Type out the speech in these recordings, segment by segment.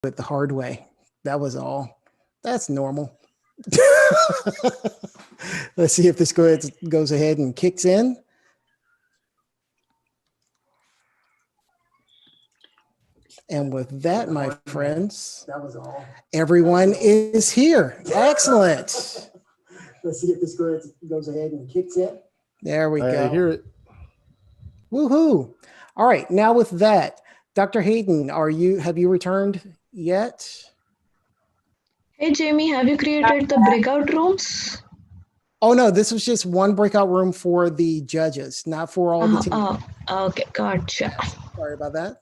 it the hard way. That was all. That's normal. Let's see if this goes ahead and kicks in. And with that, my friends, that was all. Everyone is here. Excellent. Let's see if this goes ahead and kicks in. There we go. I hear it. Woohoo. All right. Now with that, Dr. Hayden, have you returned yet? Hey Jamie, have you created the breakout rooms? Oh no, this was just one breakout room for the judges, not for all the teams. Okay, gotcha. Sorry about that.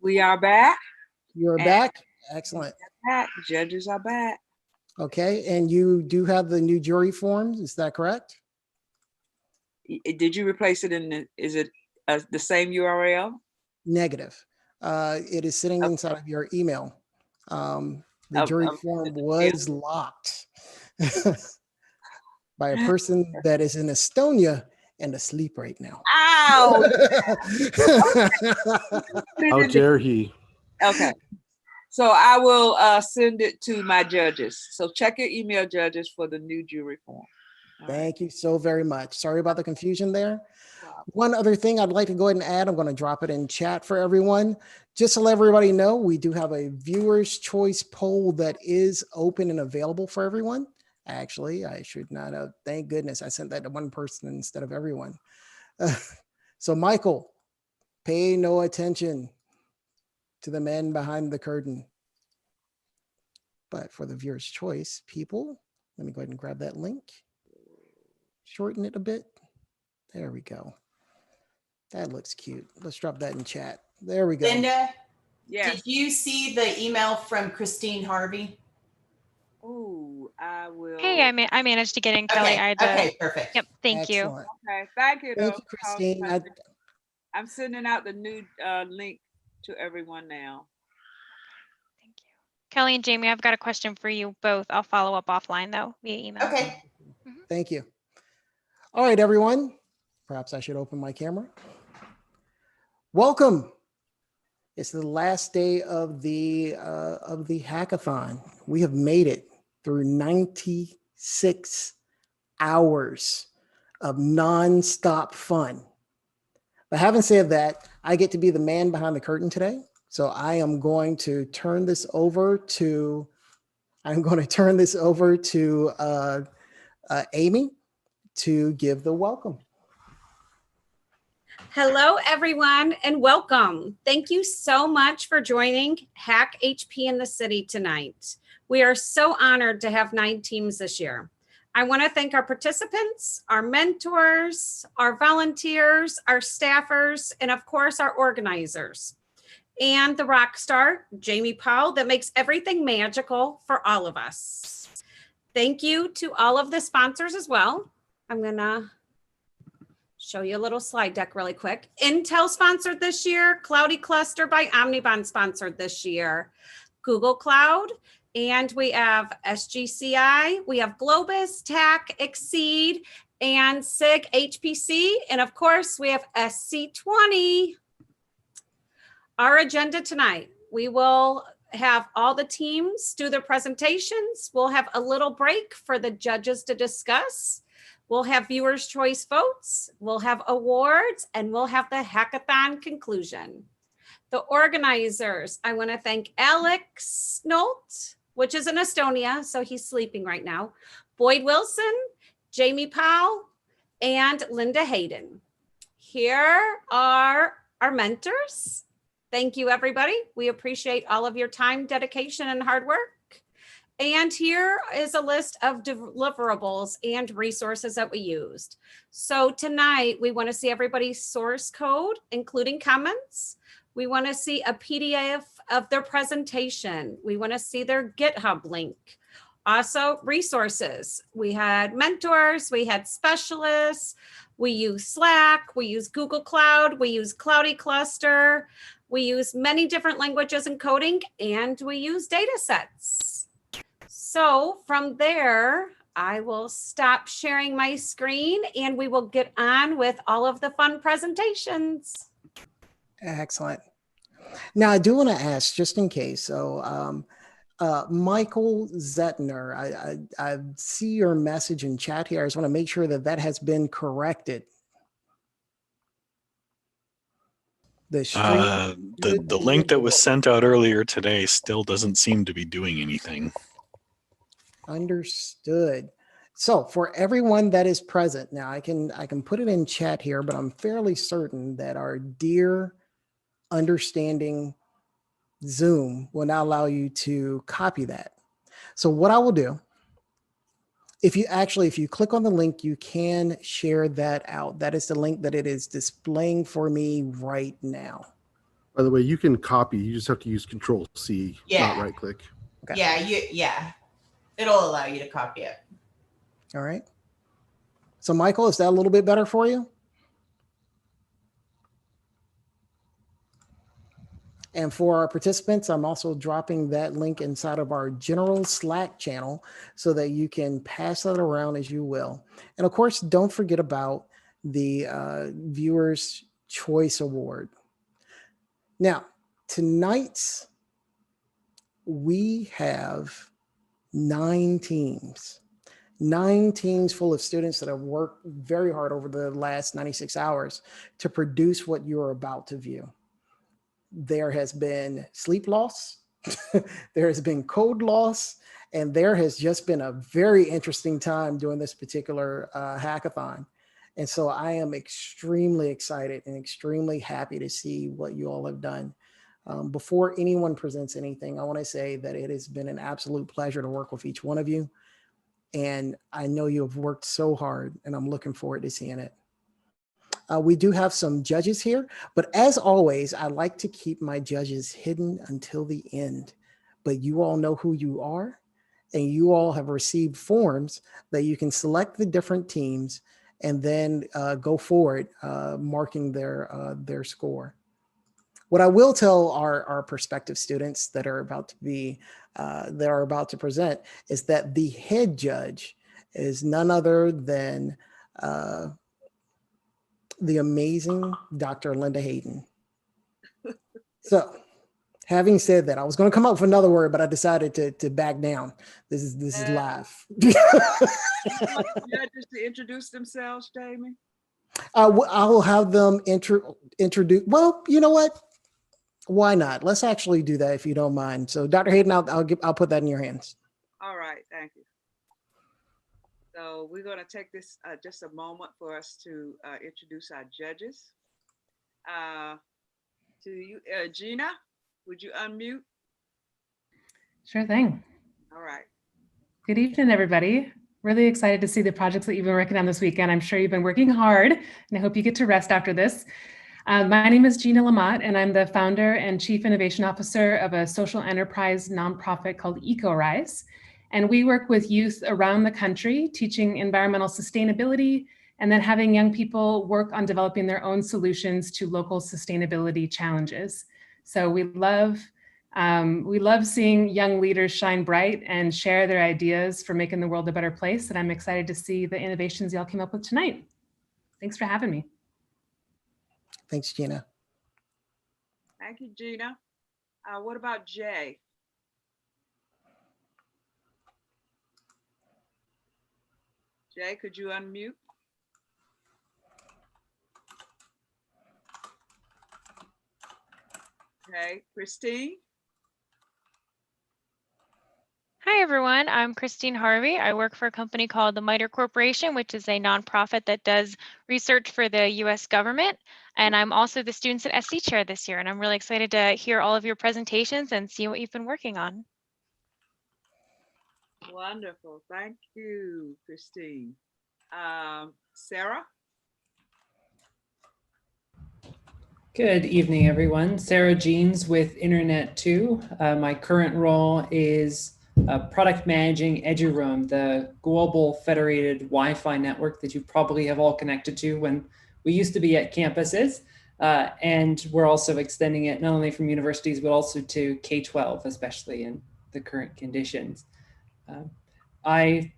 We are back. You're back? Excellent. Back. Judges are back. Okay, and you do have the new jury forms, is that correct? Did you replace it is it the same URL? Negative. It is sitting inside of your email. The jury form was locked by a person that is in Estonia and asleep right now. Ow! How dare he? Okay. So I will send it to my judges. So check your email, judges, for the new jury form. Thank you so very much. Sorry about the confusion there. One other thing I'd like to go ahead and add, I'm going to drop it in chat for everyone. Just to let everybody know, we do have a viewer's choice poll that is open and available for everyone. Actually, I should not have, thank goodness I sent that to one person instead of everyone. So Michael, pay no attention to the men behind the curtain. But for the viewer's choice, people, let me go ahead and grab that link. Shorten it a bit. There we go. That looks cute. Let's drop that in chat. There we go. Linda, yes. Did you see the email from Christine Harvey? Oh, I will. Hey, I managed to get in, Kelly. Okay, I had to, okay, perfect. Yep, thank you. Okay, thank you. Thank you, Christine. I'm sending out the new link to everyone now. Thank you. Kelly and Jamie, I've got a question for you both. I'll follow up offline though, via email. Okay. Thank you. All right, everyone. Perhaps I should open my camera. Welcome. It's the last day of the hackathon. We have made it through 96 hours of nonstop fun. But having said that, I get to be the man behind the curtain today. So I am going to turn this over to Amy to give the welcome. Hello, everyone, and welcome. Thank you so much for joining Hack HP in the City tonight. We are so honored to have 9 teams this year. I want to thank our participants, our mentors, our volunteers, our staffers, and of course, our organizers. And the rock star, Jamie Powell, that makes everything magical for all of us. Thank you to all of the sponsors as well. I'm going to show you a little slide deck really quick. Intel sponsored this year, Cloudy Cluster by Omnibon sponsored this year, Google Cloud, and we have SGCI, we have Globus, TAC, Exceed, and SIG HPC, and of course we have SC20. Our agenda tonight, we will have all the teams do their presentations. We'll have a little break for the judges to discuss. We'll have viewers' choice votes, we'll have awards, and we'll have the hackathon conclusion. The organizers, I want to thank Alex Nolt, which is in Estonia, so he's sleeping right now, Boyd Wilson, Jamie Powell, and Linda Hayden. Here are our mentors. Thank you, everybody. We appreciate all of your time, dedication, and hard work. And here is a list of deliverables and resources that we used. So tonight, we want to see everybody's source code, including comments. We want to see a PDF of their presentation. We want to see their GitHub link. Also, resources. We had mentors, we had specialists, we use Slack, we use Google Cloud, we use Cloudy Cluster, we use many different languages and coding, and we use data sets. So from there, I will stop sharing my screen and we will get on with all of the fun presentations. Excellent. Now, I do want to ask, just in case. So, Michael Zetner, I see your message in chat here. I just want to make sure that that has been corrected. The stream. The link that was sent out earlier today still doesn't seem to be doing anything. Understood. So for everyone that is present, now I can put it in chat here, but I'm fairly certain that our dear understanding Zoom will now allow you to copy that. So what I will do, if you click on the link, you can share that out. That is the link that it is displaying for me right now. By the way, you can copy. You just have to use Control C, not Yeah. right click. Okay. Yeah. It'll allow you to copy it. All right. So Michael, is that a little bit better for you? And for our participants, I'm also dropping that link inside of our general Slack channel so that you can pass that around as you will. And of course, don't forget about the Viewers' Choice Award. Now, tonight, we have 9 teams. 9 teams full of students that have worked very hard over the last 96 hours to produce what you're about to view. There has been sleep loss, there has been code loss, and there has just been a very interesting time doing this particular hackathon. And so I am extremely excited and extremely happy to see what you all have done. Before anyone presents anything, I want to say that it has been an absolute pleasure to work with each one of you. And I know you have worked so hard, and I'm looking forward to seeing it. We do have some judges here, but as always, I like to keep my judges hidden until the end. But you all know who you are, and you all have received forms that you can select the different teams and then go forward, marking their score. What I will tell our prospective students that are about to present is that the head judge is none other than the amazing Dr. Linda Hayden. So, having said that, I was going to come up with another word, but I decided to back down. This is live. Judges to introduce themselves, Jamie. I will have them introduce. Well, you know what? Why not? Let's actually do that if you don't mind. So, Dr. Hayden, I'll put that in your hands. All right, thank you. So we're going to take this just a moment for us to introduce our judges. To you, Gina, would you unmute? Sure thing. All right. Good evening, everybody. Really excited to see the projects that you've been working on this weekend. I'm sure you've been working hard, and I hope you get to rest after this. My name is Gina Lamott, and I'm the founder and chief innovation officer of a social enterprise nonprofit called EcoRise. And we work with youth around the country, teaching environmental sustainability, and then having young people work on developing their own solutions to local sustainability challenges. So we love seeing young leaders shine bright and share their ideas for making the world a better place. And I'm excited to see the innovations y'all came up with tonight. Thanks for having me. Thanks, Gina. Thank you, Gina. What about Jay? Jay, could you unmute? Okay, Christine? Hi, everyone. I'm Christine Harvey. I work for a company called the MITRE Corporation, which is a nonprofit that does research for the US government. And I'm also the Students at SC Chair this year. And I'm really excited to hear all of your presentations and see what you've been working on. Wonderful. Thank you, Christine. Sarah? Good evening, everyone. Sarah Jeans with Internet 2. My current role is product managing Eduroam, the global federated Wi-Fi network that you probably have all connected to when we used to be at campuses. And we're also extending it not only from universities, but also to K-12, especially in the current conditions. I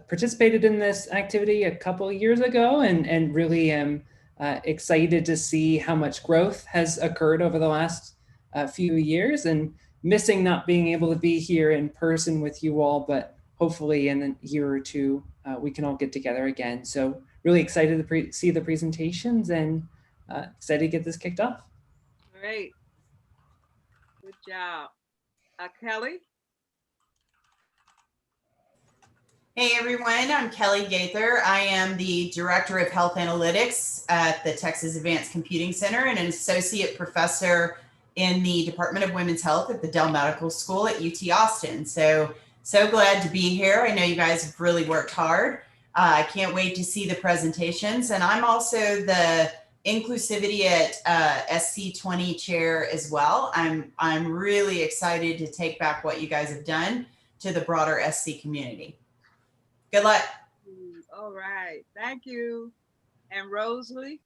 participated in this activity a couple of years ago and really am excited to see how much growth has occurred over the last few years, and missing not being able to be here in person with you all, but hopefully in a year or two, we can all get together again. So really excited to see the presentations, and excited to get this kicked off. Great. Good job. Kelly? Hey everyone, I'm Kelly Gaither. I am the Director of Health Analytics at the Texas Advanced Computing Center and an Associate Professor in the Department of Women's Health at the Dell Medical School at UT Austin. So glad to be here. I know you guys have really worked hard. I can't wait to see the presentations. And I'm also the Inclusivity at SC20 chair as well. I'm really excited to take back what you guys have done to the broader SC community. Good luck. All right. Thank you. And Rosalie?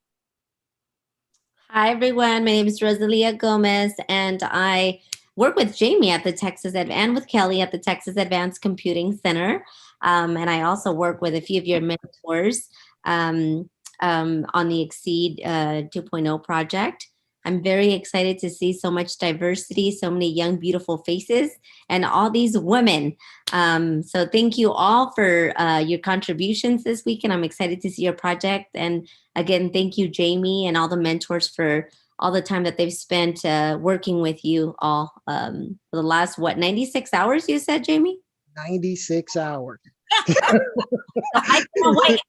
Hi, everyone. My name is Rosalia Gomez, and I work with Jamie at the Texas and with Kelly at the Texas Advanced Computing Center. And I also work with a few of your mentors on the Exceed 2.0 project. I'm very excited to see so much diversity, so many young, beautiful faces, and all these women. So thank you all for your contributions this week, and I'm excited to see your project. And again, thank you, Jamie, and all the mentors for all the time that they've spent working with you all for the last, 96 hours you said, Jamie? 96 hours. I can't wait.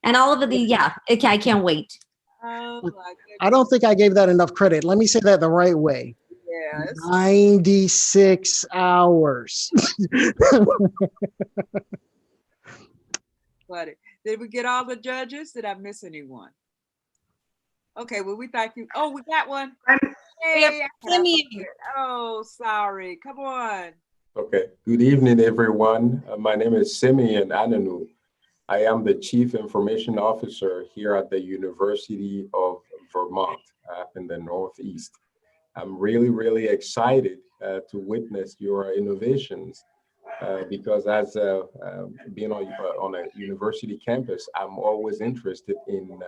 And all of the, yeah, okay, I can't wait. Oh, my I don't think I gave that enough credit. Let me say that the right way. Yes. 96 hours. Buddy. Did we get all the judges? Did I miss anyone? Okay, well, we thank you. Oh, we got one. Hey, oh, sorry. Come on. Okay. Good evening, everyone. My name is Simeon Ananu. I am the Chief Information Officer here at the University of Vermont up in the Northeast. I'm really, really excited to witness your innovations because as being on a university campus, I'm always interested in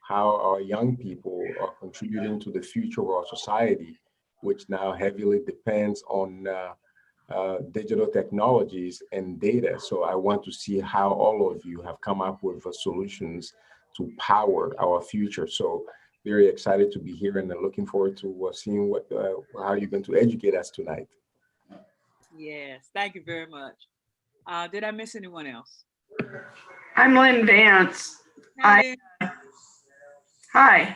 how our young people are contributing to the future of our society, which now heavily depends on digital technologies and data. So I want to see how all of you have come up with solutions to power our future. So very excited to be here and looking forward to seeing how you're going to educate us tonight. Yes, thank you very much. Did I miss anyone else? I'm Lynn Vance. Hi. Hi.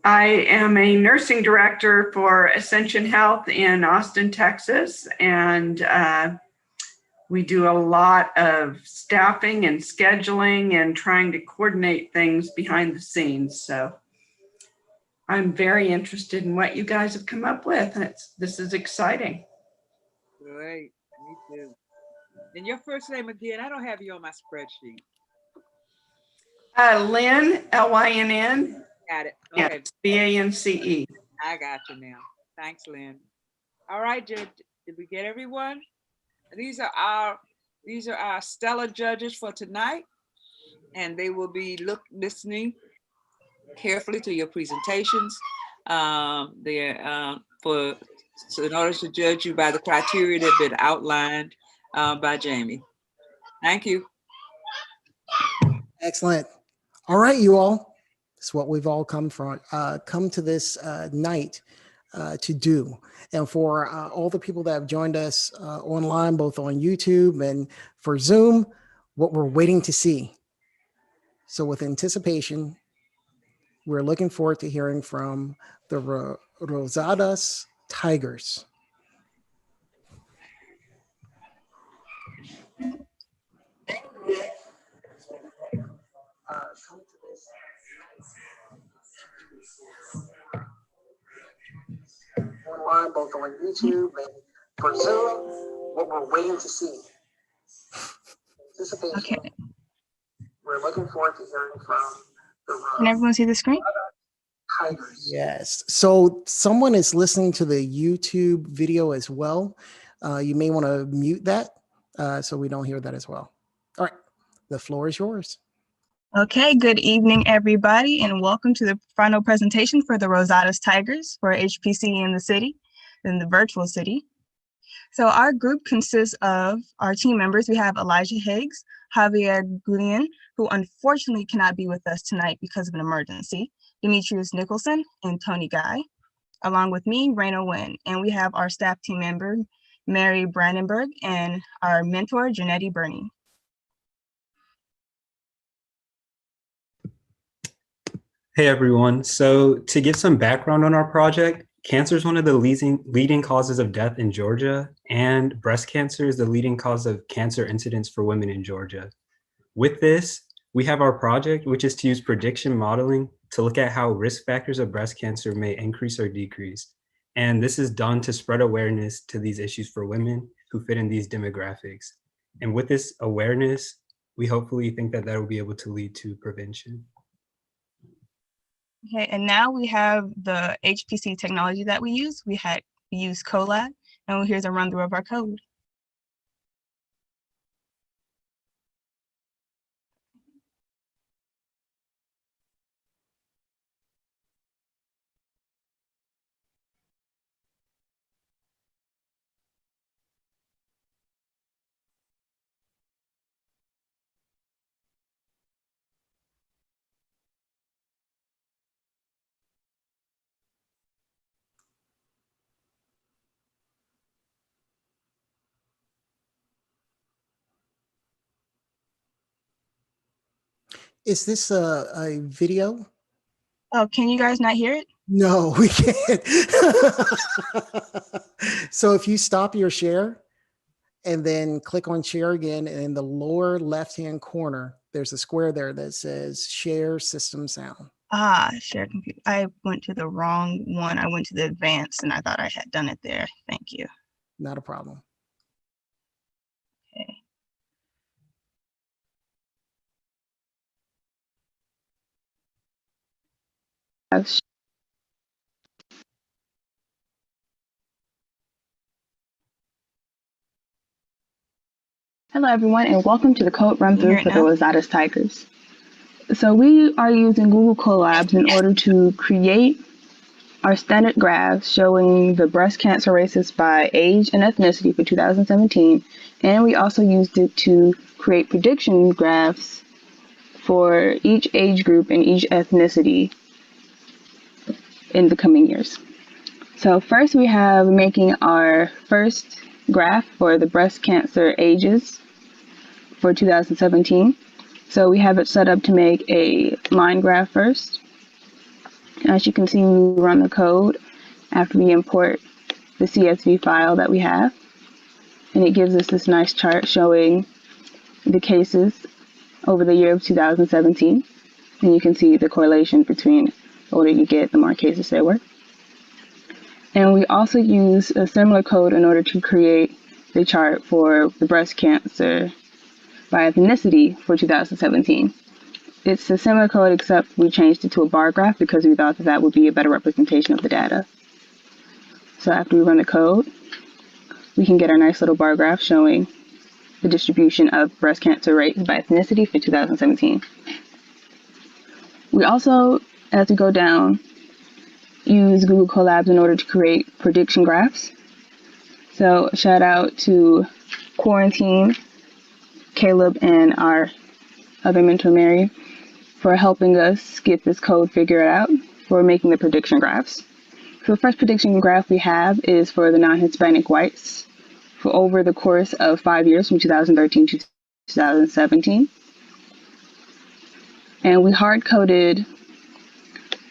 I am a nursing director for Ascension Health in Austin, Texas, and we do a lot of staffing and scheduling and trying to coordinate things behind the scenes. So I'm very interested in what you guys have come up with. This is exciting. Great, me too. And your first name again, I don't have you on my spreadsheet. Lynn, L-Y-N-N. Got it. Okay. B-A-N-C-E. I got you now. Thanks, Lynn. All right, did we get everyone? These are our stellar judges for tonight, and they will be listening carefully to your presentations. So in order to judge you by the criteria that have been outlined by Jamie. Thank you. Excellent. All right, you all. It's what we've all come to this night to do. And for all the people that have joined us online, both on YouTube and for Zoom, what we're waiting to see. So with anticipation, we're looking forward to hearing from the Rosadas Tigers. Online, both on YouTube and for Zoom, what we're waiting to see. Anticipation. Okay. We're looking forward to hearing from the Can everyone see the screen? Tigers. Yes. So someone is listening to the YouTube video as well. You may want to mute that so we don't hear that as well. All right. The floor is yours. Okay, good evening, everybody, and welcome to the final presentation for the Rosadas Tigers for HPC in the city, in the virtual city. So our group consists of our team members. We have Elijah Higgs, Javier Gudian, who unfortunately cannot be with us tonight because of an emergency, Demetrius Nicholson, and Tony Guy, along with me, Raina Nguyen. And we have our staff team member, Mary Brandenburg, and our mentor, Janetti Burney. Hey everyone, so to give some background on our project, cancer is one of the leading causes of death in Georgia, and breast cancer is the leading cause of cancer incidence for women in Georgia. With this, we have our project, which is to use prediction modeling to look at how risk factors of breast cancer may increase or decrease. And this is done to spread awareness to these issues for women who fit in these demographics. And with this awareness, we hopefully think that that will be able to lead to prevention. Okay, and now we have the HPC technology that we use. We use Colab, and here's a run through of our code. Is this a video? Oh, can you guys not hear it? No, we can't. So if you stop your share and then click on share again, and in the lower left-hand corner, there's a square there that says share system sound. Ah, share computer. I went to the wrong one. I went to the advanced and I thought I had done it there. Thank you. Not a problem. Okay. Hello everyone, and welcome to the code run through for the Rosadas Tigers. So we are using Google Colabs in order to create our standard graphs showing the breast cancer rates by age and ethnicity for 2017. And we also used it to create prediction graphs for each age group and each ethnicity in the coming years. So first we have making our first graph for the breast cancer ages for 2017. So we have it set up to make a line graph first. As you can see, we run the code after we import the CSV file that we have. And it gives us this nice chart showing the cases over the year of 2017. And you can see the correlation between the older you get, the more cases there were. And we also use a similar code in order to create the chart for the breast cancer by ethnicity for 2017. It's a similar code, except we changed it to a bar graph because we thought that that would be a better representation of the data. So after we run the code, we can get our nice little bar graph showing the distribution of breast cancer rates by ethnicity for 2017. We also, as we go down, use Google Colabs in order to create prediction graphs. So shout out to Quarantine, Caleb, and our other mentor, Mary, for helping us get this code figured out for making the prediction graphs. So the first prediction graph we have is for the non-Hispanic whites for over the course of 5 years from 2013 to 2017. And we hard-coded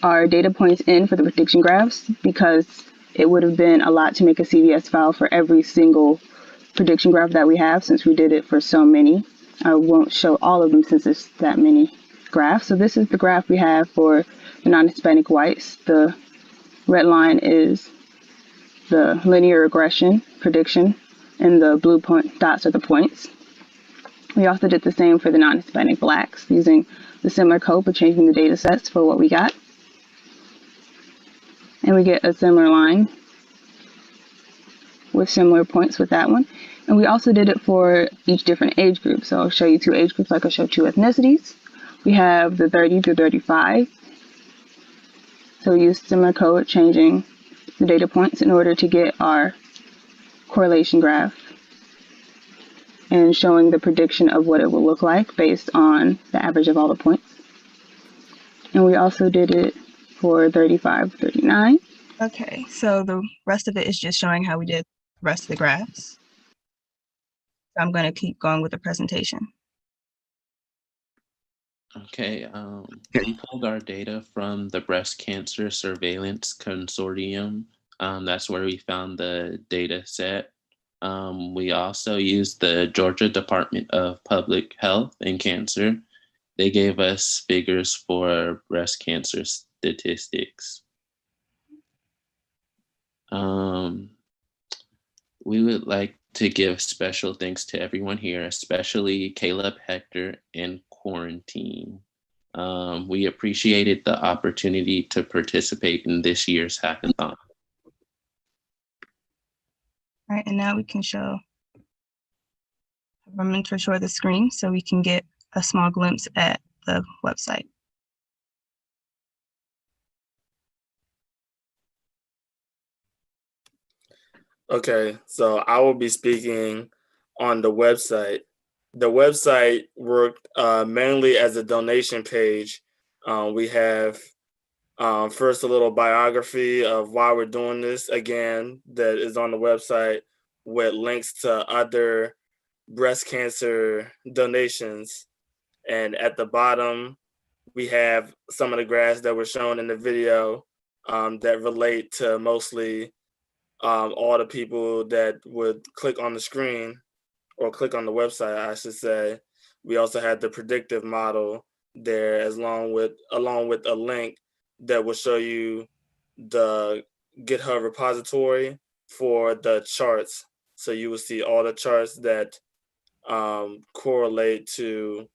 our data points in for the prediction graphs because it would have been a lot to make a CVS file for every single prediction graph that we have since we did it for so many. I won't show all of them since there's that many graphs. So this is the graph we have for the non-Hispanic whites. The red line is the linear regression prediction, and the blue dots are the points. We also did the same for the non-Hispanic blacks using the similar code but changing the data sets for what we got. And we get a similar line with similar points with that one. And we also did it for each different age group. So I'll show you 2 age groups like I showed 2 ethnicities. We have the 30 through 35. So we use similar code, changing the data points in order to get our correlation graph and showing the prediction of what it will look like based on the average of all the points. And we also did it for 35, 39. Okay, so the rest of it is just showing how we did the rest of the graphs. I'm going to keep going with the presentation. Okay, we pulled our data from the Breast Cancer Surveillance Consortium. That's where we found the data set. We also used the Georgia Department of Public Health and Cancer. They gave us figures for breast cancer statistics. We would like to give special thanks to everyone here, especially Caleb, Hector, and Quarantine. We appreciated the opportunity to participate in this year's hackathon. All right, and now we can show our mentor share the screen so we can get a small glimpse at the website. Okay, so I will be speaking on the website. The website worked mainly as a donation page. We have first a little biography of why we're doing this, again, that is on the website with links to other breast cancer donations. And at the bottom, we have some of the graphs that were shown in the video that relate to mostly all the people that would click on the screen or click on the website, I should say. We also had the predictive model there along with a link that will show you the GitHub repository for the charts. So you will see all the charts that correlate to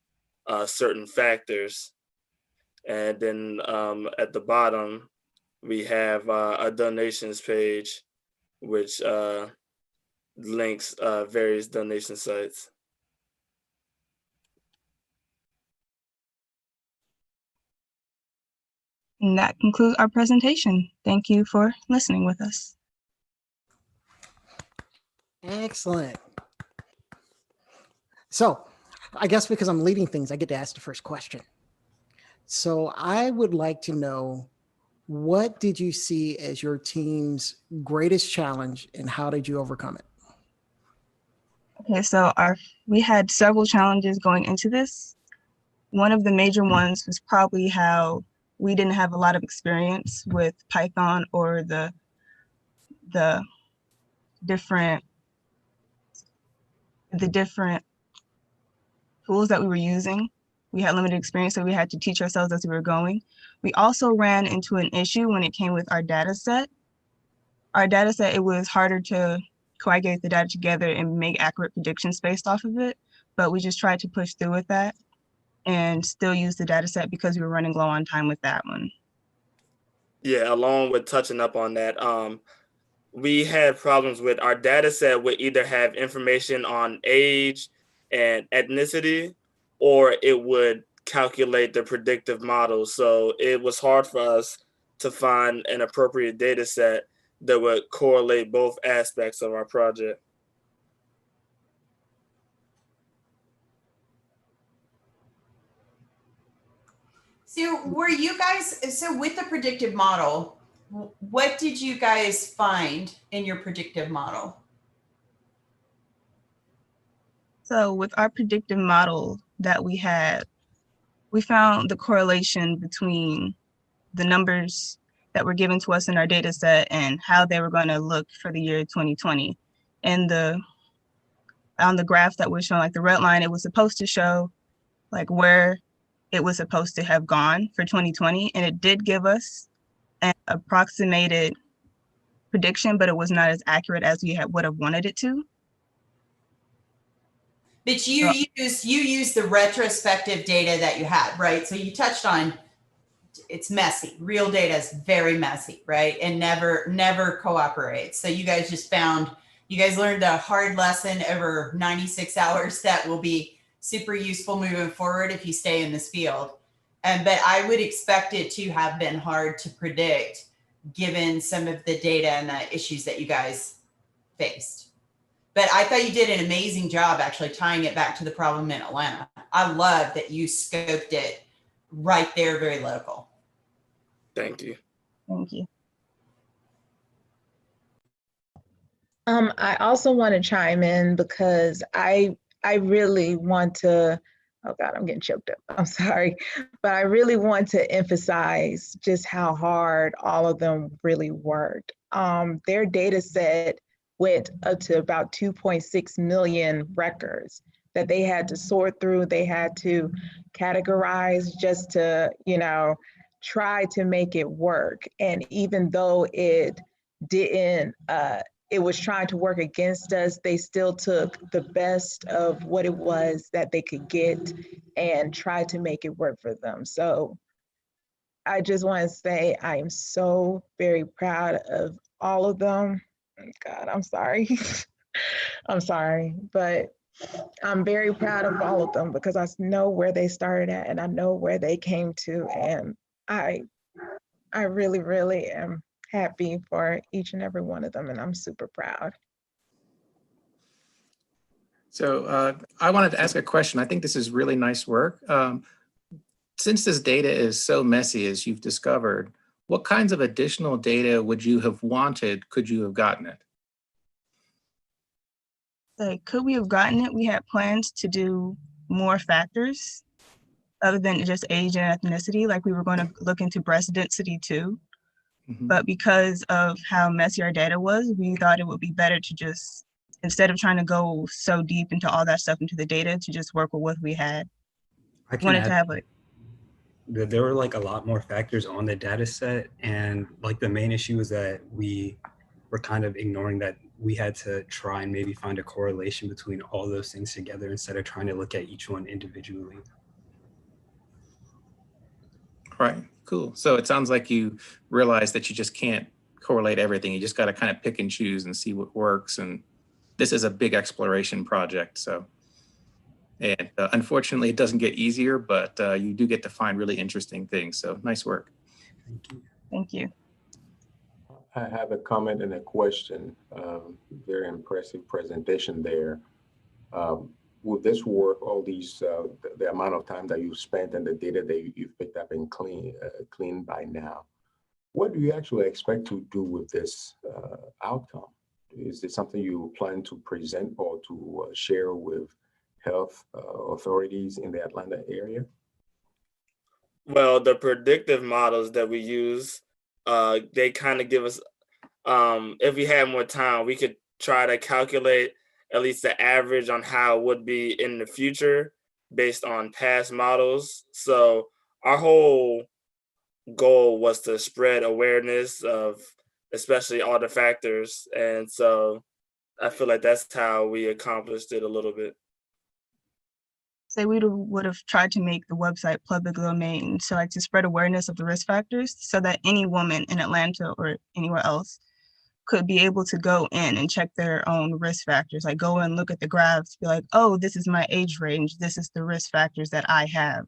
certain factors. And then at the bottom, we have a donations page, which links various donation sites. And that concludes our presentation. Thank you for listening with us. Excellent. So I guess because I'm leading things, I get to ask the first question. So I would like to know, what did you see as your team's greatest challenge and how did you overcome it? Okay, so we had several challenges going into this. One of the major ones was probably how we didn't have a lot of experience with Python or the different tools that we were using. We had limited experience, so we had to teach ourselves as we were going. We also ran into an issue when it came with our data set. Our data set, it was harder to coagulate the data together and make accurate predictions based off of it, but we just tried to push through with that and still use the data set because we were running low on time with that one. Yeah, along with touching up on that, we had problems with our data set would either have information on age and ethnicity, or it would calculate the predictive model. So it was hard for us to find an appropriate data set that would correlate both aspects of our project. So with the predictive model, what did you guys find in your predictive model? So with our predictive model that we had, we found the correlation between the numbers that were given to us in our data set and how they were going to look for the year 2020. And on the graph that was showing, like the red line, it was supposed to show like where it was supposed to have gone for 2020. And it did give us an approximated prediction, but it was not as accurate as we would have wanted it to. But you used the retrospective data that you had, right? So you touched on it's messy. Real data is very messy, right? And never cooperates. So you guys learned a hard lesson over 96 hours that will be super useful moving forward if you stay in this field. But I would expect it to have been hard to predict given some of the data and the issues that you guys faced. But I thought you did an amazing job actually tying it back to the problem in Atlanta. I love that you scoped it right there, very local. Thank you. Thank you. I also want to chime in because I really want to, oh God, I'm getting choked up. I'm sorry. But I really want to emphasize just how hard all of them really worked. Their data set went up to about 2.6 million records that they had to sort through. They had to categorize just to, try to make it work. And even though it didn't, it was trying to work against us, they still took the best of what it was that they could get and tried to make it work for them. So I just want to say I am so very proud of all of them. God, I'm sorry. I'm sorry, but I'm very proud of all of them because I know where they started at and I know where they came to. And I really, really am happy for each and every one of them, and I'm super proud. So I wanted to ask a question. I think this is really nice work. Since this data is so messy, as you've discovered, what kinds of additional data would you have wanted, could you have gotten it? Like, could we have gotten it? We had plans to do more factors other than just age and ethnicity. Like, we were going to look into breast density too. But because of how messy our data was, we thought it would be better to just, instead of trying to go so deep into all that stuff into the data, to just work with what we had. I can Wanted add to have like, there were like a lot more factors on the data set, and like the main issue was that we were kind of ignoring that we had to try and maybe find a correlation between all those things together instead of trying to look at each one individually. Right, cool. So it sounds like you realize that you just can't correlate everything. You just got to kind of pick and choose and see what works. And this is a big exploration project. So, and unfortunately, it doesn't get easier, but you do get to find really interesting things. So nice work. Thank you. Thank you. I have a comment and a question. Very impressive presentation there. With this work, all these, the amount of time that you've spent and the data that you've picked up and cleaned by now, what do you actually expect to do with this outcome? Is it something you plan to present or to share with health authorities in the Atlanta area? Well, the predictive models that we use, they kind of give us, if we had more time, we could try to calculate at least the average on how it would be in the future based on past models. So our whole goal was to spread awareness of especially all the factors. And so I feel like that's how we accomplished it a little bit. Say we would have tried to make the website public domain, so like to spread awareness of the risk factors so that any woman in Atlanta or anywhere else could be able to go in and check their own risk factors, like go and look at the graphs, be like, oh, this is my age range, this is the risk factors that I have.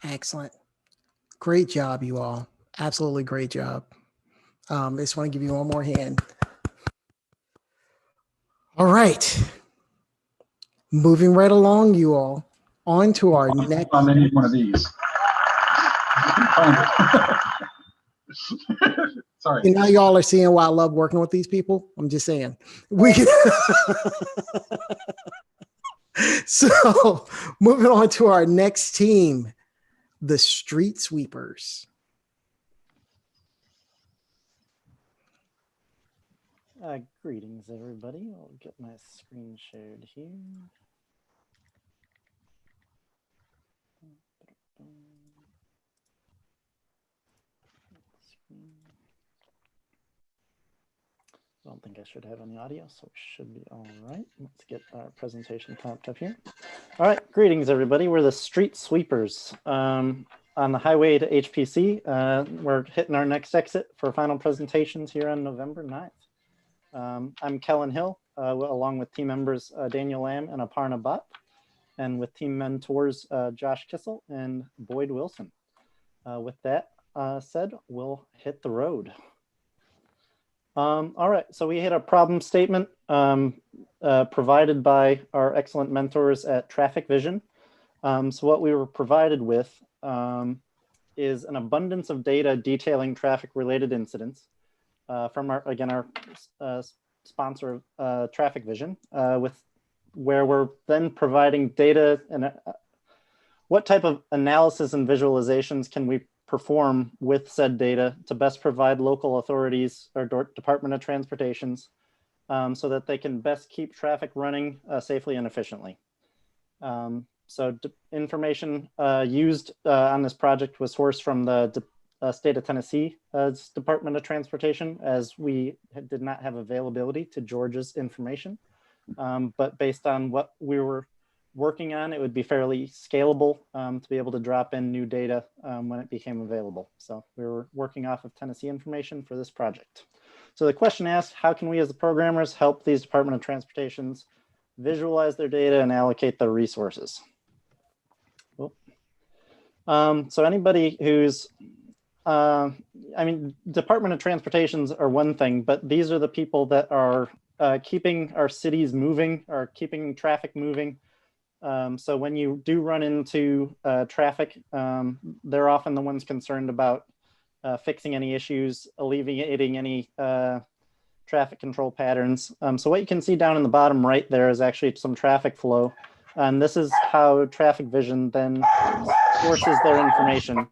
Excellent. Great job, you all. Absolutely great job. I just want to give you one more hand. All right. Moving right along, you all, on to our next. I need one of these. Sorry. You know, y'all are seeing why I love working with these people. I'm just saying. So moving on to our next team, the Street Sweepers. Greetings, everybody. I'll get my screen shared here. I don't think I should have any audio, so it should be all right. Let's get our presentation popped up here. All right, greetings, everybody. We're the Street Sweepers on the highway to HPC. We're hitting our next exit for final presentations here on November 9th. I'm Kellen Hill, along with team members Daniel Lamb and Aparna Bhatt, and with team mentors Josh Kissel and Boyd Wilson. With that said, we'll hit the road. All right, so we hit a problem statement provided by our excellent mentors at Traffic Vision. So what we were provided with is an abundance of data detailing traffic-related incidents from our sponsor, Traffic Vision, where we're then providing data and what type of analysis and visualizations can we perform with said data to best provide local authorities or Department of Transportations so that they can best keep traffic running safely and efficiently. So information used on this project was sourced from the state of Tennessee Department of Transportation, as we did not have availability to Georgia's information. But based on what we were working on, it would be fairly scalable to be able to drop in new data when it became available. So we were working off of Tennessee information for this project. So the question asked, how can we as the programmers help these Department of Transportations visualize their data and allocate their resources? Cool. So anybody who's, Department of Transportations are one thing, but these are the people that are keeping our cities moving, or keeping traffic moving. So when you do run into traffic, they're often the ones concerned about fixing any issues, alleviating any traffic control patterns. So what you can see down in the bottom right there is actually some traffic flow. And this is how Traffic Vision then sources their information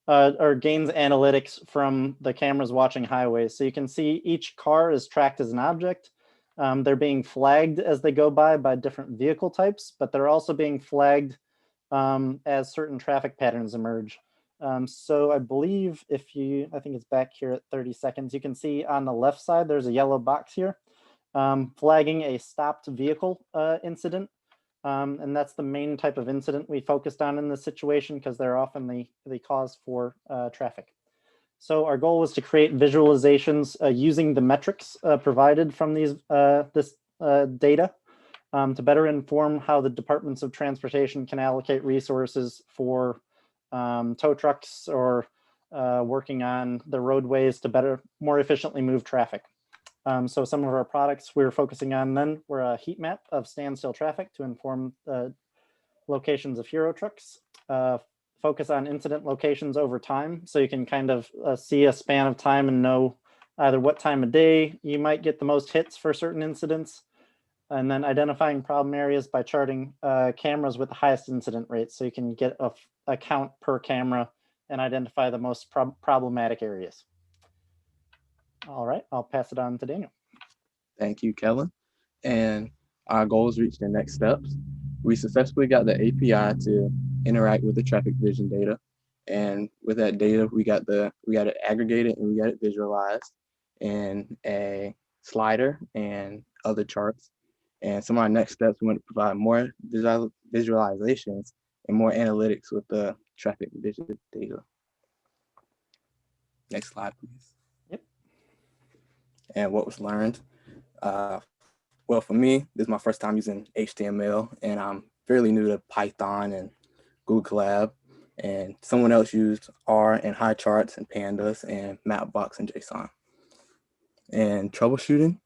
or gains analytics from the cameras watching highways. So you can see each car is tracked as an object. They're being flagged as they go by different vehicle types, but they're also being flagged as certain traffic patterns emerge. So I believe I think it's back here at 30 seconds, you can see on the left side, there's a yellow box here flagging a stopped vehicle incident. And that's the main type of incident we focused on in this situation because they're often the cause for traffic. So our goal was to create visualizations using the metrics provided from this data to better inform how the Departments of Transportation can allocate resources for tow trucks or working on the roadways to more efficiently move traffic. So some of our products we're focusing on then were a heat map of standstill traffic to inform locations of hero trucks, focus on incident locations over time. So you can kind of see a span of time and know either what time of day you might get the most hits for certain incidents, and then identifying problem areas by charting cameras with the highest incident rates. So you can get a count per camera and identify the most problematic areas. All right, I'll pass it on to Daniel. Thank you, Kellen. And our goals reached the next steps. We successfully got the API to interact with the Traffic Vision data. And with that data, we got it aggregated and we got it visualized in a slider and other charts. And some of our next steps, we want to provide more visualizations and more analytics with the Traffic Vision data. Next slide, please. And what was learned. Well, for me, this is my first time using HTML, and I'm fairly new to Python and Google Colab, and someone else used R and high charts and pandas and Mapbox and JSON. And troubleshooting,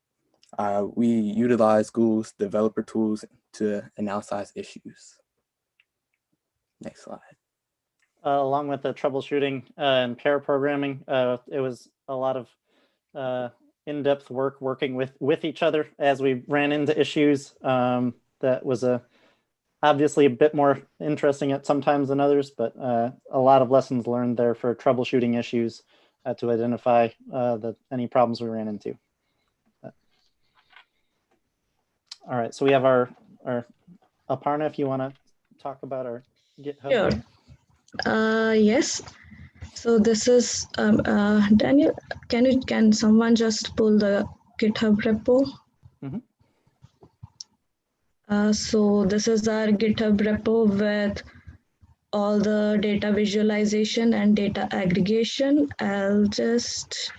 we utilize Google's developer tools to analyze issues. Next slide. Along with the troubleshooting and pair programming, it was a lot of in-depth work working with each other as we ran into issues. That was obviously a bit more interesting at sometimes than others, but a lot of lessons learned there for troubleshooting issues to identify any problems we ran into. All right, so we have our Aparna, if you want to talk about our GitHub. Sure. Yes. So this is Daniel. Can someone just pull the GitHub repo? Mm-hmm. So this is our GitHub repo with all the data visualization and data aggregation. I'll just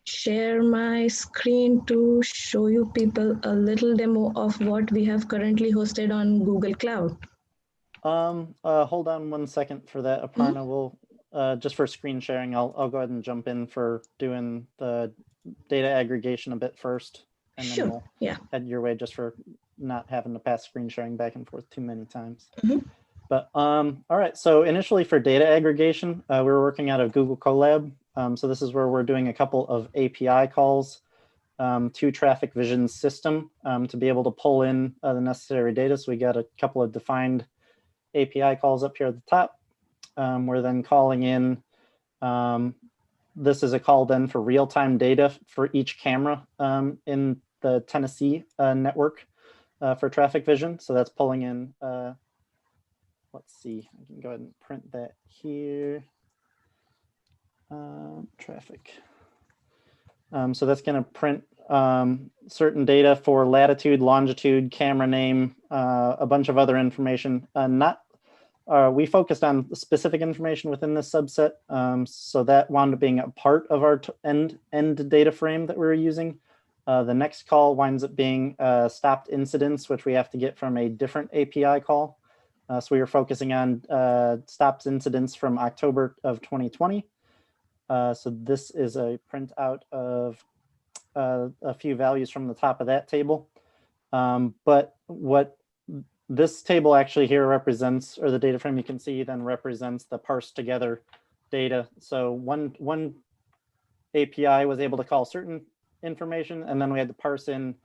share my screen to show you people a little demo of what we have currently hosted on Google Cloud. Hold on 1 second for that. Aparna will, just for screen sharing, I'll go ahead and jump in for doing the data aggregation a bit first. And then we'll head your way just for not having to pass screen sharing back and forth too many times. But all right, so initially for data aggregation, we were working out of Google Colab. So this is where we're doing a couple of API calls to Traffic Vision's system to be able to pull in the necessary data. So we got a couple of defined API calls up here at the top. We're then calling in, this is a call then for real-time data for each camera in the Tennessee network for Traffic Vision. So that's pulling in, let's see, I can go ahead and print that here. Traffic. So that's going to print certain data for latitude, longitude, camera name, a bunch of other information. We focused on specific information within this subset, so that wound up being a part of our end data frame that we were using. The next call winds up being stopped incidents, which we have to get from a different API call. So we were focusing on stopped incidents from October of 2020. So this is a printout of a few values from the top of that table. But what this table actually here represents, or the data frame you can see then represents the parsed together data. So one API was able to call certain information, and then we had to parse in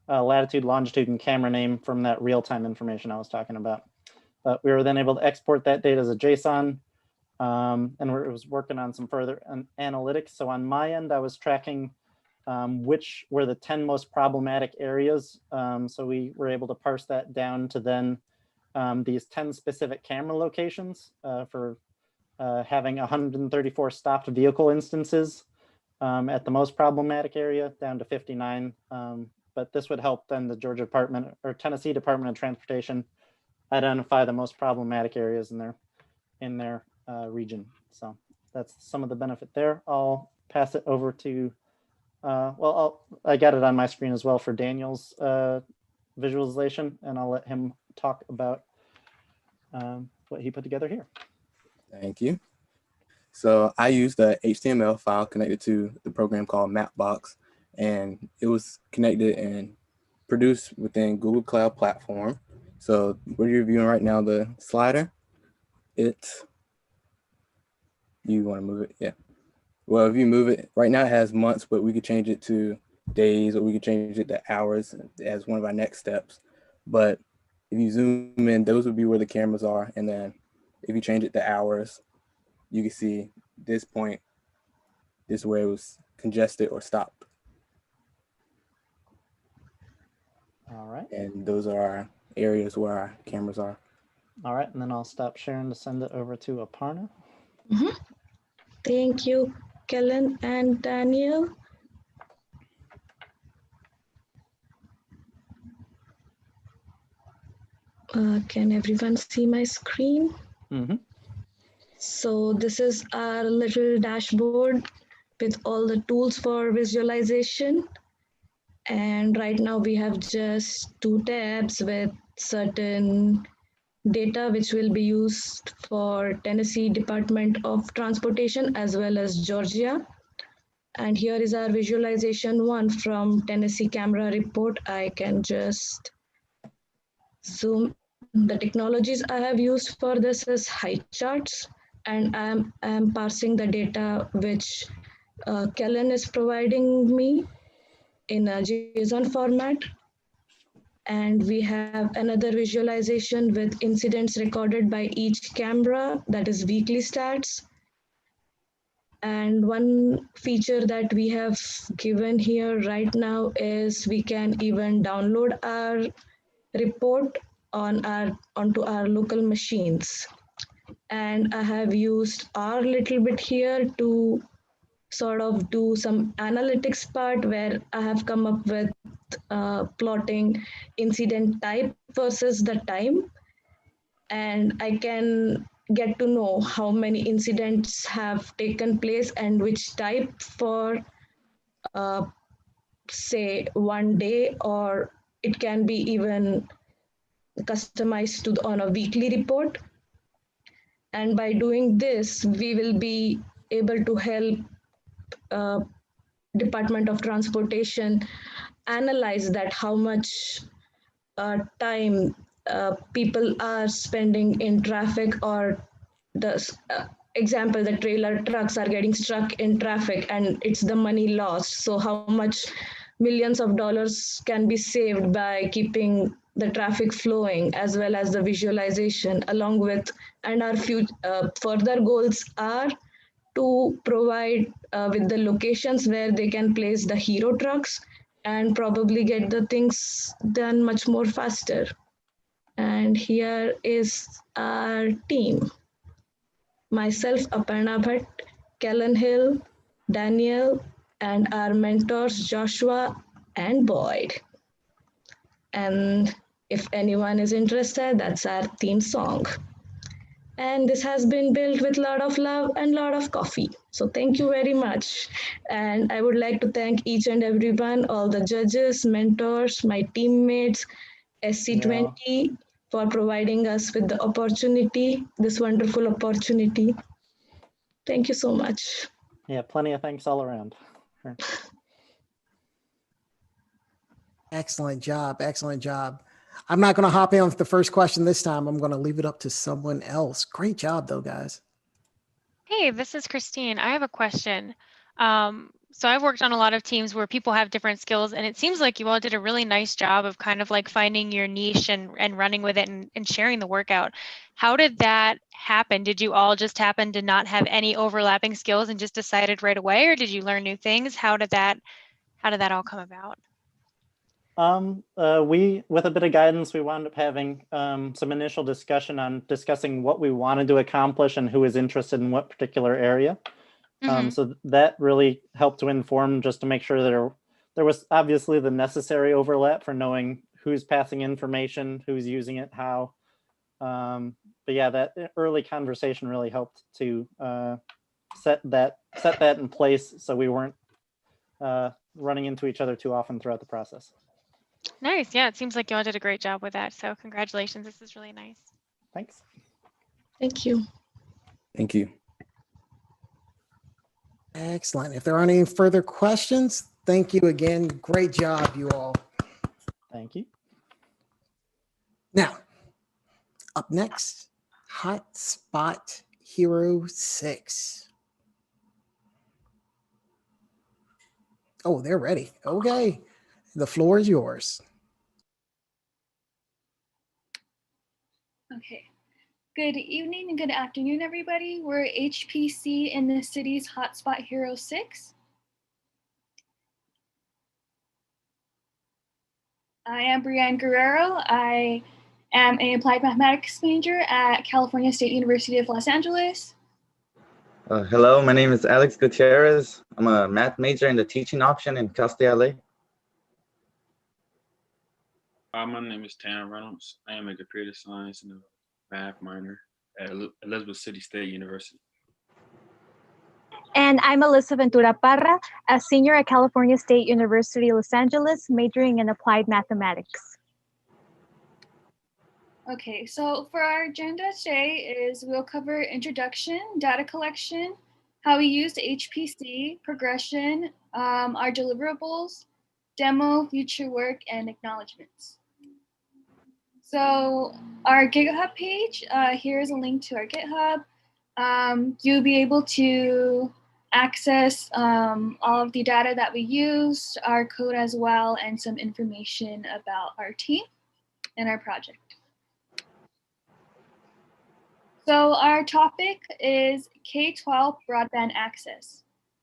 latitude, longitude, and camera name from that real-time information I was talking about. But we were then able to export that data as a JSON. And it was working on some further analytics. So on my end, I was tracking which were the 10 most problematic areas. So we were able to parse that down to then these 10 specific camera locations for having 134 stopped vehicle instances at the most problematic area, down to 59. But this would help then the Georgia Department or Tennessee Department of Transportation identify the most problematic areas in their region. So that's some of the benefit there. I'll pass it over to, I got it on my screen as well for Daniel's visualization, and I'll let him talk about what he put together here. Thank you. So I used a HTML file connected to the program called Mapbox, and it was connected and produced within Google Cloud Platform. So what you're viewing right now, the slider, you want to move it? Yeah. Well, if you move it, right now it has months, but we could change it to days, or we could change it to hours as one of our next steps. But if you zoom in, those would be where the cameras are. And then if you change it to hours, you can see this point, this is where it was congested or stopped. All right. And those are our areas where our cameras are. All right, and then I'll stop sharing to send it over to Aparna. Thank you, Kellen and Daniel. Can everyone see my screen? So this is our little dashboard with all the tools for visualization. And right now we have just 2 tabs with certain data which will be used for Tennessee Department of Transportation as well as Georgia. And here is our visualization 1 from Tennessee camera report. I can just zoom. The technologies I have used for this is height charts, and I'm parsing the data which Kellen is providing me in a JSON format. And we have another visualization with incidents recorded by each camera, that is weekly stats. And one feature that we have given here right now is we can even download our report onto our local machines. And I have used R a little bit here to sort of do some analytics part where I have come up with plotting incident type versus the time. And I can get to know how many incidents have taken place and which type for say one day, or it can be even customized on a weekly report. And by doing this, we will be able to help Department of Transportation analyze that how much time people are spending in traffic, or the example, the trailer trucks are getting stuck in traffic and it's the money lost. So how much millions of dollars can be saved by keeping the traffic flowing, as well as the visualization along with, and our further goals are to provide with the locations where they can place the hero trucks and probably get the things done much more faster. And here is our team. Myself, Aparna Bhatt, Kellen Hill, Daniel, and our mentors, Joshua and Boyd. And if anyone is interested, that's our theme song. And this has been built with a lot of love and a lot of coffee. So thank you very much. And I would like to thank each and everyone, all the judges, mentors, my teammates, SC20, for providing us with the opportunity, this wonderful opportunity. Thank you so much. Yeah, plenty of thanks all around. Excellent job. Excellent job. I'm not going to hop in with the first question this time. I'm going to leave it up to someone else. Great job, though, guys. Hey, this is Christine. I have a question. So I've worked on a lot of teams where people have different skills, and it seems like you all did a really nice job of kind of like finding your niche and running with it and sharing the workout. How did that happen? Did you all just happen to not have any overlapping skills and just decided right away, or did you learn new things? How did that all come about? With a bit of guidance, we wound up having some initial discussing what we wanted to accomplish and who was interested in what particular area. So that really helped to inform, just to make sure that there was obviously the necessary overlap for knowing who's passing information, who's using it, how. But yeah, that early conversation really helped to set that in place, so we weren't running into each other too often throughout the process. Nice. Yeah, it seems like you all did a great job with that. So congratulations. This is really nice. Thanks. Thank you. Thank you. Excellent. If there aren't any further questions, thank you again. Great job, you all. Thank you. Now, up next, Hotspot Hero 6. Oh, they're ready. Okay. The floor is yours. Okay. Good evening and good afternoon, everybody. We're HPC in the city's Hotspot Hero 6. I am Brianne Guerrero. I am an applied mathematics major at California State University of Los Angeles. Hello, my name is Alex Gutierrez. I'm a math major in the teaching option in Cal State LA. My name is Tanner Reynolds. I am a computer science and a math minor at Elizabeth City State University. And I'm Alyssa Ventura Parra, a senior at California State University, Los Angeles, majoring in applied mathematics. Okay, so for our agenda today is we'll cover introduction, data collection, how we use HPC, progression, our deliverables, demo, future work, and acknowledgements. So our GitHub page, here is a link to our GitHub. You'll be able to access all of the data that we used, our code as well, and some information about our team and our project. So our topic is K-12 broadband access.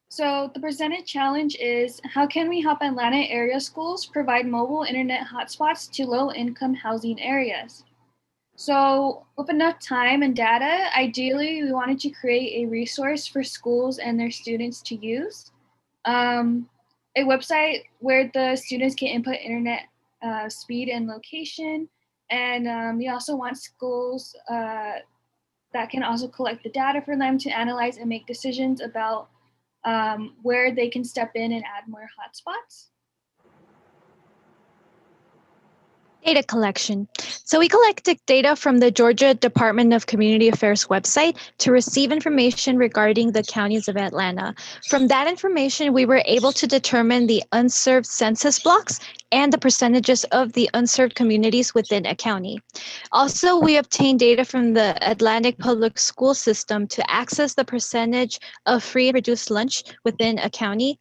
So the presented challenge is, how can we help Atlanta area schools provide mobile internet hotspots to low-income housing areas? So with enough time and data, ideally we wanted to create a resource for schools and their students to use. A website where the students can input internet speed and location. And we also want schools that can also collect the data for them to analyze and make decisions about where they can step in and add more hotspots? Data collection. So we collected data from the Georgia Department of Community Affairs website to receive information regarding the counties of Atlanta. From that information, we were able to determine the unserved census blocks and the percentages of the unserved communities within a county. Also, we obtained data from the Atlantic Public School System to access the percentage of free and reduced lunch within a county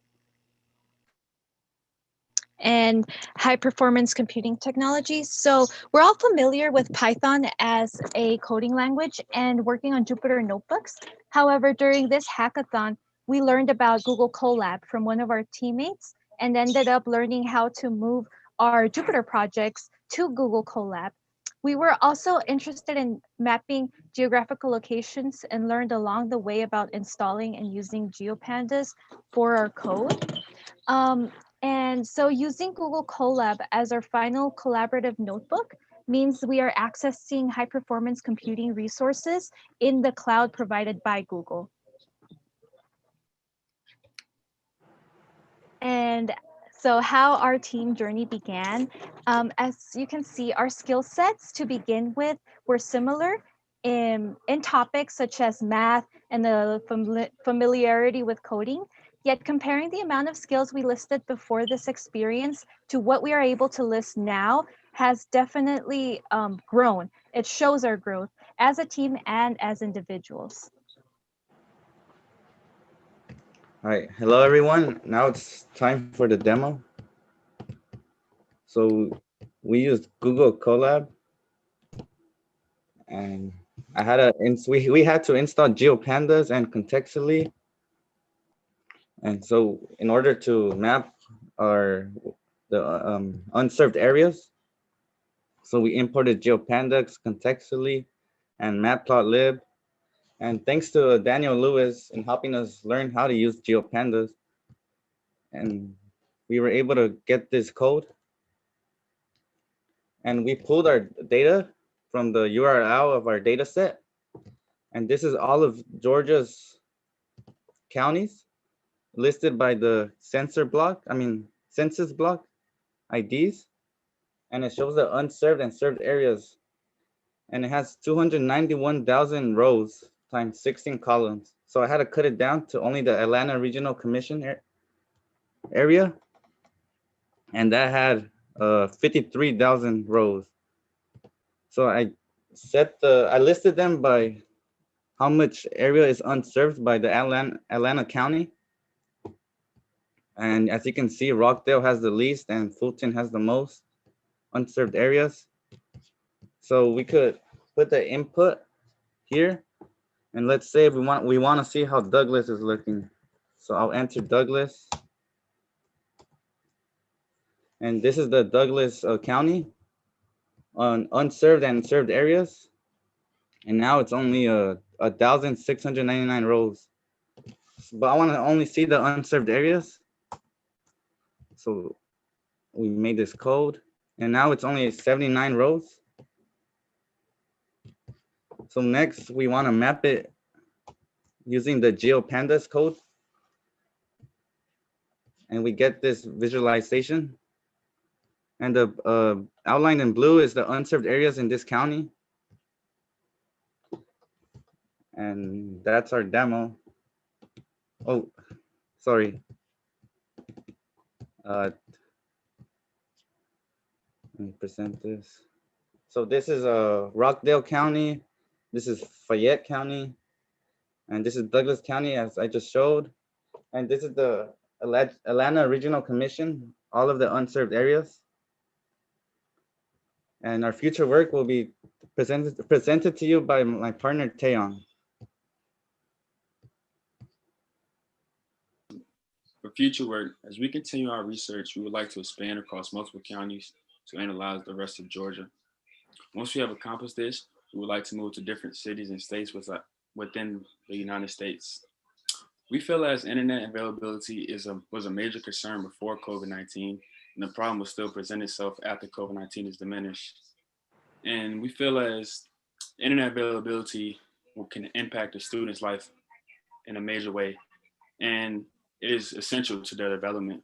and high performance computing technologies. So we're all familiar with Python as a coding language and working on Jupyter notebooks. However, during this hackathon, we learned about Google Colab from one of our teammates and ended up learning how to move our Jupyter projects to Google Colab. We were also interested in mapping geographical locations and learned along the way about installing and using GeoPandas for our code. And so using Google Colab as our final collaborative notebook means we are accessing high performance computing resources in the cloud provided by Google. And so how our team journey began, as you can see, our skill sets to begin with were similar in topics such as math and the familiarity with coding. Yet comparing the amount of skills we listed before this experience to what we are able to list now has definitely grown. It shows our growth as a team and as individuals. All right, hello everyone. Now it's time for the demo. So we used Google Colab, and we had to install GeoPandas and contextually. And so in order to map the unserved areas, so we imported GeoPandas contextually and matplotlib. And thanks to Daniel Lewis in helping us learn how to use GeoPandas, and we were able to get this code. And we pulled our data from the URL of our data set. And this is all of Georgia's counties listed by the census block IDs. And it shows the unserved and served areas. And it has 291,000 rows times 16 columns. So I had to cut it down to only the Atlanta Regional Commission area. And that had 53,000 rows. So I listed them by how much area is unserved by the Atlanta County. And as you can see, Rockdale has the least and Fulton has the most unserved areas. So we could put the input here, and let's say we want to see how Douglas is looking. So I'll enter Douglas. And this is the Douglas County on unserved and served areas. And now it's only 1,699 rows. But I want to only see the unserved areas. So we made this code, and now it's only 79 rows. So next we want to map it using the GeoPandas code. And we get this visualization. And the outlined in blue is the unserved areas in this county. And that's our demo. Oh, sorry. Let me present this. So this is Rockdale County. This is Fayette County. And this is Douglas County, as I just showed. And this is the Atlanta Regional Commission, all of the unserved areas. And our future work will be presented to you by my partner, Taeyon. For future work, as we continue our research, we would like to expand across multiple counties to analyze the rest of Georgia. Once we have accomplished this, we would like to move to different cities and states within the United States. We feel as internet availability was a major concern before COVID-19, and the problem will still present itself after COVID-19 is diminished. And we feel as internet availability can impact a student's life in a major way. and it is essential to their development.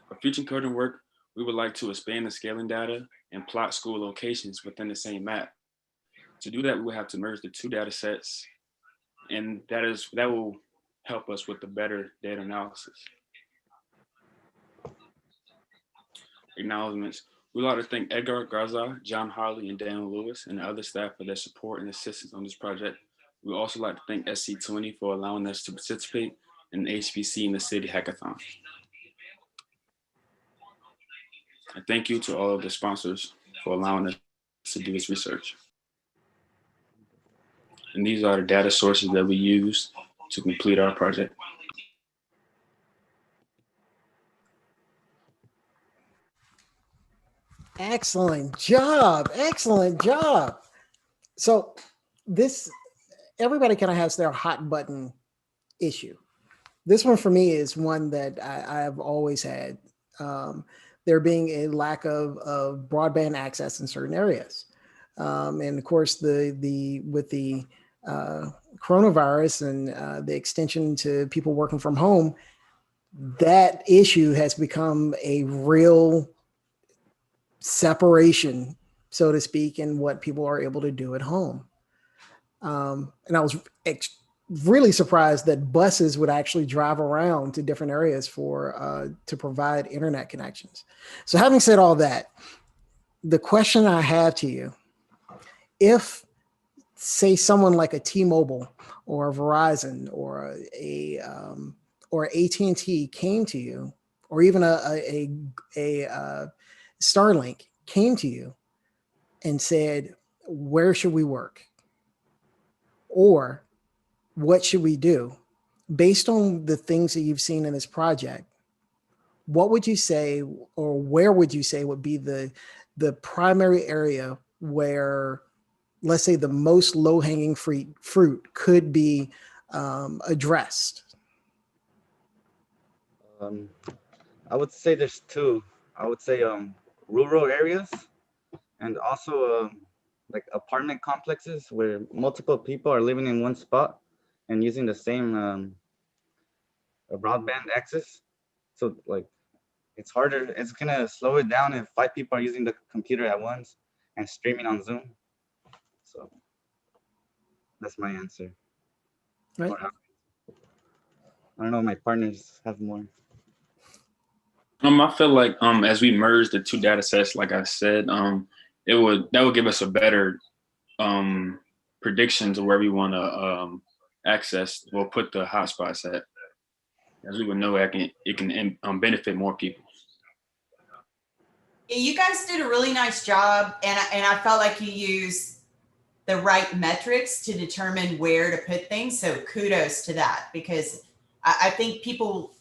For future coding work, we would like to expand the scaling data and plot school locations within the same map. To do that, we will have to merge the two data sets, and that will help us with the better data analysis. Acknowledgements. We'd like to thank Edgar Garza, John Harley, and Dan Lewis, and the other staff for their support and assistance on this project. We'd also like to thank SC20 for allowing us to participate in the HPC and the City Hackathon. And thank you to all of the sponsors for allowing us to do this research. And these are the data sources that we use to complete our project. Excellent job. Excellent job. So this, everybody kind of has their hot button issue. This one for me is one that I've always had. There being a lack of broadband access in certain areas. And of course, with the coronavirus and the extension to people working from home, that issue has become a real separation, so to speak, in what people are able to do at home. And I was really surprised that buses would actually drive around to different areas to provide internet connections. So having said all that, the question I have to you, if say someone like a T-Mobile or a Verizon or AT&T came to you, or even a Starlink came to you and said, where should we work? Or what should we do? Based on the things that you've seen in this project, what would you say, or where would you say would be the primary area where, let's say, the most low-hanging fruit could be addressed? I would say there's two. I would say rural areas, and also like apartment complexes where multiple people are living in one spot and using the same broadband access. So like it's harder, it's gonna slow it down if 5 people are using the computer at once and streaming on Zoom. So that's my answer. Right. I don't know, my partners have more. I feel like as we merge the two data sets, like I said, that would give us a better predictions of where we want to access. We'll put the hotspots at, as we would know it can benefit more people. Yeah, you guys did a really nice job, and I felt like you used the right metrics to determine where to put things. So kudos to that, because I think people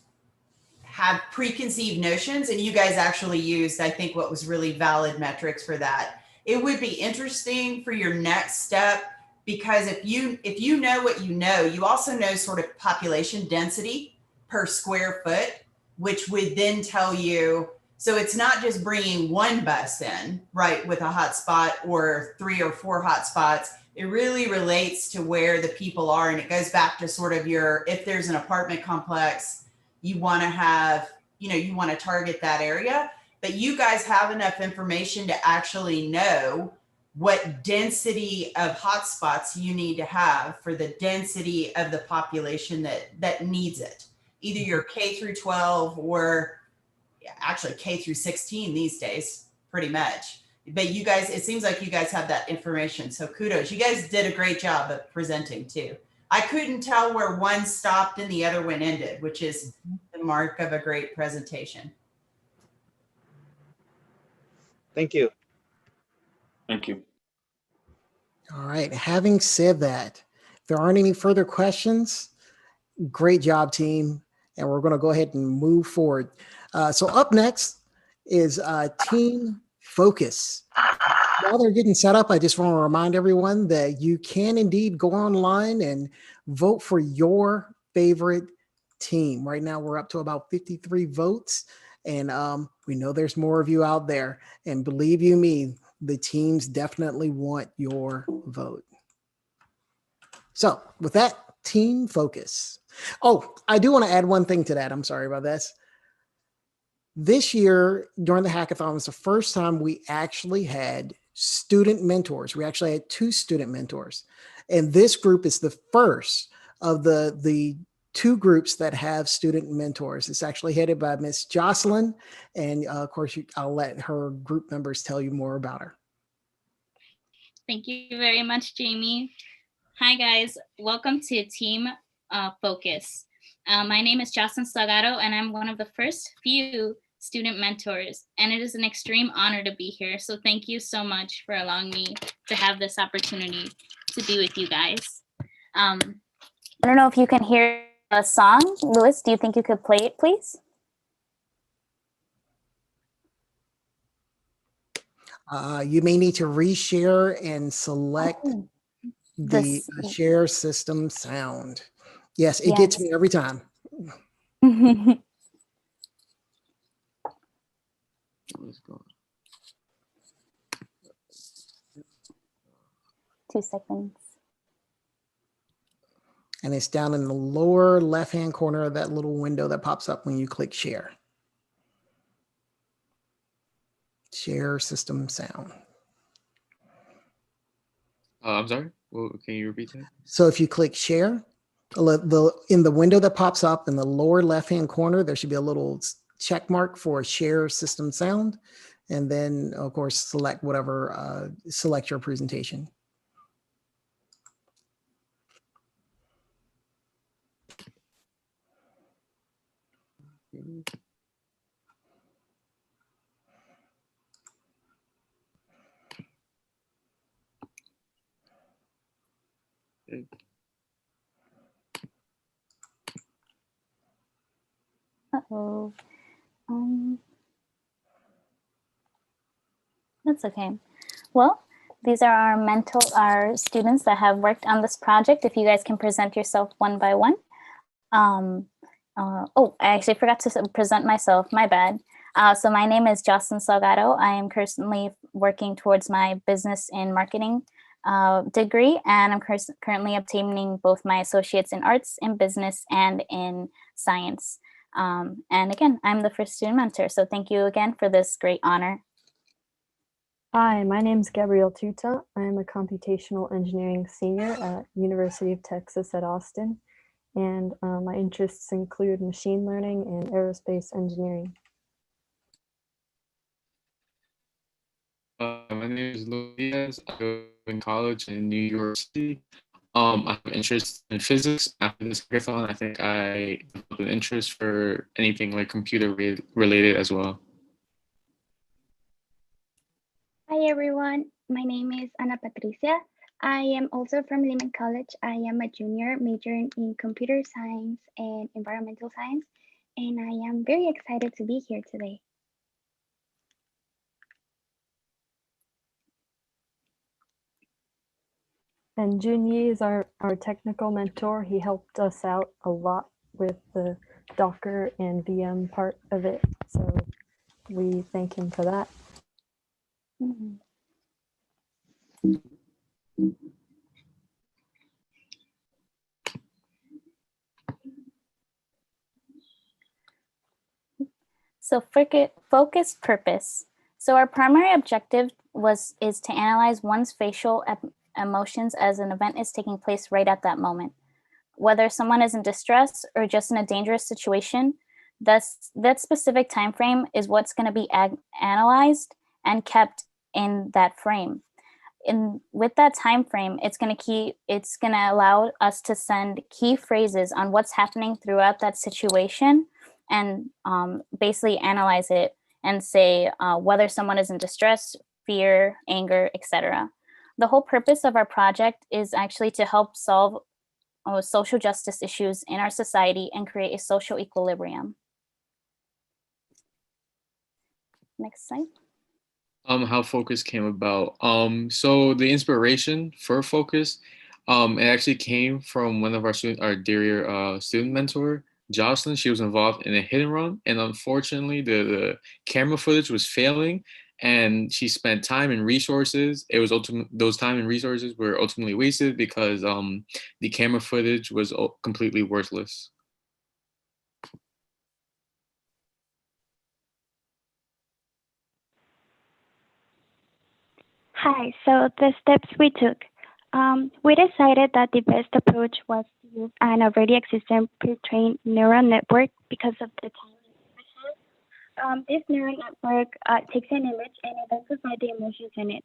have preconceived notions, and you guys actually used, I think, what was really valid metrics for that. It would be interesting for your next step, because if you know what you know, you also know sort of population density per square foot, which would then tell you, so it's not just bringing one bus in, right, with a hotspot or 3 or 4 hotspots. It really relates to where the people are. And it goes back to sort of if there's an apartment complex, you want to have, you want to target that area, but you guys have enough information to actually know what density of hotspots you need to have for the density of the population that needs it. Either you're K through 12 or actually K through 16 these days, pretty much. But you guys, it seems like you guys have that information. So kudos. You guys did a great job of presenting too. I couldn't tell where one stopped and the other one ended, which is the mark of a great presentation. Thank you. Thank you. All right. Having said that, if there aren't any further questions, great job, team. And we're going to go ahead and move forward. So up next is Team Focus. While they're getting set up, I just want to remind everyone that you can indeed go online and vote for your favorite team. Right now, we're up to about 53 votes. And we know there's more of you out there. And believe you me, the teams definitely want your vote. So with that, team focus. Oh, I do want to add one thing to that. I'm sorry about this. This year during the hackathon was the first time we actually had student mentors. We actually had 2 student mentors. And this group is the first of the 2 groups that have student mentors. It's actually headed by Miss Jocelyn. And of course, I'll let her group members tell you more about her. Thank you very much, Jamie. Hi, guys. Welcome to Team Focus. My name is Jocelyn Salgado, and I'm one of the first few student mentors, and it is an extreme honor to be here. So thank you so much for allowing me to have this opportunity to be with you guys. I don't know if you can hear a song. Louis, do you think you could play it, please? You may need to reshare and select the share system sound. Yes, it gets me every time. 2 seconds. And it's down in the lower left-hand corner of that little window that pops up when you click share. Share system sound. I'm sorry, well, can you repeat that? So if you click share, in the window that pops up in the lower left-hand corner, there should be a little check mark for share system sound. And then, of course, select whatever, select your presentation. Uh-oh. That's okay. Well, these are our students that have worked on this project. If you guys can present yourself one by one. Oh, I actually forgot to present myself, my bad. So my name is Jocelyn Salgado. I am currently working towards my business and marketing degree, and I'm currently obtaining both my associates in arts, in business, and in science. And again, I'm the first student mentor. So thank you again for this great honor. Hi, my name is Gabrielle Tuta. I am a computational engineering senior at University of Texas at Austin. And my interests include machine learning and aerospace engineering. My name is Luis. I go in college in New York City. I have interest in physics. After this hackathon, I think I developed an interest for anything like computer related as well. Hi everyone, my name is Ana Patricia. I am also from Lehman College. I am a junior majoring in computer science and environmental science, and I am very excited to be here today. And Junyi is our technical mentor. He helped us out a lot with the Docker and VM part of it. So we thank him for that. Mm-hmm. So focus purpose. So our primary objective is to analyze one's facial emotions as an event is taking place right at that moment. Whether someone is in distress or just in a dangerous situation, that specific time frame is what's going to be analyzed and kept in that frame. With that time frame, it's going to allow us to send key phrases on what's happening throughout that situation and basically analyze it and say whether someone is in distress, fear, anger, etc. The whole purpose of our project is actually to help solve social justice issues in our society and create a social equilibrium. Next slide. How Focus came about. So the inspiration for Focus, it actually came from one of our dear student mentor, Jocelyn. She was involved in a hit and run, and unfortunately the camera footage was failing, and she spent time and resources. Those time and resources were ultimately wasted because the camera footage was completely worthless. Hi, so the steps we took. We decided that the best approach was to use an already existing pre-trained neural network because of the time. This neural network takes an image and identifies the emotions in it.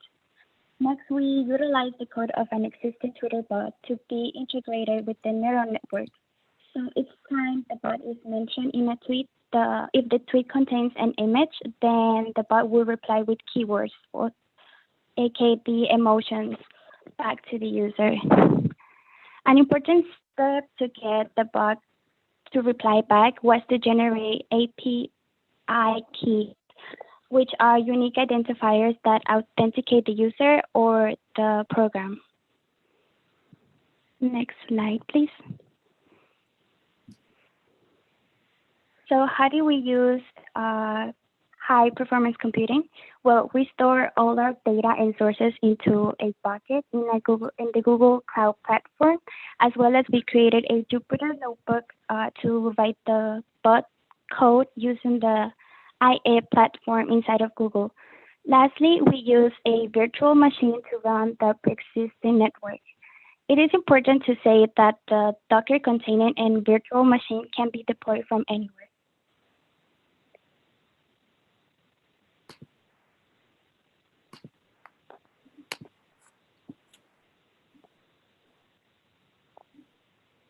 Next, we utilize the code of an existing Twitter bot to be integrated with the neural network. So each time the bot is mentioned in a tweet, if the tweet contains an image, then the bot will reply with keywords, or aka the emotions, back to the user. An important step to get the bot to reply back was to generate API keys, which are unique identifiers that authenticate the user or the program. Next slide, please. So how do we use high performance computing? Well, we store all our data and sources into a bucket in the Google Cloud platform, as well as we created a Jupyter notebook to write the bot code using the IA platform inside of Google. Lastly, we use a virtual machine to run the pre-existing network. It is important to say that the Docker container and virtual machine can be deployed from anywhere.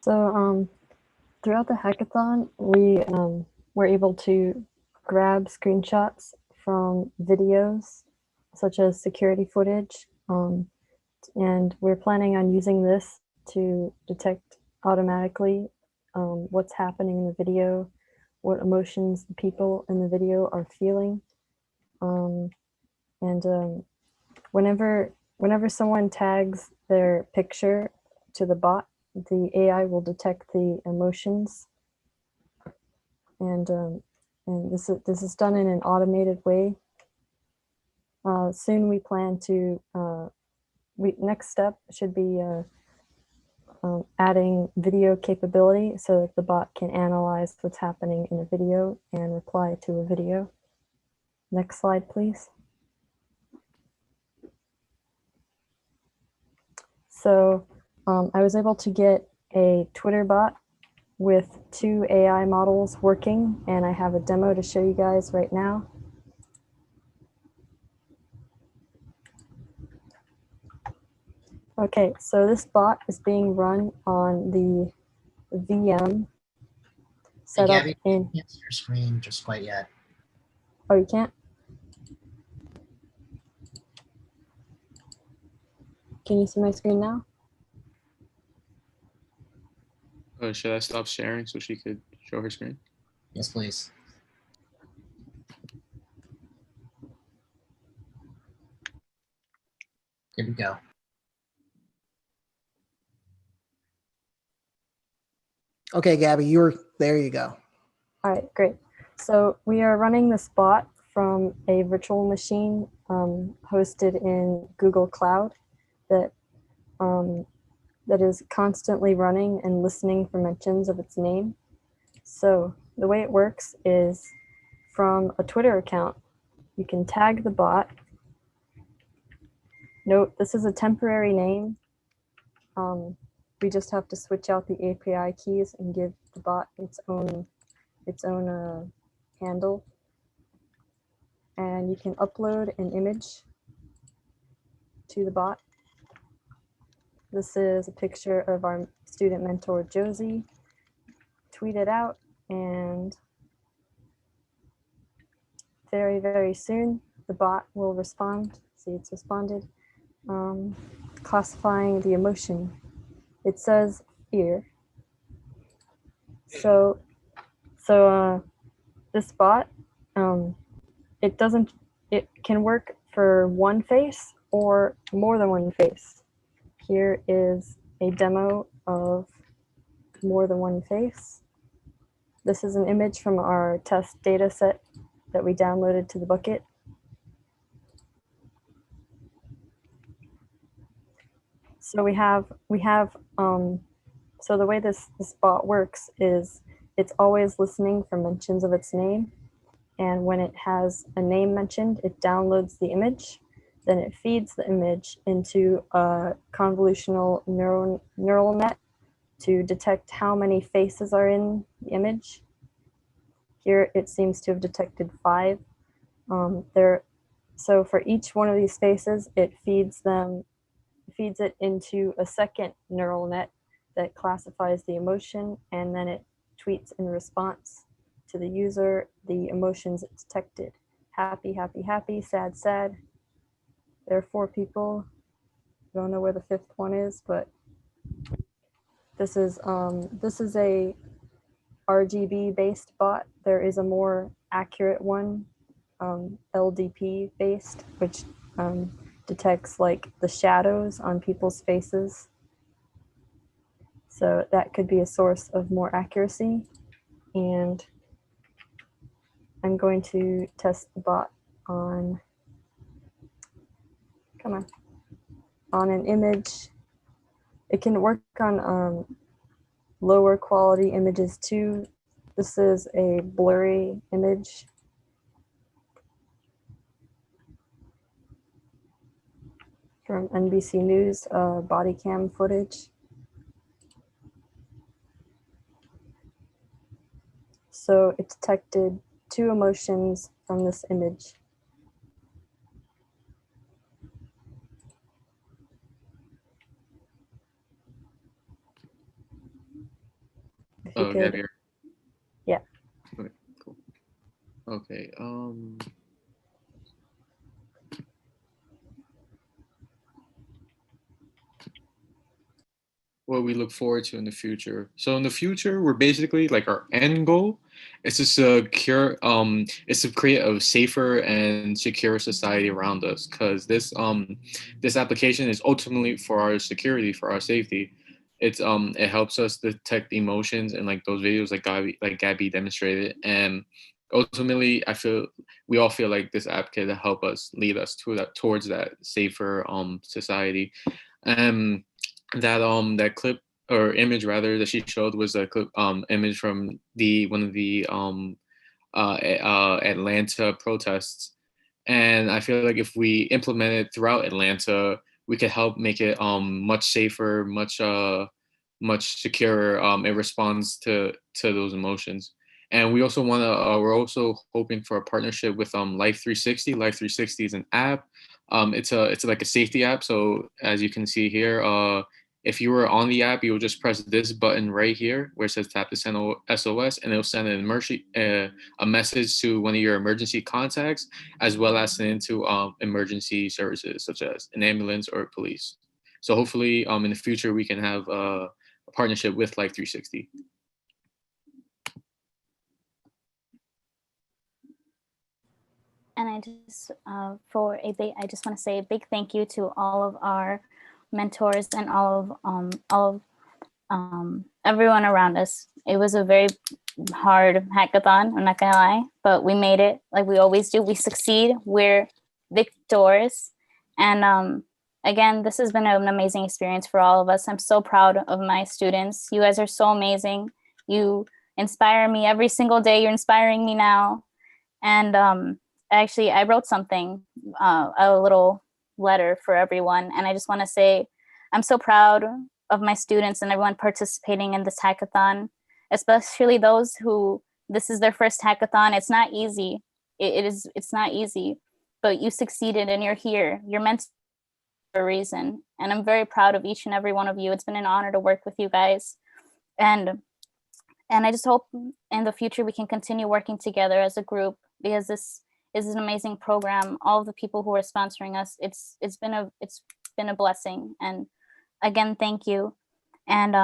So throughout the hackathon, we were able to grab screenshots from videos such as security footage, and we're planning on using this to detect automatically what's happening in the video, what emotions the people in the video are feeling. Whenever someone tags their picture to the bot, the AI will detect the emotions, and this is done in an automated way. Soon we plan to next step should be adding video capability so that the bot can analyze what's happening in a video and reply to a video. Next slide, please. So I was able to get a Twitter bot with 2 AI models working, and I have a demo to show you guys right now. Okay, so this bot is being run on the VM set up Gabby, in. you can't see your screen just quite yet. Oh, you can't? Can you see my screen now? Should I stop sharing so she could show her screen? Yes, please. Here we go. Okay, Gabby, there you go. All right, great. So we are running this bot from a virtual machine hosted in Google Cloud that is constantly running and listening for mentions of its name. So the way it works is from a Twitter account, you can tag the bot. Note, this is a temporary name. We just have to switch out the API keys and give the bot its own handle. And you can upload an image to the bot. This is a picture of our student mentor, Josie. Tweet it out, and very, very soon, the bot will respond. See, it's responded, classifying the emotion. It says fear. So this bot, it can work for one face or more than one face. Here is a demo of more than one face. This is an image from our test data set that we downloaded to the bucket. So so the way this bot works is it's always listening for mentions of its name. And when it has a name mentioned, it downloads the image. Then it feeds the image into a convolutional neural net to detect how many faces are in the image. Here it seems to have detected 5. So for each one of these faces, it feeds it into a second neural net that classifies the emotion, and then it tweets in response to the user the emotions it detected. Happy, happy, happy, sad, sad. There are 4 people. Don't know where the 5th one is, but this is a RGB based bot. There is a more accurate one, LDP based, which detects like the shadows on people's faces. So that could be a source of more accuracy. And I'm going to test the bot on an image. It can work on lower quality images too. This is a blurry image. From NBC News, body cam footage. So it detected 2 emotions from this image. Oh, Gabby. Yeah. Okay, cool. Okay. What we look forward to in the future. So in the future, we're basically like our end goal is to secure, is to create a safer and secure society around us. Because this application is ultimately for our security, for our safety. It helps us detect emotions and like those videos like Gabby demonstrated. And ultimately, we all feel like this app can help us lead us towards that safer society. That clip or image rather that she showed was a clip image from one of the Atlanta protests, and I feel like if we implement it throughout Atlanta, we could help make it much safer, much securer in response to those emotions. And we also want to we're also hoping for a partnership with Life 360. Life 360 is an app. It's like a safety app. So as you can see here, if you were on the app, you will just press this button right here where it says tap to send SOS, and it'll send a message to one of your emergency contacts, as well as send it to emergency services such as an ambulance or police. So hopefully in the future, we can have a partnership with Life 360. And I just I just want to say a big thank you to all of our mentors and all of everyone around us. It was a very hard hackathon, I'm not gonna lie, but we made it like we always do. We succeed, we're victors. And again, this has been an amazing experience for all of us. I'm so proud of my students. You guys are so amazing. You inspire me every single day. You're inspiring me now. And actually, I wrote something, a little letter for everyone. And I just want to say, I'm so proud of my students and everyone participating in this hackathon, especially those who this is their first hackathon. It's not easy. It's not easy, but you succeeded and you're here. You're meant for a reason. And I'm very proud of each and every one of you. It's been an honor to work with you guys. And I just hope in the future we can continue working together as a group, because this is an amazing program. All of the people who are sponsoring us, it's been a blessing. And again, thank you. And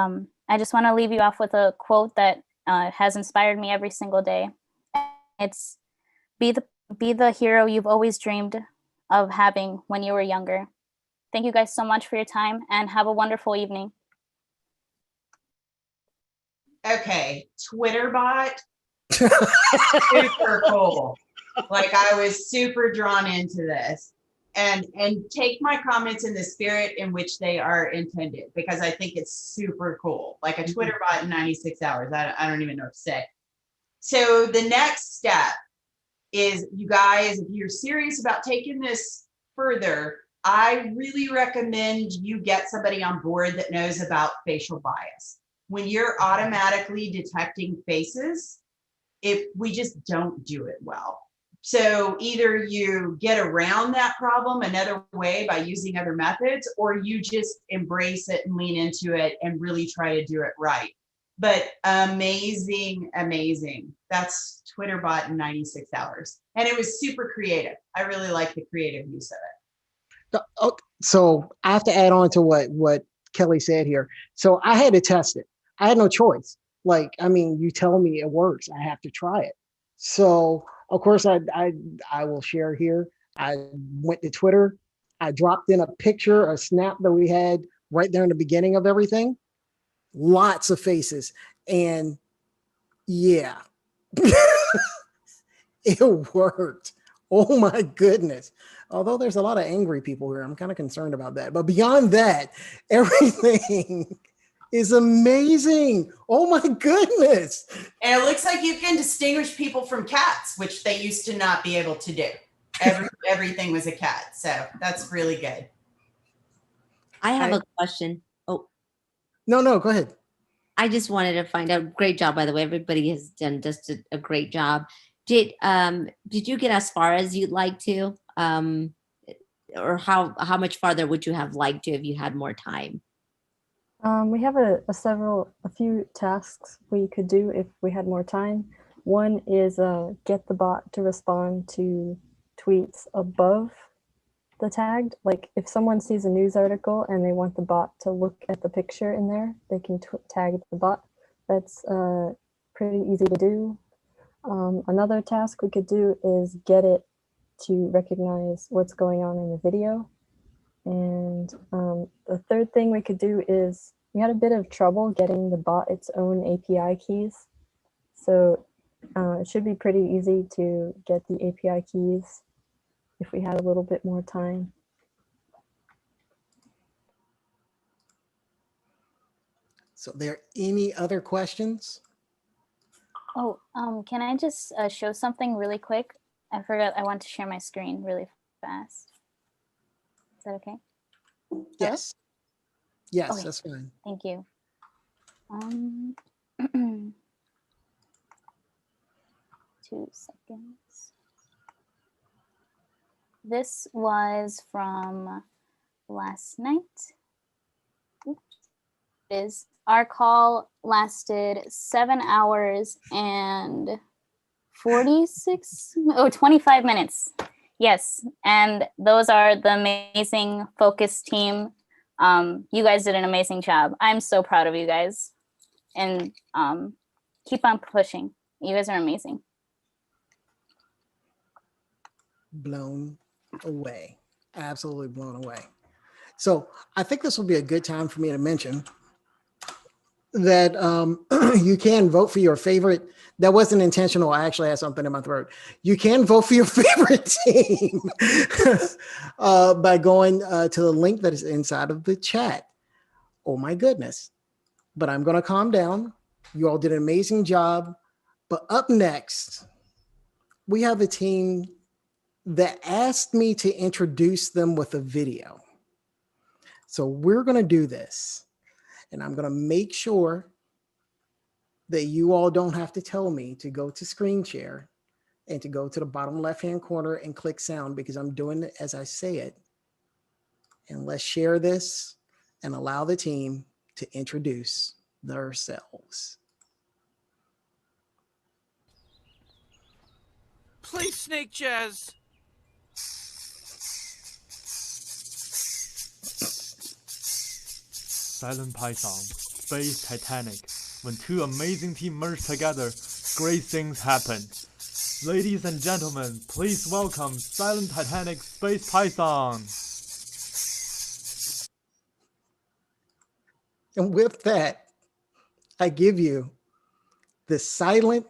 I just want to leave you off with a quote that has inspired me every single day. It's be the hero you've always dreamed of having when you were younger. Thank you guys so much for your time, and have a wonderful evening. Okay, Twitter bot, super cool. Like I was super drawn into this. and take my comments in the spirit in which they are intended, because I think it's super cool. Like a Twitter bot in 96 hours. I don't even know what to say. So the next step is, you guys, if you're serious about taking this further, I really recommend you get somebody on board that knows about facial bias. When you're automatically detecting faces, we just don't do it well. So either you get around that problem another way by using other methods, or you just embrace it and lean into it and really try to do it right. But amazing, amazing. That's Twitter bot in 96 hours. And it was super creative. I really like the creative use of it. So I have to add on to what Kelly said here. So I had to test it. I had no choice. Like, I mean, you tell me it works, I have to try it. So of course I will share here. I went to Twitter. I dropped in a picture, a snap that we had right there in the beginning of everything. Lots of faces. And yeah, it worked. Oh my goodness. Although there's a lot of angry people here, I'm kind of concerned about that. But beyond that, everything is amazing. Oh my goodness. And it looks like you can distinguish people from cats, which they used to not be able to do. Everything was a cat. So that's really good. I have a question. Oh. No, go ahead. I just wanted to find out. Great job, by the way. Everybody has done just a great job. Did you get as far as you'd like to? Or how much farther would you have liked to if you had more time? We have a few tasks we could do if we had more time. One is get the bot to respond to tweets above the tagged. Like if someone sees a news article and they want the bot to look at the picture in there, they can tag the bot. That's pretty easy to do. Another task we could do is get it to recognize what's going on in the video. And the third thing we could do is, we had a bit of trouble getting the bot its own API keys. So it should be pretty easy to get the API keys if we had a little bit more time. So there any other questions? Oh, can I just show something really quick? I forgot I want to share my screen really fast. Is that okay? Yes. Yes, Okay. that's fine. Thank you. 2 seconds. This was from last night. Oops. Our call lasted 7 hours and 25 minutes. Yes, and those are the amazing focus team. You guys did an amazing job. I'm so proud of you guys. And keep on pushing. You guys are amazing. Blown away. Absolutely blown away. So I think this will be a good time for me to mention that you can vote for your favorite. That wasn't intentional. I actually had something in my throat. You can vote for your favorite team by going to the link that is inside of the chat. Oh my goodness. But I'm going to calm down. You all did an amazing job. But up next, we have a team that asked me to introduce them with a video. So we're going to do this. And I'm going to make sure that you all don't have to tell me to go to screen share and to go to the bottom left-hand corner and click sound, because I'm doing it as I say it. And let's share this and allow the team to introduce themselves. Play Snake Jazz. Silent Python, Space Titanic. When two amazing teams merge together, great things happen. Ladies and gentlemen, please welcome Silent Titanic, Space Python. And with that, I give you the Silent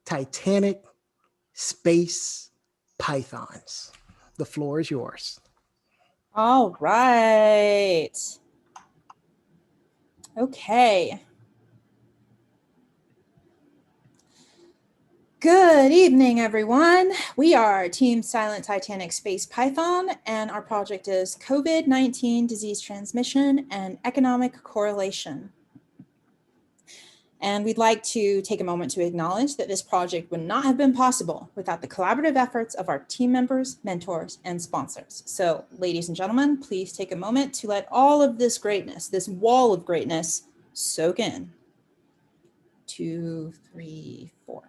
Titanic Space Pythons. The floor is yours. All right. Okay. Good evening, everyone. We are Team Silent Titanic Space Python, and our project is COVID-19 disease transmission and economic correlation. And we'd like to take a moment to acknowledge that this project would not have been possible without the collaborative efforts of our team members, mentors, and sponsors. So, ladies and gentlemen, please take a moment to let all of this greatness, this wall of greatness, soak in. 2, 3, 4.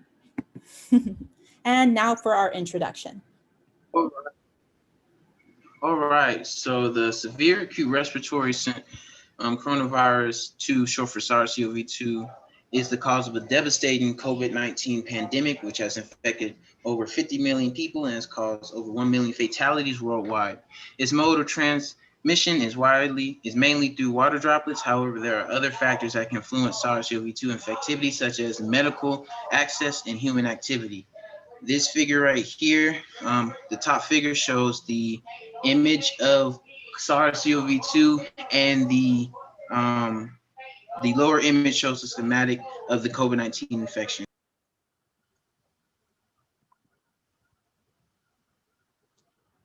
And now for our introduction. All right, so the severe acute respiratory coronavirus 2, short for SARS-CoV-2, is the cause of a devastating COVID-19 pandemic, which has infected over 50 million people and has caused over 1 million fatalities worldwide. Its mode of transmission is mainly through water droplets. However, there are other factors that can influence SARS-CoV-2 infectivity, such as medical access and human activity. This figure right here, the top figure shows the image of SARS-CoV-2, and the lower image shows the schematic of the COVID-19 infection.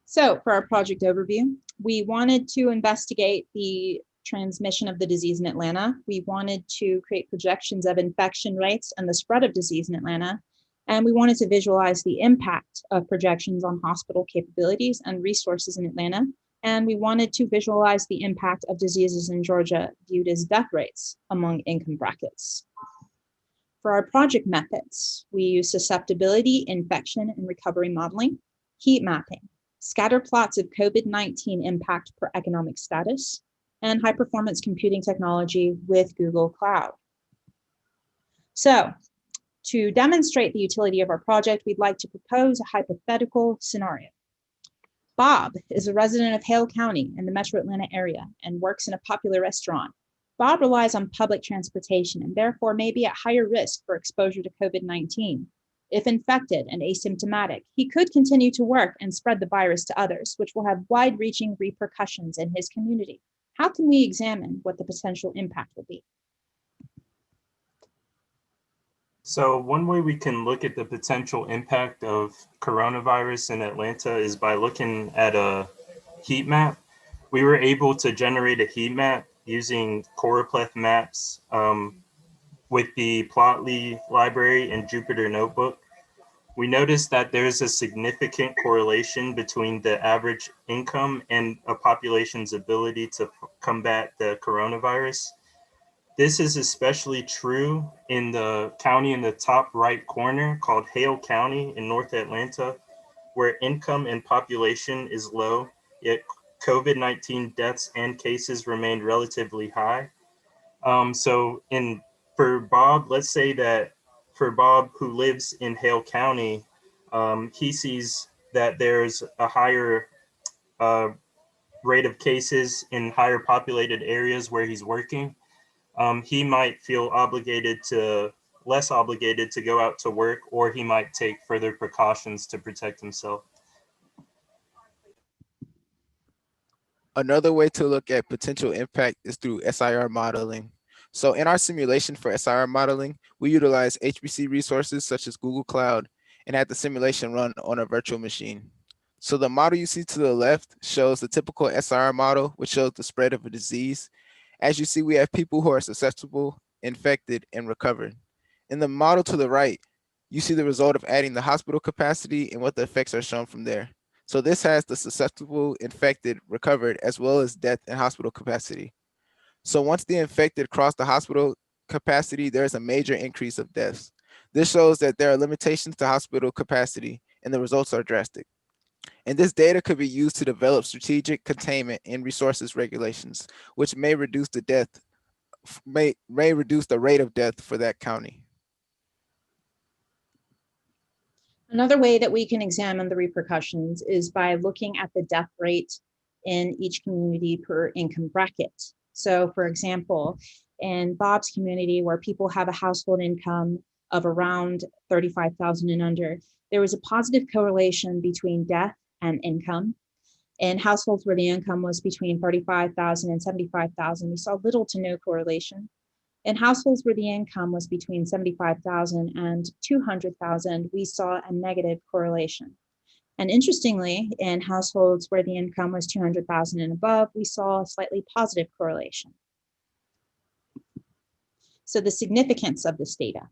So for our project overview, we wanted to investigate the transmission of the disease in Atlanta. We wanted to create projections of infection rates and the spread of disease in Atlanta. And we wanted to visualize the impact of projections on hospital capabilities and resources in Atlanta. And we wanted to visualize the impact of diseases in Georgia viewed as death rates among income brackets. For our project methods, we use susceptibility, infection, and recovery modeling, heat mapping, scatter plots of COVID-19 impact per economic status, and high-performance computing technology with Google Cloud. So, to demonstrate the utility of our project, we'd like to propose a hypothetical scenario. Bob is a resident of Hale County in the Metro Atlanta area and works in a popular restaurant. Bob relies on public transportation and therefore may be at higher risk for exposure to COVID-19. If infected and asymptomatic, he could continue to work and spread the virus to others, which will have wide-reaching repercussions in his community. How can we examine what the potential impact will be? So one way we can look at the potential impact of coronavirus in Atlanta is by looking at a heat map. We were able to generate a heat map using Choropleth maps with the Plotly library and Jupyter Notebook. We noticed that there's a significant correlation between the average income and a population's ability to combat the coronavirus. This is especially true in the county in the top right corner called Hale County in North Atlanta, where income and population is low, yet COVID-19 deaths and cases remained relatively high. For Bob, let's say that for Bob who lives in Hale County, he sees that there's a higher rate of cases in higher populated areas where he's working. He might feel less obligated to go out to work, or he might take further precautions to protect himself. Another way to look at potential impact is through SIR modeling. So in our simulation for SIR modeling, we utilize HPC resources such as Google Cloud and had the simulation run on a virtual machine. So the model you see to the left shows the typical SIR model, which shows the spread of a disease. As you see, we have people who are susceptible, infected, and recovered. In the model to the right, you see the result of adding the hospital capacity and what the effects are shown from there. So this has the susceptible, infected, recovered, as well as death and hospital capacity. So once the infected cross the hospital capacity, there's a major increase of deaths. This shows that there are limitations to hospital capacity and the results are drastic. And this data could be used to develop strategic containment and resources regulations, which may reduce the rate of death for that county. Another way that we can examine the repercussions is by looking at the death rate in each community per income bracket. So for example, in Bob's community, where people have a household income of around $35,000 and under, there was a positive correlation between death and income. In households where the income was between 35,000 and 75,000, we saw little to no correlation. In households where the income was between 75,000 and 200,000, we saw a negative correlation. And interestingly, in households where the income was 200,000 and above, we saw a slightly positive correlation. So the significance of this data.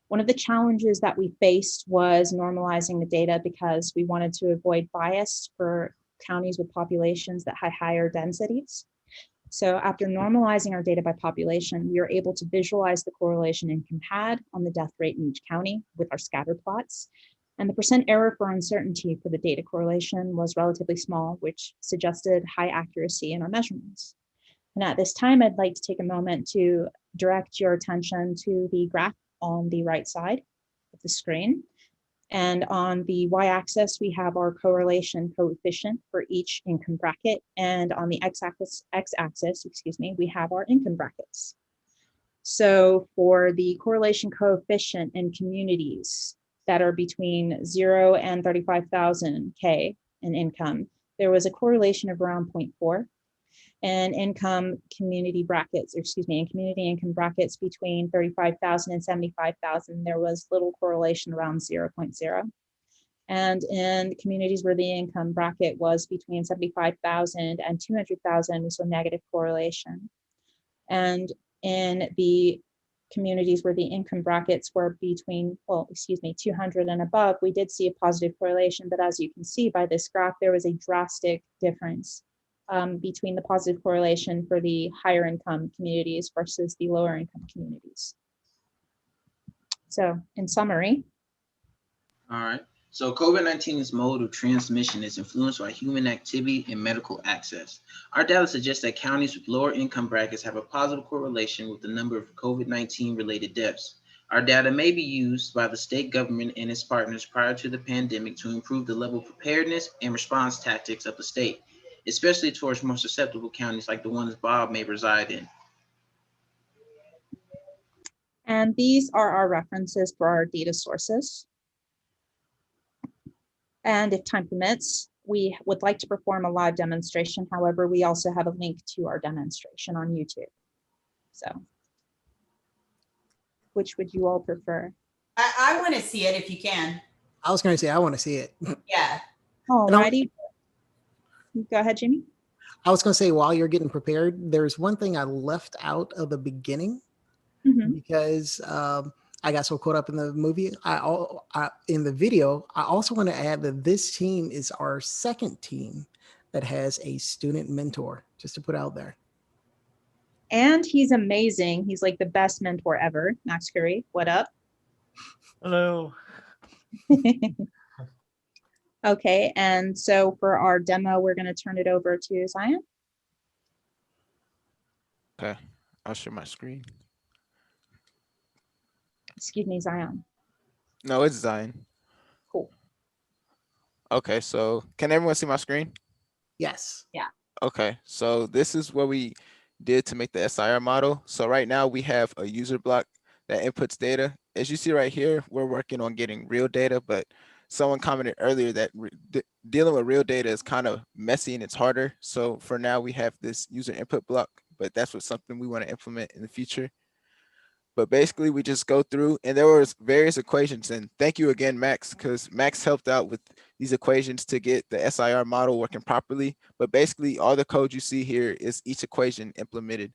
One of the challenges that we faced was normalizing the data because we wanted to avoid bias for counties with populations that had higher densities. So after normalizing our data by population, we were able to visualize the correlation income had on the death rate in each county with our scatter plots. And the percent error for uncertainty for the data correlation was relatively small, which suggested high accuracy in our measurements. And at this time, I'd like to take a moment to direct your attention to the graph on the right side of the screen. And on the y-axis, we have our correlation coefficient for each income bracket. And on the x-axis, we have our income brackets. So for the correlation coefficient in communities that are between 0 and 35,000 K in income, there was a correlation of around 0.4. And income community brackets, in community income brackets between 35,000 and 75,000, there was little correlation around 0.0. And in communities where the income bracket was between 75,000 and 200,000, we saw negative correlation. And in the communities where the income brackets were between, 200 and above, we did see a positive correlation. But as you can see by this graph, there was a drastic difference between the positive correlation for the higher income communities versus the lower income communities. So in summary. All right. So COVID-19's mode of transmission is influenced by human activity and medical access. Our data suggests that counties with lower income brackets have a positive correlation with the number of COVID-19 related deaths. Our data may be used by the state government and its partners prior to the pandemic to improve the level of preparedness and response tactics of the state, especially towards more susceptible counties like the ones Bob may reside in. And these are our references for our data sources. And if time permits, we would like to perform a live demonstration. However, we also have a link to our demonstration on YouTube. So, which would you all prefer? I want to see it if you can. I was going to say, I want to see it. Yeah. All righty. Go ahead, Jimmy. I was going to say, while you're getting prepared, there's one thing I left out of the beginning because I got so caught up in the movie. In the video, I also want to add that this team is our second team that has a student mentor, just to put out there. And he's amazing. He's like the best mentor ever. Max Curry, what up? Hello. Okay, and so for our demo, we're going to turn it over to Zion. Okay, I'll share my screen. Excuse me, Zion. No, it's Zion. Cool. Okay, so can everyone see my screen? Yes. Yeah. Okay, so this is what we did to make the SIR model. So right now we have a user block that inputs data. As you see right here, we're working on getting real data, but someone commented earlier that dealing with real data is kind of messy and it's harder. So for now we have this user input block, but that's something we want to implement in the future. But basically we just go through, and there was various equations, and thank you again, Max, because Max helped out with these equations to get the SIR model working properly. But basically all the code you see here is each equation implemented.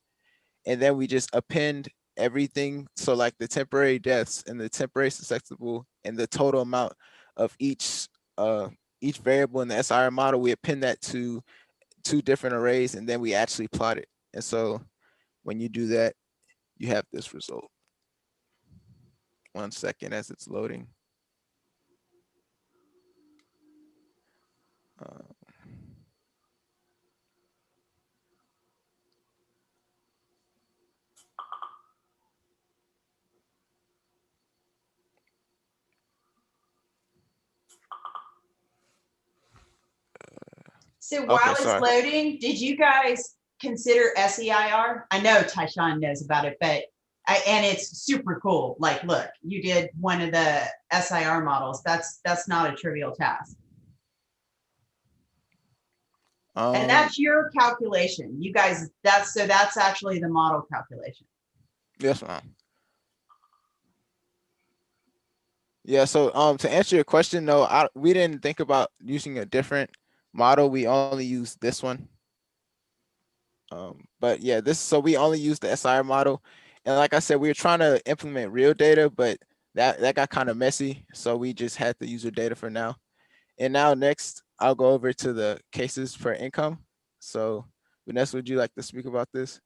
And then we just append everything. So like the temporary deaths and the temporary susceptible and the total amount of each variable in the SIR model, we append that to 2 different arrays, and then we actually plot it. And so when you do that, you have this result. 1 second as it's loading. So while it's loading, did you guys consider SEIR? I know Tyshawn knows about it, but and it's super cool. Like, look, you did one of the SIR models. That's not a trivial task. And that's your calculation. You guys, that's actually the model calculation. Yes, ma'am. Yeah, so to answer your question, no, we didn't think about using a different model. We only used this one. But yeah, so we only use the SIR model. And like I said, we were trying to implement real data, but that got kind of messy. So we just had the user data for now. And now next, I'll go over to the cases for income. So Vanessa, would you like to speak about this?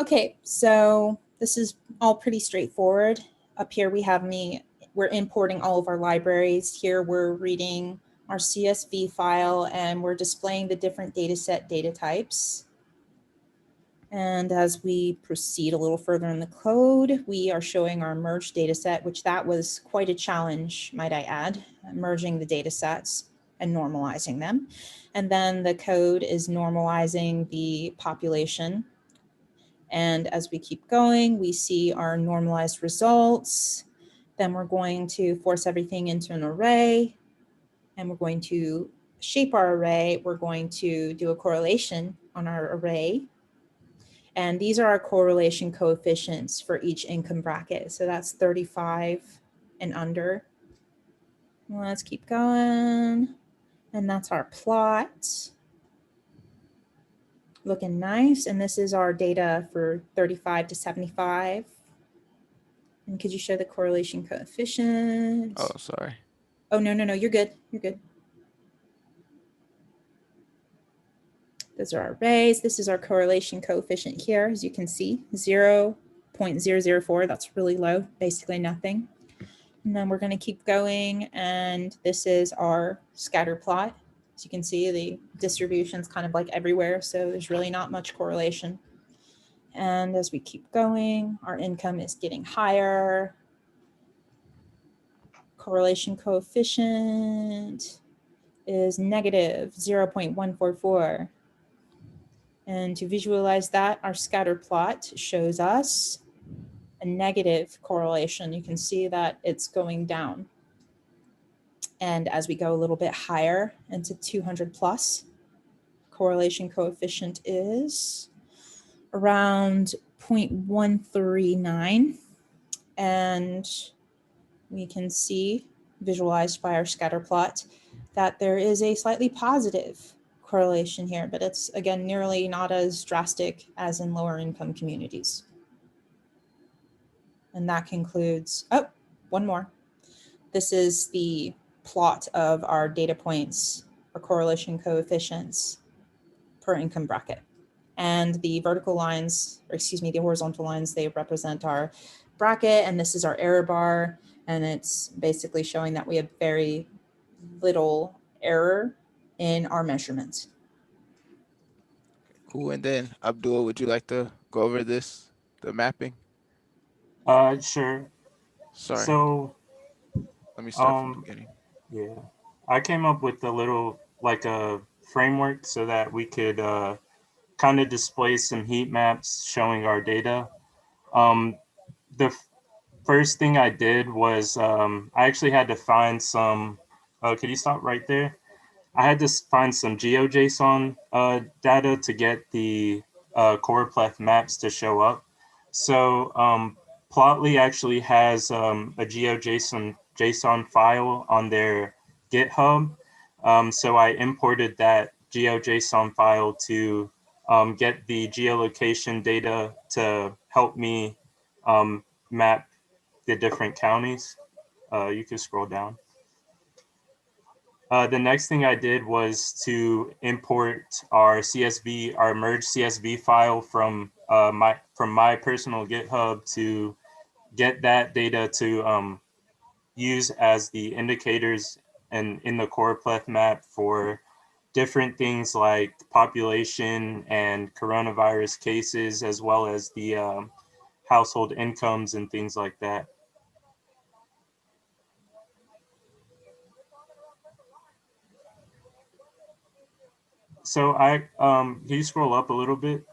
Okay, so this is all pretty straightforward. Up here we have we're importing all of our libraries. Here we're reading our CSV file and we're displaying the different dataset data types. And as we proceed a little further in the code, we are showing our merged dataset, which that was quite a challenge, might I add, merging the datasets and normalizing them. And then the code is normalizing the population. And as we keep going, we see our normalized results. Then we're going to force everything into an array. And we're going to shape our array. We're going to do a correlation on our array. And these are our correlation coefficients for each income bracket. So that's 35 and under. Let's keep going. And that's our plot. Looking nice. And this is our data for 35 to 75. And could you show the correlation coefficient? Oh, sorry. Oh, no, you're good. You're good. Those are our arrays. This is our correlation coefficient here, as you can see, 0.004. That's really low, basically nothing. And then we're going to keep going. And this is our scatter plot. As you can see, the distribution's kind of like everywhere. So there's really not much correlation. And as we keep going, our income is getting higher. Correlation coefficient is negative 0.144. And to visualize that, our scatter plot shows us a negative correlation. You can see that it's going down. And as we go a little bit higher into 200 plus, correlation coefficient is around 0.139. And we can see, visualized by our scatter plot, that there is a slightly positive correlation here, but it's again nearly not as drastic as in lower income communities. And that concludes, one more. This is the plot of our data points or correlation coefficients per income bracket. And the vertical lines, or excuse me, the horizontal lines, they represent our bracket, and this is our error bar. And it's basically showing that we have very little error in our measurements. Cool. And then Abdul, would you like to go over the mapping? Sure. Sorry. So let me start from the beginning. Yeah, I came up with a framework so that we could kind of display some heat maps showing our data. The first thing I did was I actually had to find some. Could you stop right there? I had to find some GeoJSON data to get the choropleth maps to show up. So Plotly actually has a GeoJSON file on their GitHub. So I imported that GeoJSON file to get the geolocation data to help me map the different counties. You can scroll down. The next thing I did was to import our merged CSV file from my personal GitHub to get that data to use as the indicators and in the choropleth map for different things like population and coronavirus cases, as well as the household incomes and things like that. So can you scroll up a little bit?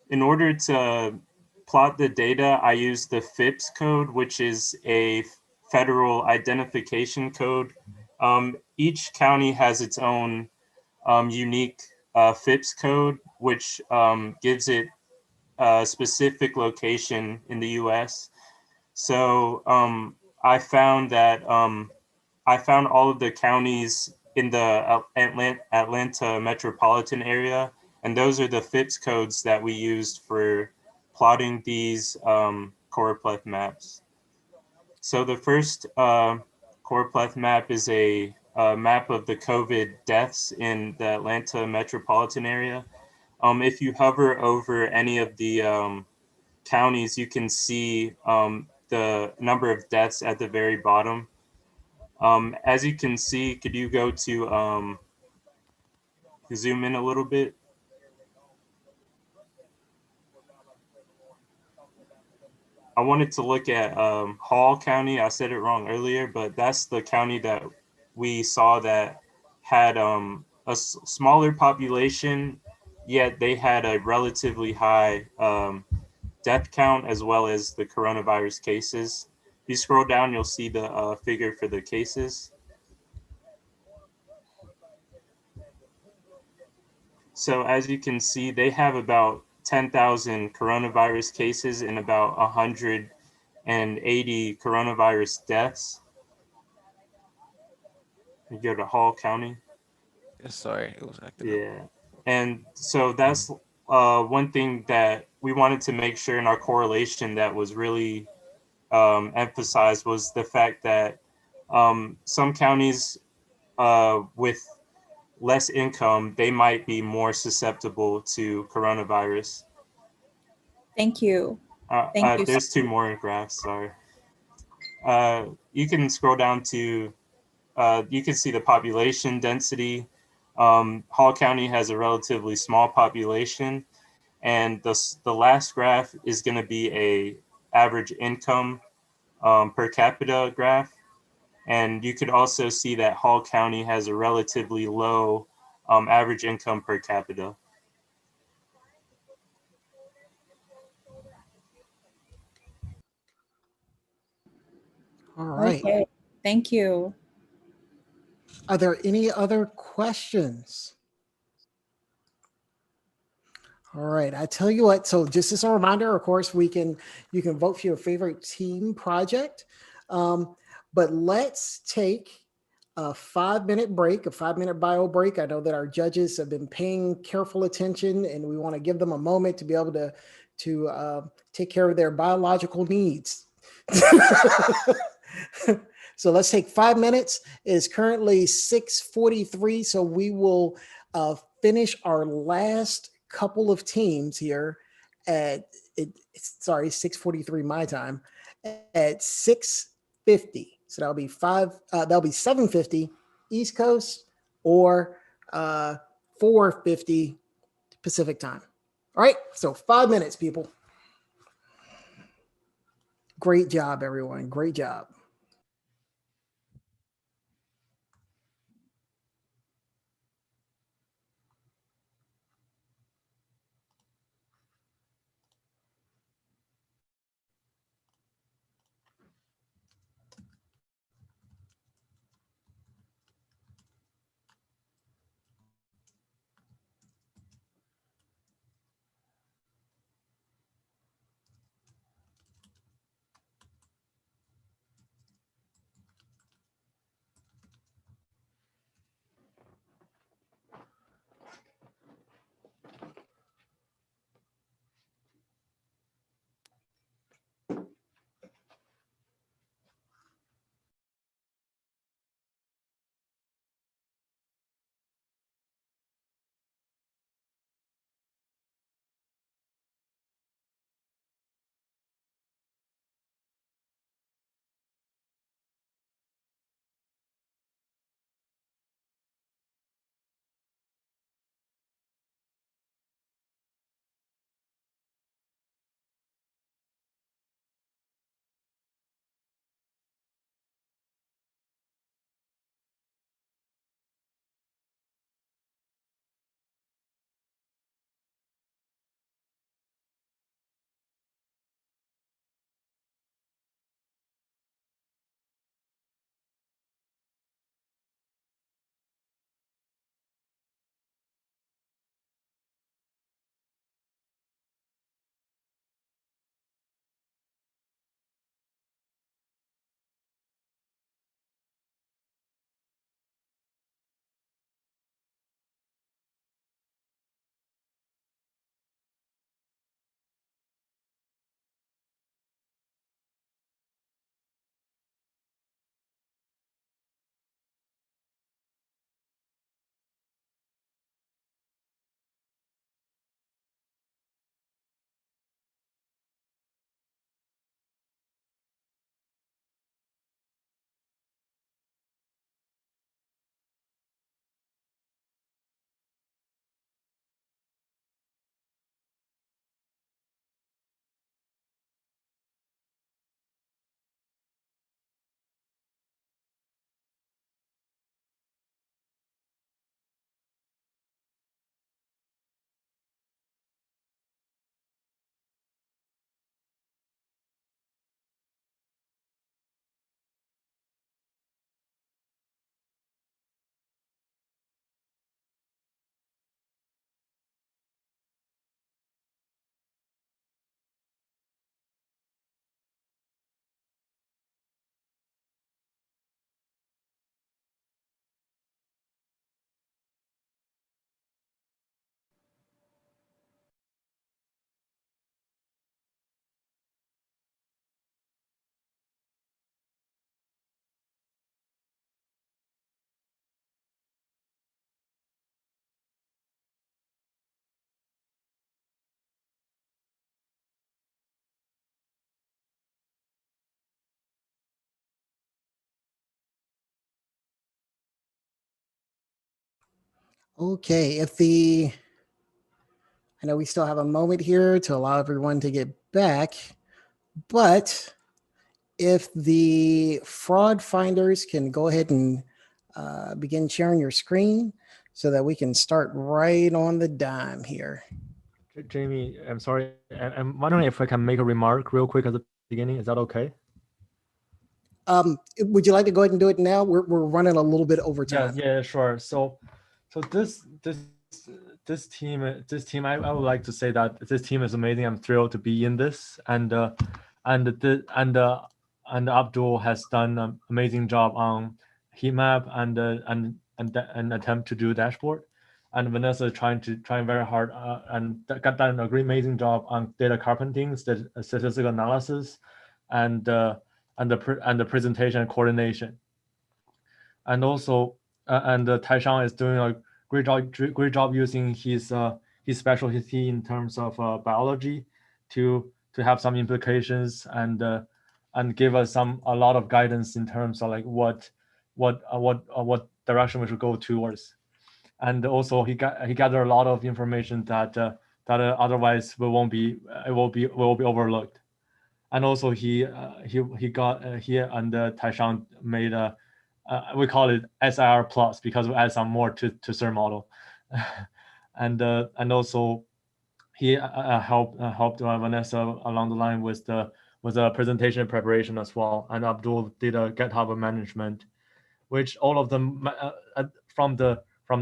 In order to plot the data, I use the FIPS code, which is a federal identification code Each county has its own unique FIPS code, which gives it a specific location in the U.S. So I found that I found all of the counties in the Atlanta metropolitan area, and those are the FIPS codes that we used for plotting these choropleth maps. So the first choropleth map is a map of the COVID deaths in the Atlanta metropolitan area. If you hover over any of the counties, you can see the number of deaths at the very bottom. As you can see, could you go to zoom in a little bit? I wanted to look at Hall County. I said it wrong earlier, but that's the county that we saw that had a smaller population, yet they had a relatively high death count as well as the coronavirus cases. If you scroll down, you'll see the figure for the cases. So as you can see, they have about 10,000 coronavirus cases and about 180 coronavirus deaths. You go to Hall County. Sorry, it was acting Yeah. And so that's one thing that we wanted to make sure in our correlation that was really emphasized was the fact that some counties with less income, they might be more susceptible to coronavirus. Thank you. Thank you. There's two more graphs, sorry. You can scroll down to, you can see the population density. Hall County has a relatively small population, and the last graph is going to be a average income per capita graph. And you could also see that Hall County has a relatively low average income per capita. All right. Okay, thank you. Are there any other questions? All right, I tell you what, so just as a reminder, of course, you can vote for your favorite team project, but let's take a 5-minute break, a 5-minute bio break. I know that our judges have been paying careful attention, and we want to give them a moment to be able to take care of their biological needs. So let's take 5 minutes. It is currently 6:43, so we will finish our last couple of teams here at 6:43 my time at 6:50. So that'll be 7:50 East Coast or 4:50 Pacific time. All right, so 5 minutes, people. Great job, everyone. Great job. Okay, I know we still have a moment here to allow everyone to get back, but if the fraud finders can go ahead and begin sharing your screen so that we can start right on the dime here. Jamie, I'm sorry. I'm wondering if I can make a remark real quick at the beginning. Is that okay? Would you like to go ahead and do it now? We're running a little bit over time. Yeah, sure. So this team, I would like to say that this team is amazing. I'm thrilled to be in this, and Abdul has done an amazing job on heat map and attempt to do dashboard, and Vanessa is trying very hard and got done a great amazing job on data carpenting, statistical analysis, and the presentation and coordination. And also Taishan is doing a great job using his specialty in terms of biology to have some implications and give us a lot of guidance in terms of like what direction we should go towards. And also he gathered a lot of information that otherwise will be overlooked. And also he and Taishan made a we call it SIR plus because we add some more to SIR model, and also he helped Vanessa along the line with the presentation preparation as well, and Abdul did a GitHub management, which all of them from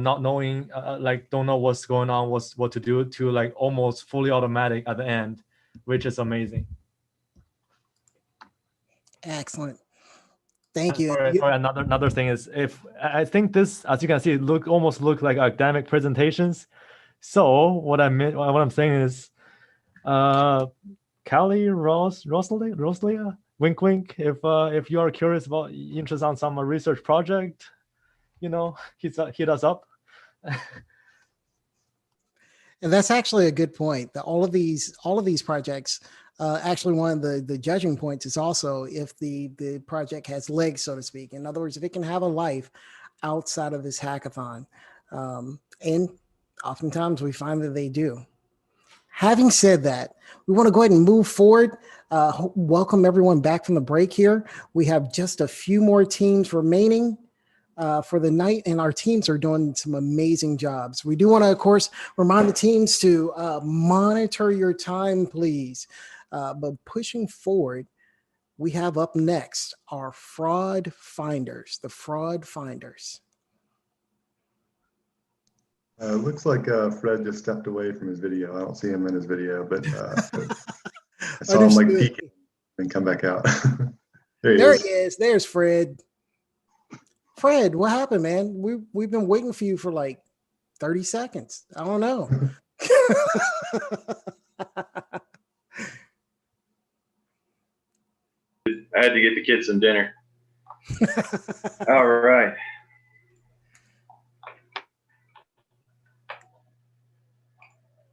not knowing like don't know what's going on, what to do, to like almost fully automatic at the end, which is amazing. Excellent. Thank you. Sorry, another thing is, if I think this, as you can see, it almost look like academic presentations. So what I'm saying is, Callie, Rosalia, wink, wink. If you are curious about interest on some research project, hit us up. And that's actually a good point. That all of these projects, actually, one of the judging points is also if the project has legs, so to speak. In other words, if it can have a life outside of this hackathon, and oftentimes we find that they do. Having said that, we want to go ahead and move forward. Welcome everyone back from the break here. We have just a few more teams remaining for the night, and our teams are doing some amazing jobs. We do want to, of course, remind the teams to monitor your time, please. But pushing forward, we have up next our fraud finders, the fraud finders. Looks like Fred just stepped away from his video. I don't see him in his video, but I saw him like peek and come back out. There he is. There's Fred. Fred, what happened, man? We've been waiting for you for like 30 seconds. I don't know. I had to get the kids some dinner. All right.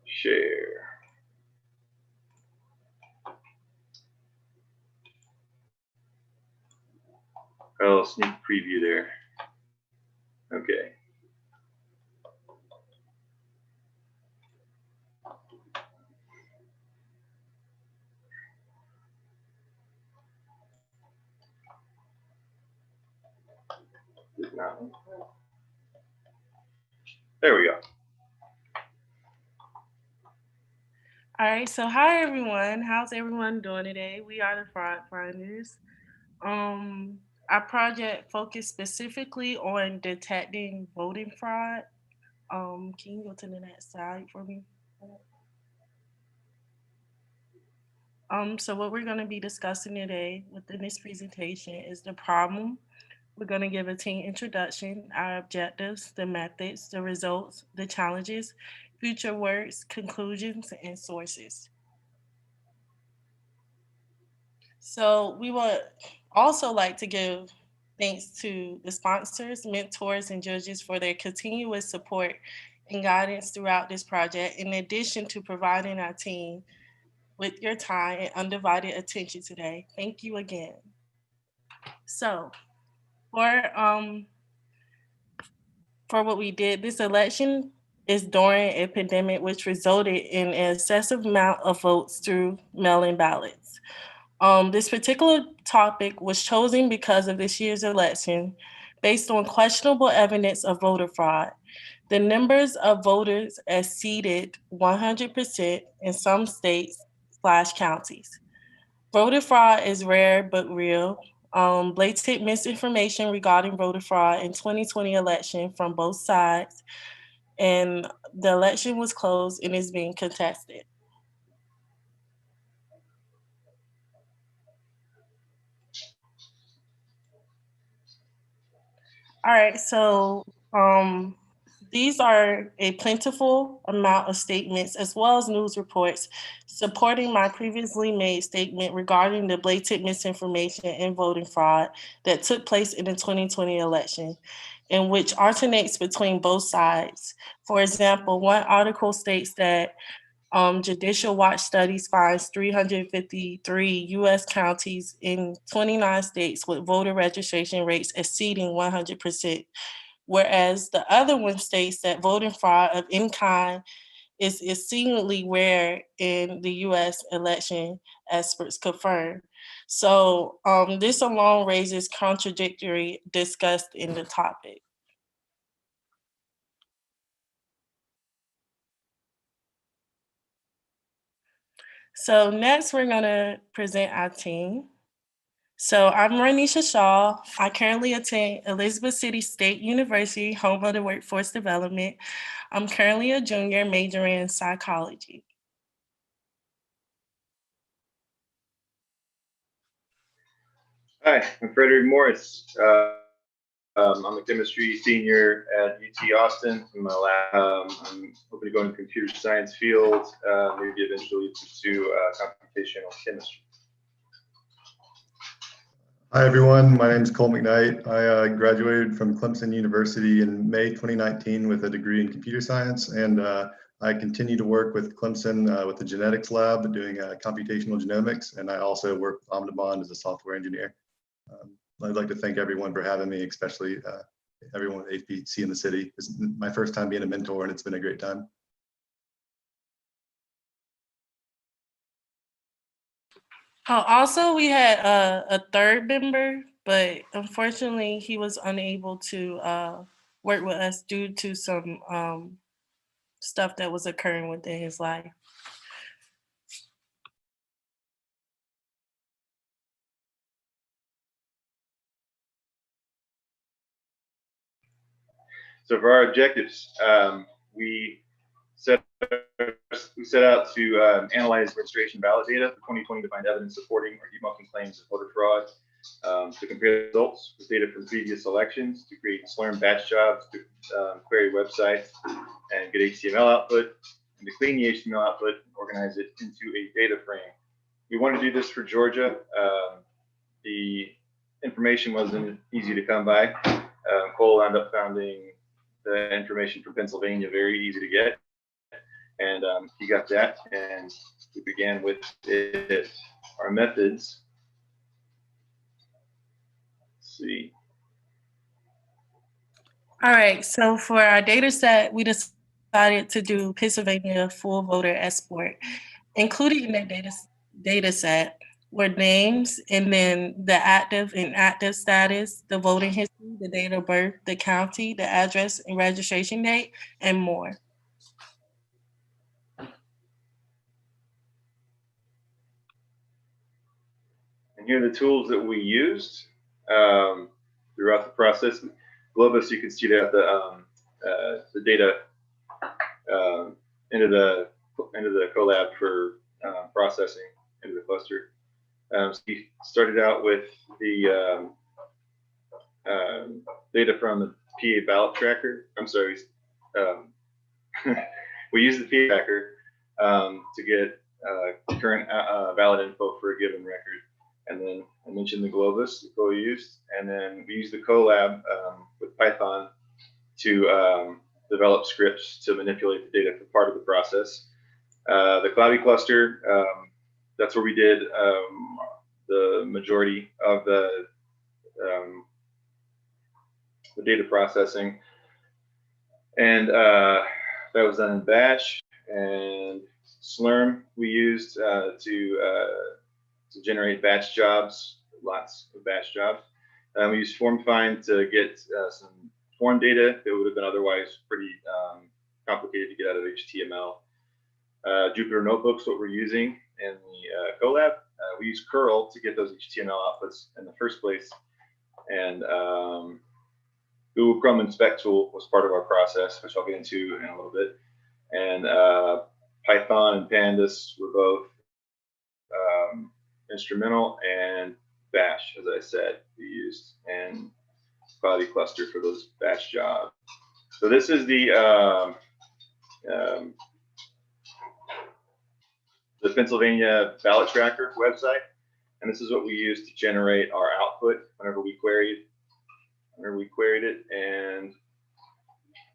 Share. Oh, sneak preview there. Okay. There we go. All right, so hi everyone. How's everyone doing today? We are the Fraud Finders. Our project focused specifically on detecting voting fraud. Can you go to the next slide for me? So what we're going to be discussing today within this presentation is the problem. We're going to give a team introduction, our objectives, the methods, the results, the challenges, future works, conclusions, and sources. So we would also like to give thanks to the sponsors, mentors, and judges for their continuous support and guidance throughout this project, in addition to providing our team with your time and undivided attention today. Thank you again. So for what we did. This election is during a pandemic, which resulted in an excessive amount of votes through mail-in ballots. This particular topic was chosen because of this year's election based on questionable evidence of voter fraud. The numbers of voters exceeded 100% in some states/counties. Voter fraud is rare but real. Blatant misinformation regarding voter fraud in 2020 election from both sides, and the election was closed and is being contested. All right, so these are a plentiful amount of statements as well as news reports supporting my previously made statement regarding the blatant misinformation and voting fraud that took place in the 2020 election, in which alternates between both sides. For example, one article states that Judicial Watch Studies finds 353 U.S. counties in 29 states with voter registration rates exceeding 100%, whereas the other one states that voting fraud of any kind is exceedingly rare in the U.S. election, experts confirm. So this alone raises contradictory discussed in the topic. So next, we're going to present our team. So I'm Ranisha Shaw. I currently attend Elizabeth City State University, home of the workforce development. I'm currently a junior majoring in psychology. Hi, I'm Frederick Morris. I'm a chemistry senior at UT Austin. In my lab, I'm hoping to go in the computer science field, maybe eventually pursue computational chemistry. Hi, everyone. My name is Cole McKnight. I graduated from Clemson University in May 2019 with a degree in computer science, and I continue to work with Clemson with the genetics lab doing computational genomics, and I also work with Omnibond as a software engineer. I'd like to thank everyone for having me, especially everyone at HPC in the city. It's my first time being a mentor, and it's been a great time. Also, we had a third member, but unfortunately, he was unable to work with us due to some stuff that was occurring within his life. So for our objectives, we set out to analyze registration ballot data for 2020 to find evidence supporting or debunking claims of voter fraud, to compare results with data from previous elections, to create Slurm batch jobs, to query websites and get HTML output, and to clean the HTML output and organize it into a data frame. We want to do this for Georgia. The information wasn't easy to come by. Cole ended up finding the information from Pennsylvania very easy to get, and he got that, and we began with it. Our methods. Let's see. All right, so for our data set, we decided to do Pennsylvania full voter export. Included in that data set were names, and then the active and inactive status, the voting history, the date of birth, the county, the address and registration date, and more. And here are the tools that we used throughout the process. Globus, you can see that the data into the collab for processing into the cluster. So we started out with the data from the PA ballot tracker. I'm sorry, we used the PA tracker to get current ballot info for a given record. And then I mentioned the Globus that Cole used, and then we used the Colab with Python to develop scripts to manipulate the data for part of the process. The Cloudy cluster, that's where we did the majority of the data processing. And that was done in Bash. And Slurm we used to generate batch jobs, lots of batch jobs. We used FormFind to get some form data that would have been otherwise pretty complicated to get out of HTML. Jupyter Notebooks, what we're using in the Colab. We use curl to get those HTML outputs in the first place. And Google Chrome Inspect tool was part of our process, which I'll get into in a little bit. And Python and Pandas were both instrumental, and Bash, as I said, we used, and Cloudy Cluster for those batch jobs. So this is the Pennsylvania ballot tracker website, and this is what we used to generate our output whenever we queried it. And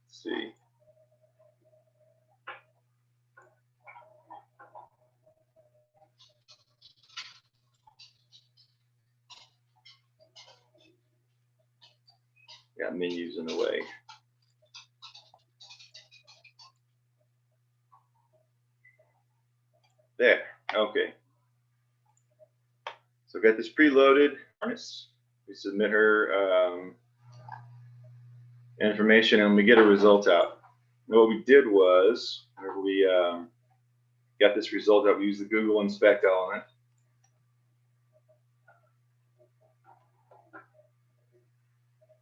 let's see. Got menus in the way. There, okay. So got this preloaded. We submit her information and we get a result out. And what we did was, whenever we got this result out, we used the Google Inspect element.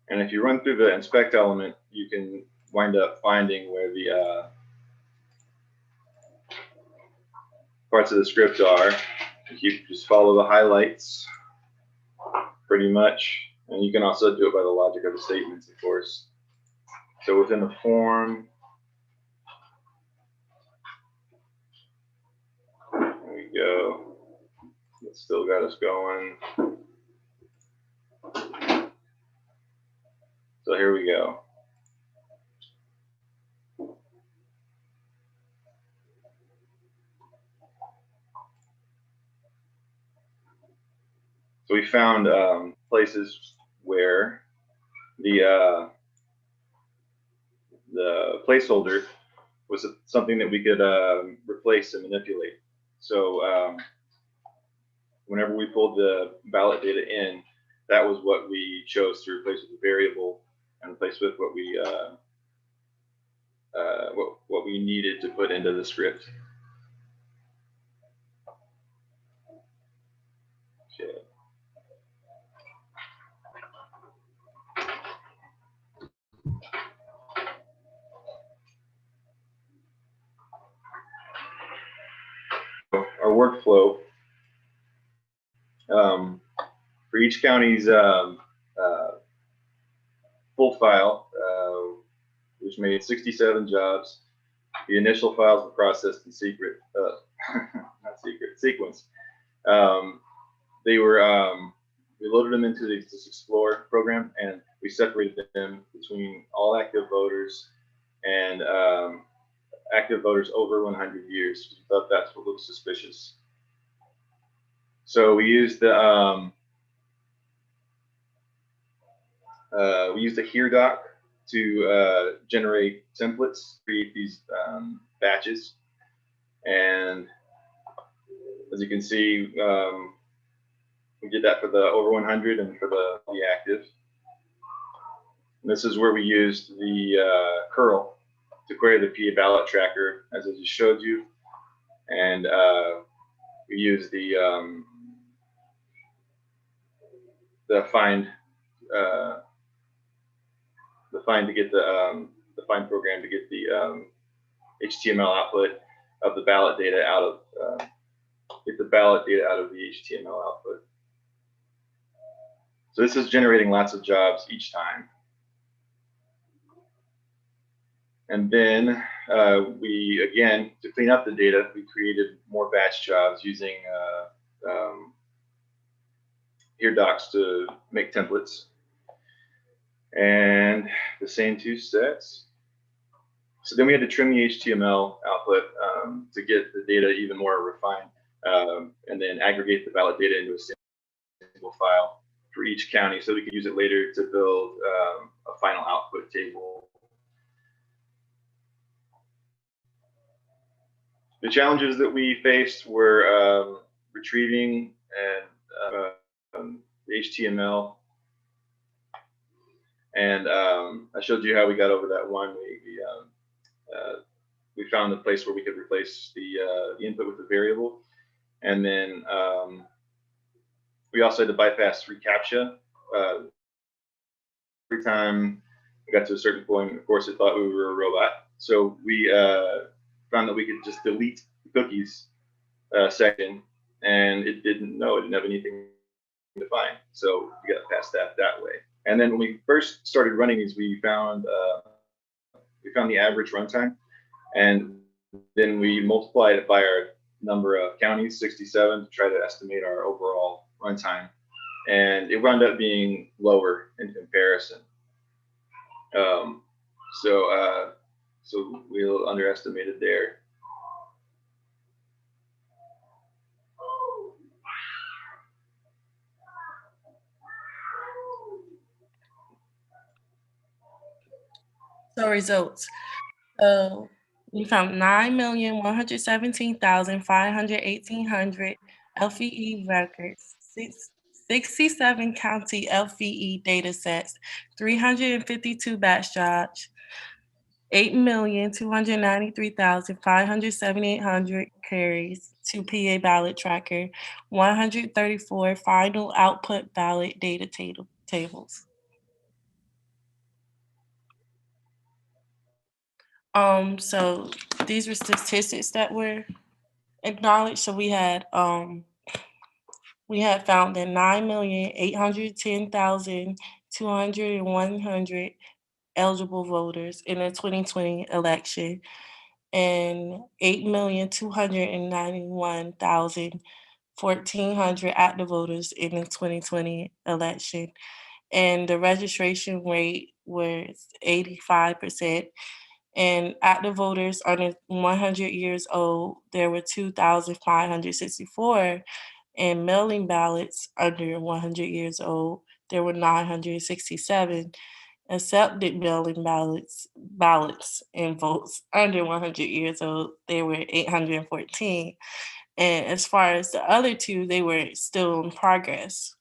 And if you run through the inspect element, you can wind up finding where the parts of the script are. You just follow the highlights pretty much. And you can also do it by the logic of the statements, of course. So within the form, there we go. It still got us going. So here we go. So we found places where the placeholder was something that we could replace and manipulate. So whenever we pulled the ballot data in, that was what we chose to replace with a variable and replace with what we needed to put into the script. Okay. Our workflow for each county's full file, which made 67 jobs. The initial files were processed in sequence. They were we loaded them into this Explore program, and we separated them between all active voters and active voters over 100 years. We thought that's what looked suspicious. So we used the here doc to generate templates, create these batches, and as you can see, we did that for the over 100 and for the active. And this is where we used the curl to query the PA ballot tracker, as I just showed you, and we used the find to get the find program to get the HTML output of the ballot data out of get the ballot data out of the HTML output. So this is generating lots of jobs each time. And then we, again, to clean up the data, we created more batch jobs using here docs to make templates. And the same two sets. So then we had to trim the HTML output to get the data even more refined, and then aggregate the ballot data into a single file for each county so we could use it later to build a final output table. The challenges that we faced were retrieving and the HTML. And I showed you how we got over that one. We found a place where we could replace the input with a variable. And then we also had to bypass reCAPTCHA. Every time we got to a certain point, of course, it thought we were a robot. So we found that we could just delete the cookies section, and it didn't know. It didn't have anything to find. So we got past that way. And then when we first started running these, we found the average runtime, and then we multiplied it by our number of counties, 67, to try to estimate our overall runtime. And it wound up being lower in comparison. So we a little underestimated there. So results. So we found 9,117,518 LVE records, 67 county LVE data sets, 352 batch jobs, 8,293,578 queries to PA ballot tracker, 134 final output ballot data tables. So these were statistics that were acknowledged. So we had found that 9,810,201 eligible voters in the 2020 election, and 8,291,140 active voters in the 2020 election. And the registration rate was 85%. And active voters under 100 years old, there were 2,564. And mailing ballots under 100 years old, there were 967. Accepted mailing ballots and votes under 100 years old, there were 814. And as far as the other two, they were still in progress.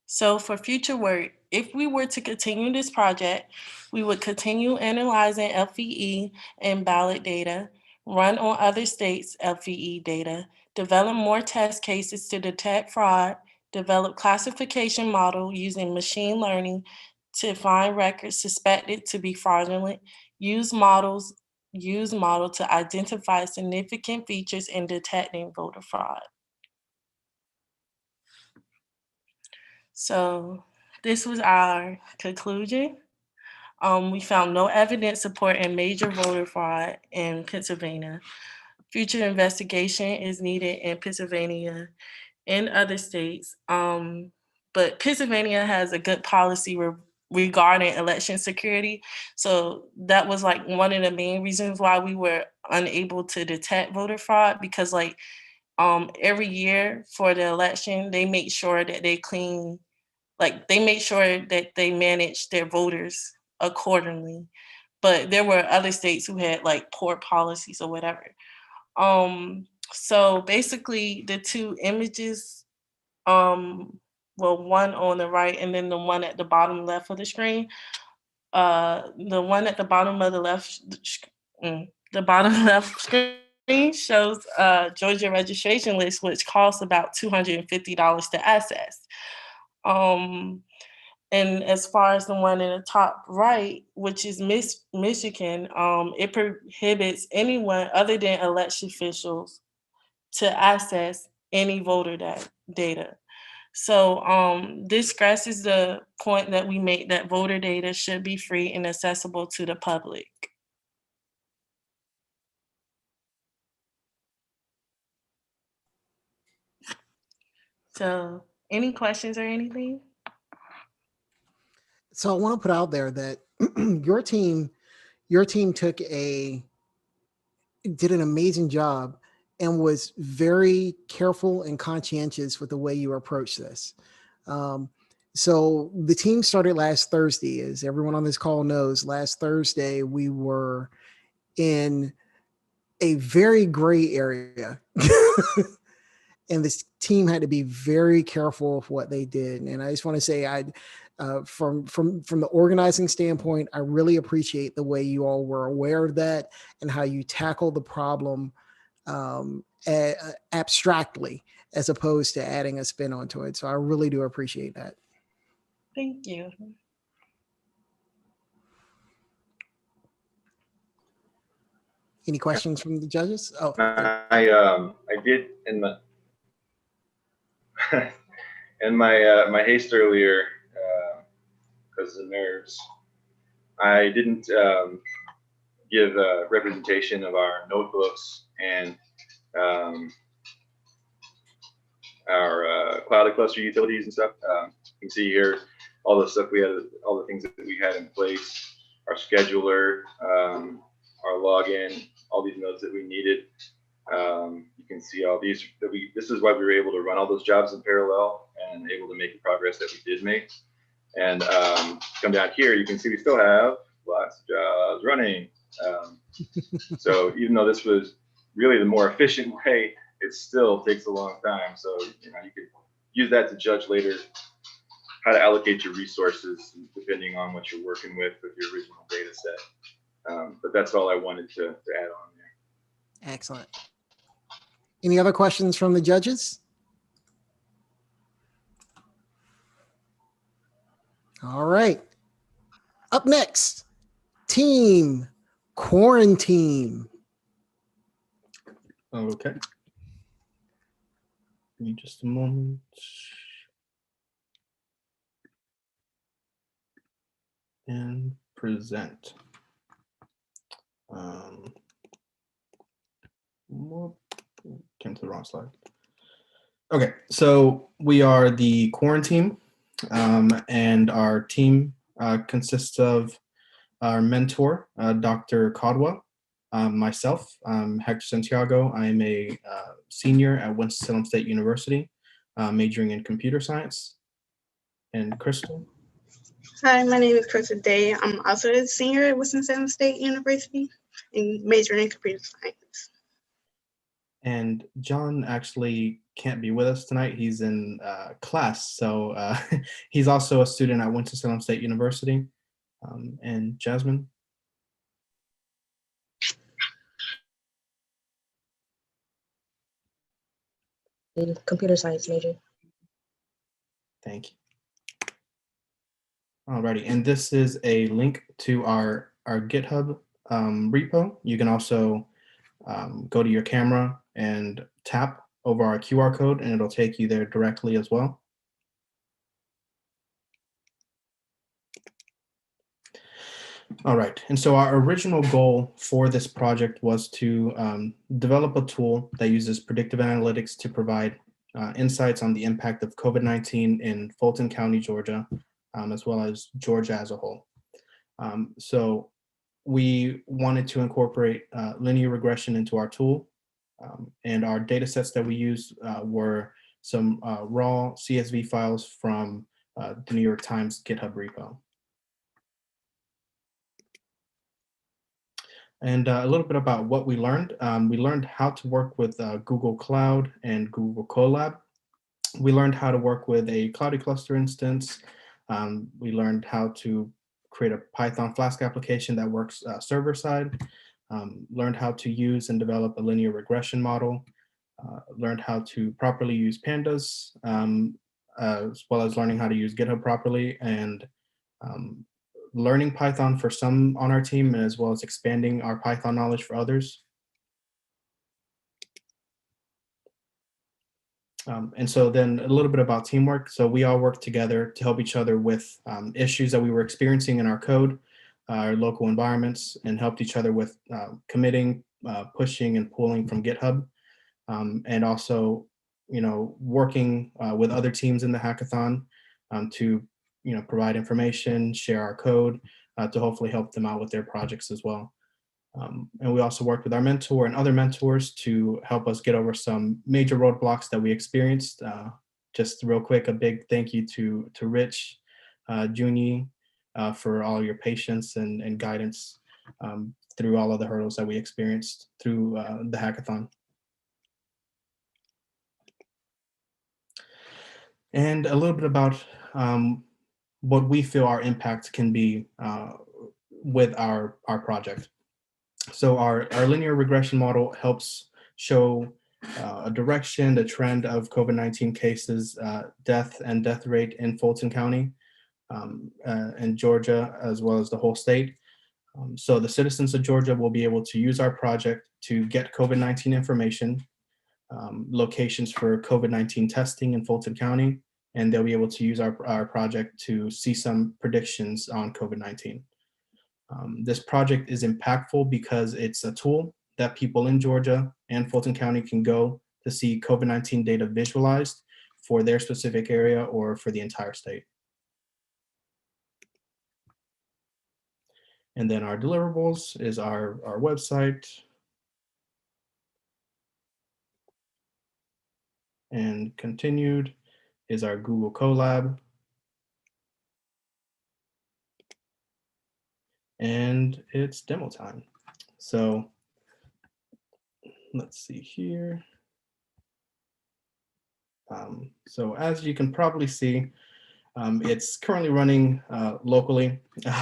So for future work, if we were to continue this project, we would continue analyzing LVE and ballot data, run on other states' LVE data, develop more test cases to detect fraud, develop classification model using machine learning to find records suspected to be fraudulent, use model to identify significant features in detecting voter fraud. So this was our conclusion. We found no evidence supporting major voter fraud in Pennsylvania. Future investigation is needed in Pennsylvania and other states. But Pennsylvania has a good policy regarding election security. So that was like one of the main reasons why we were unable to detect voter fraud, because like every year for the election, they make sure that they clean, like they make sure that they manage their voters accordingly. But there were other states who had like poor policies or whatever. So basically the two images, well, one on the right and then the one at the bottom left of the screen. The one at the bottom of the the bottom left screen shows Georgia registration list, which costs about $250 to access. And as far as the one in the top right, which is Michigan, it prohibits anyone other than election officials to access any voter data. So this stresses the point that we make that voter data should be free and accessible to the public. So any questions or anything? So I want to put out there that your team did an amazing job and was very careful and conscientious with the way you approach this. So the team started last Thursday. As everyone on this call knows, last Thursday we were in a very gray area. And this team had to be very careful of what they did. And I just want to say, from the organizing standpoint, I really appreciate the way you all were aware of that and how you tackled the problem abstractly, as opposed to adding a spin onto it. So I really do appreciate that. Thank you. Any questions from the judges? Oh, I did in the in my haste earlier, because of the nerves, I didn't give a representation of our notebooks and our cloud cluster utilities and stuff. You can see here all the stuff we had, all the things that we had in place, our scheduler, our login, all these nodes that we needed. You can see all these this is why we were able to run all those jobs in parallel and able to make the progress that we did make. And come down here, you can see we still have lots of jobs running. So even though this was really the more efficient way, it still takes a long time. So you could use that to judge later how to allocate your resources depending on what you're working with your original data set. But that's all I wanted to add on there. excellent. Any other questions from the judges? All right. Up next, team quarantine. Okay. Give me just a moment. And present. Came to the wrong slide. Okay, so we are the quarantine, and our team consists of our mentor, Dr. Caldwell, myself, Hector Santiago. I am a senior at Winston-Salem State University, majoring in computer science. And Crystal? Hi, my name is Crystal Day. I'm also a senior at Winston-Salem State University and majoring in computer science. And John actually can't be with us tonight. He's in class, so he's also a student at Winston-Salem State University. And Jasmine? In computer science major. Thank you. Alrighty, and this is a link to our GitHub repo. You can also go to your camera and tap over our QR code, and it'll take you there directly as well. All right, and so our original goal for this project was to develop a tool that uses predictive analytics to provide insights on the impact of COVID-19 in Fulton County, Georgia, as well as Georgia as a whole. So we wanted to incorporate linear regression into our tool, and our data sets that we used were some raw CSV files from the New York Times GitHub repo. And a little bit about what we learned. We learned how to work with Google Cloud and Google Colab. We learned how to work with a Cloudy Cluster instance. We learned how to create a Python Flask application that works server side. Learned how to use and develop a linear regression model. Learned how to properly use pandas, as well as learning how to use GitHub properly, and learning Python for some on our team, as well as expanding our Python knowledge for others. And so then a little bit about teamwork. So we all worked together to help each other with issues that we were experiencing in our code, our local environments, and helped each other with committing, pushing, and pulling from GitHub. And also, working with other teams in the hackathon to provide information, share our code to hopefully help them out with their projects as well. And we also worked with our mentor and other mentors to help us get over some major roadblocks that we experienced just real quick, a big thank you to Rich, Junie, for all your patience and guidance through all of the hurdles that we experienced through the hackathon. And a little bit about what we feel our impact can be with our project. So our linear regression model helps show a direction, the trend of COVID-19 cases, death rate in Fulton County and Georgia, as well as the whole state. So the citizens of Georgia will be able to use our project to get COVID-19 information, locations for COVID-19 testing in Fulton County, and they'll be able to use our project to see some predictions on COVID-19. This project is impactful because it's a tool that people in Georgia and Fulton County can go to see COVID-19 data visualized for their specific area or for the entire state. And then our deliverables is our website. And continued is our Google Colab. And it's demo time. So let's see here. So as you can probably see, it's currently running locally.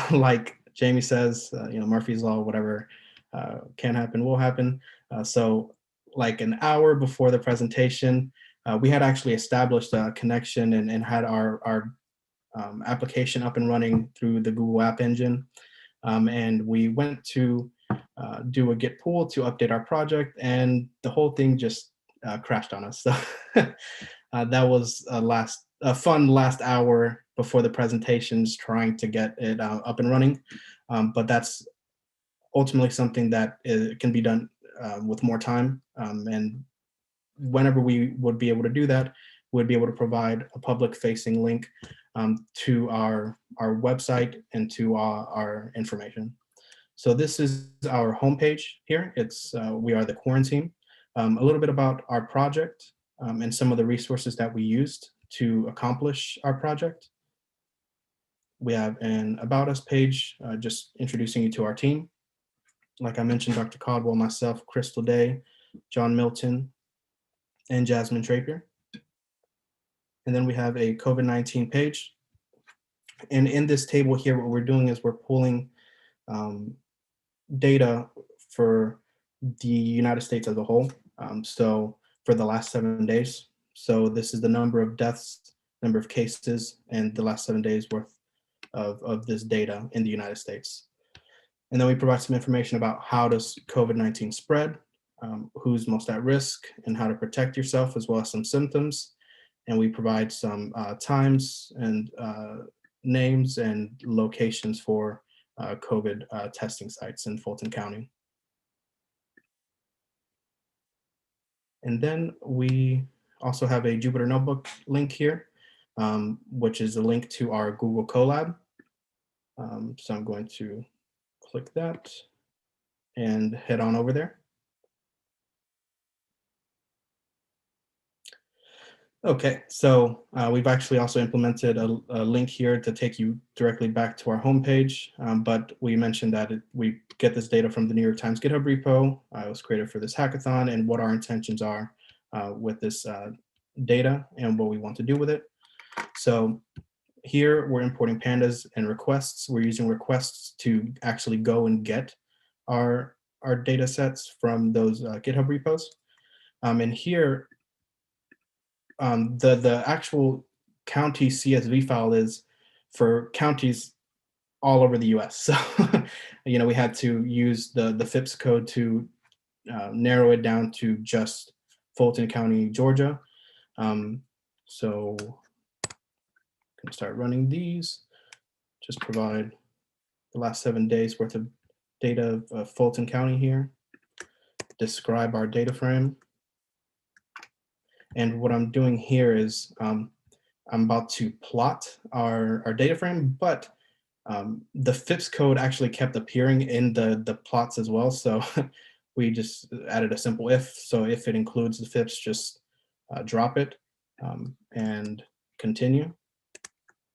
Like Jamie says, Murphy's Law, whatever can happen will happen. So like an hour before the presentation, we had actually established a connection and had our application up and running through the Google App Engine. And we went to do a git pull to update our project, and the whole thing just crashed on us. So that was a fun last hour before the presentations, trying to get it up and running. But that's ultimately something that can be done with more time. And whenever we would be able to do that, we'd be able to provide a public facing link to our website and to our information. So this is our homepage here. It's we are the quarantine. A little bit about our project and some of the resources that we used to accomplish our project. We have an About Us page, just introducing you to our team. Like I mentioned, Dr. Caldwell, myself, Crystal Day, John Milton, and Jasmine Trapier. And then we have a COVID-19 page. And in this table here, what we're doing is we're pulling data for the United States as a whole. So for the last 7 days. So this is the number of deaths, number of cases, and the last 7 days worth of this data in the United States. And then we provide some information about how does COVID-19 spread, who's most at risk, and how to protect yourself, as well as some symptoms. And we provide some times and names and locations for COVID testing sites in Fulton County. And then we also have a Jupyter Notebook link here, which is a link to our Google Colab. So I'm going to click that and head on over there. Okay, so we've actually also implemented a link here to take you directly back to our homepage, but we mentioned that we get this data from the New York Times GitHub repo. It was created for this hackathon, and what our intentions are with this data and what we want to do with it. So here we're importing pandas and requests. We're using requests to actually go and get our data sets from those GitHub repos. And here, the actual county CSV file is for counties all over the US. So, we had to use the FIPS code to narrow it down to just Fulton County, Georgia. So I'm gonna start running these, just provide the last 7 days worth of data of Fulton County here, describe our data frame. And what I'm doing here is I'm about to plot our data frame, but the FIPS code actually kept appearing in the plots as well. So we just added a simple if. So if it includes the FIPS, just drop it. and continue.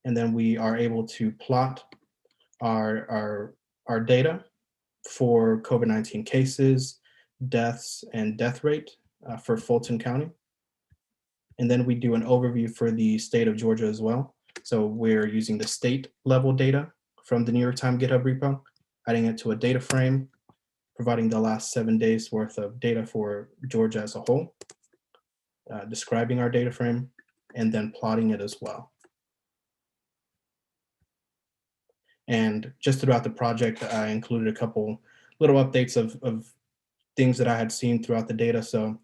And then we are able to plot our data for COVID-19 cases, deaths, and death rate for Fulton County. And then we do an overview for the state of Georgia as well. So we're using the state level data from the New York Times GitHub repo, adding it to a data frame, providing the last 7 days worth of data for Georgia as a whole, describing our data frame, and then plotting it as well. And just throughout the project, I included a couple little updates of things that I had seen throughout the data. So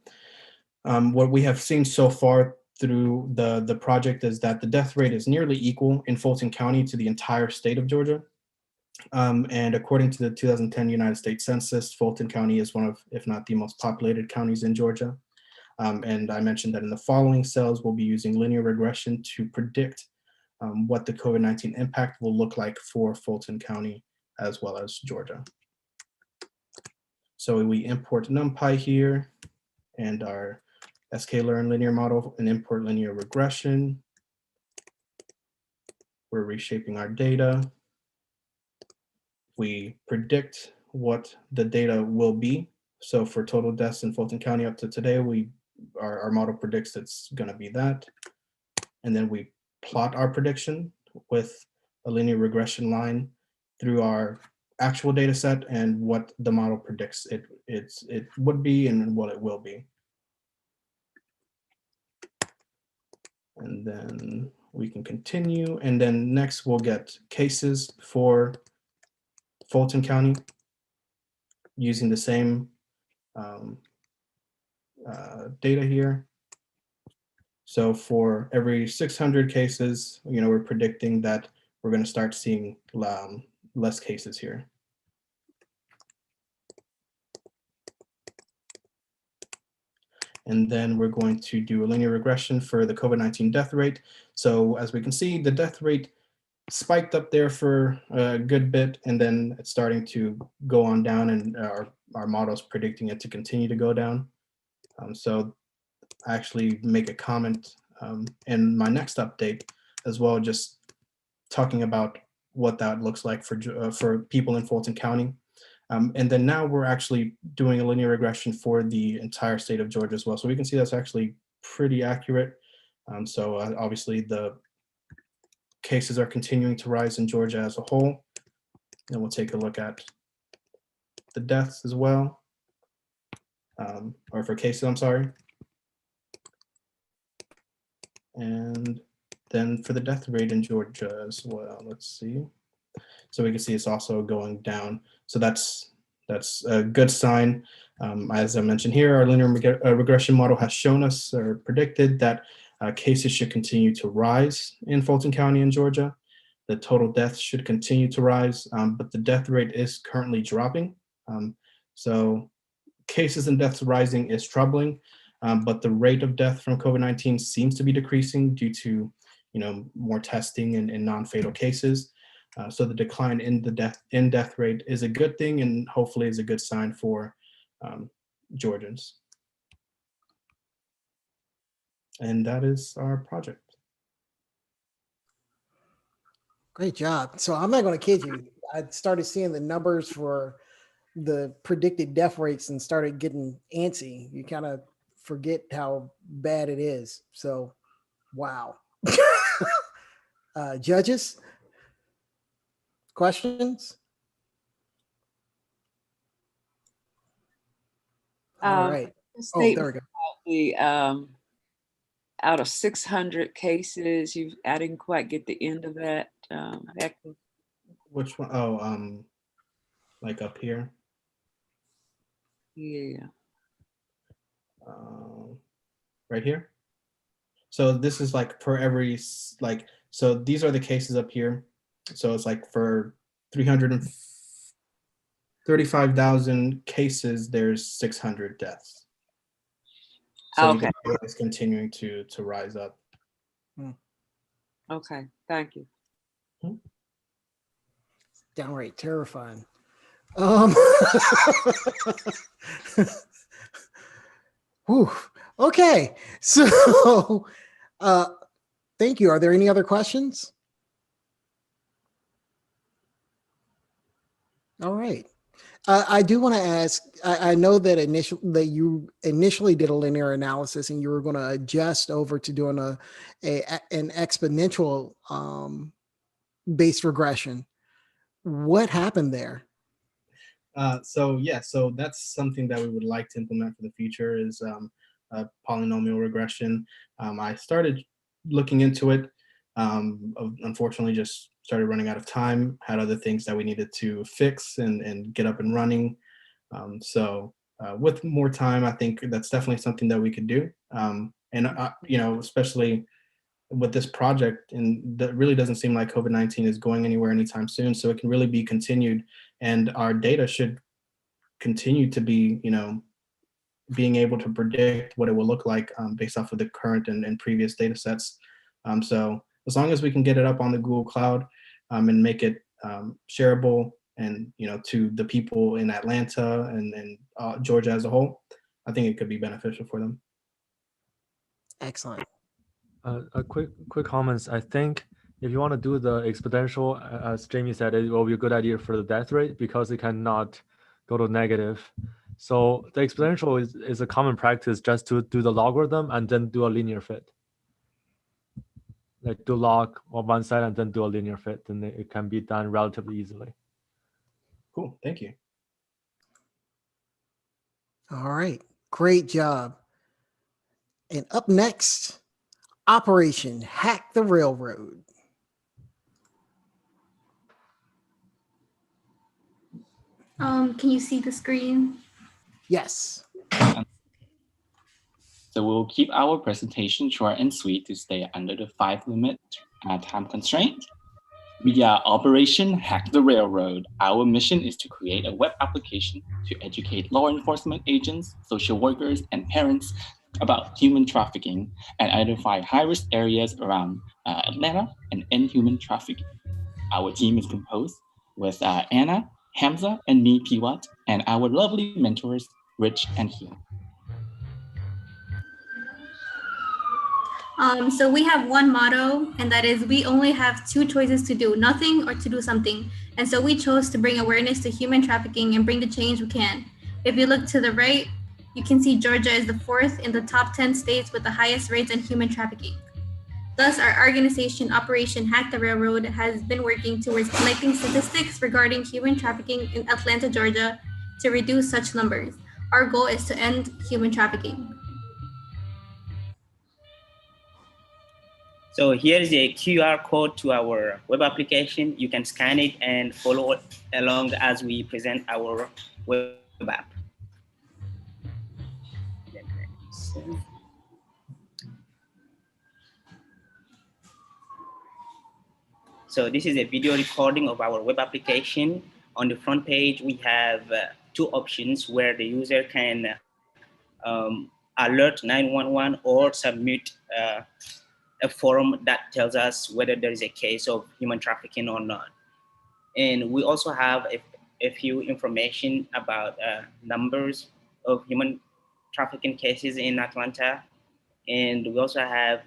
what we have seen so far through the project is that the death rate is nearly equal in Fulton County to the entire state of Georgia. And according to the 2010 United States Census, Fulton County is one of, if not the most populated counties in Georgia. And I mentioned that in the following cells, we'll be using linear regression to predict what the COVID-19 impact will look like for Fulton County as well as Georgia. So we import NumPy here and our sklearn linear model and import linear regression. We're reshaping our data. We predict what the data will be. So for total deaths in Fulton County up to today, our model predicts it's going to be that. And then we plot our prediction with a linear regression line through our actual data set and what the model predicts it would be and what it will be. And then we can continue. And then next we'll get cases for Fulton County using the same data here. So for every 600 cases, we're predicting that we're going to start seeing less cases here. And then we're going to do a linear regression for the COVID-19 death rate. So as we can see, the death rate spiked up there for a good bit, and then it's starting to go on down, and our model's predicting it to continue to go down. So I actually make a comment in my next update as well, just talking about what that looks like for people in Fulton County. And then now we're actually doing a linear regression for the entire state of Georgia as well. So we can see that's actually pretty accurate. So obviously the cases are continuing to rise in Georgia as a whole. And we'll take a look at the deaths as well, or for cases, I'm sorry. And then for the death rate in Georgia as well, let's see. So we can see it's also going down. So that's a good sign. As I mentioned here, our linear regression model has shown us or predicted that cases should continue to rise in Fulton County in Georgia. The total deaths should continue to rise, but the death rate is currently dropping. So cases and deaths rising is troubling, but the rate of death from COVID-19 seems to be decreasing due to more testing and non-fatal cases. So the decline in the death rate is a good thing, and hopefully is a good sign for Georgians. And that is our project. Great job. So I'm not going to kid you. I started seeing the numbers for the predicted death rates and started getting antsy. You kind of forget how bad it is. So, wow. Judges? Questions? All right. Oh, there we go. The out of 600 cases, I didn't quite get the end of that. Which one? Oh, like up here. Yeah. Right here. So this is like for every so these are the cases up here. So it's like for 335,000 cases, there's 600 deaths. So Okay. it's continuing to rise up. Okay, thank you. Downright terrifying. Whew. Okay, so Thank you. Are there any other questions? All right. I do want to ask, I know that you initially did a linear analysis and you were going to adjust over to doing an exponential based regression. What happened there? So that's something that we would like to implement for the future is polynomial regression. I started looking into it. Unfortunately, just started running out of time, had other things that we needed to fix and get up and running. With more time, I think that's definitely something that we could do. Especially with this project, and that really doesn't seem like COVID-19 is going anywhere anytime soon. So it can really be continued, and our data should continue to be, being able to predict what it will look like based off of the current and previous data sets. So as long as we can get it up on the Google Cloud and make it shareable and to the people in Atlanta and Georgia as a whole, I think it could be beneficial for them. Excellent. A quick comments. I think if you want to do the exponential, as Jamie said, it will be a good idea for the death rate because it cannot go to negative. So the exponential is a common practice just to do the logarithm and then do a linear fit. Like do log on one side and then do a linear fit, and it can be done relatively easily. Cool, thank you. All right, great job. And up next, Operation Hack the Railroad. Can you see the screen? Yes. So we'll keep our presentation short and sweet to stay under the 5-minute time constraint. We are Operation Hack the Railroad. Our mission is to create a web application to educate law enforcement agents, social workers, and parents about human trafficking and identify high-risk areas around Atlanta and end human trafficking. Our team is composed with Anna, Hamza, and me, Piwat, and our lovely mentors, Rich and Hugh. So we have one motto, and that is we only have 2 choices to do nothing or to do something. And so we chose to bring awareness to human trafficking and bring the change we can. If you look to the right, you can see Georgia is the 4th in the top 10 states with the highest rates in human trafficking. Thus, our organization, Operation Hack the Railroad, has been working towards collecting statistics regarding human trafficking in Atlanta, Georgia, to reduce such numbers. Our goal is to end human trafficking. So here is a QR code to our web application. You can scan it and follow along as we present our web app. So this is a video recording of our web application. On the front page, we have 2 options where the user can alert 911 or submit a form that tells us whether there is a case of human trafficking or not. And we also have a few information about numbers of human trafficking cases in Atlanta. And we also have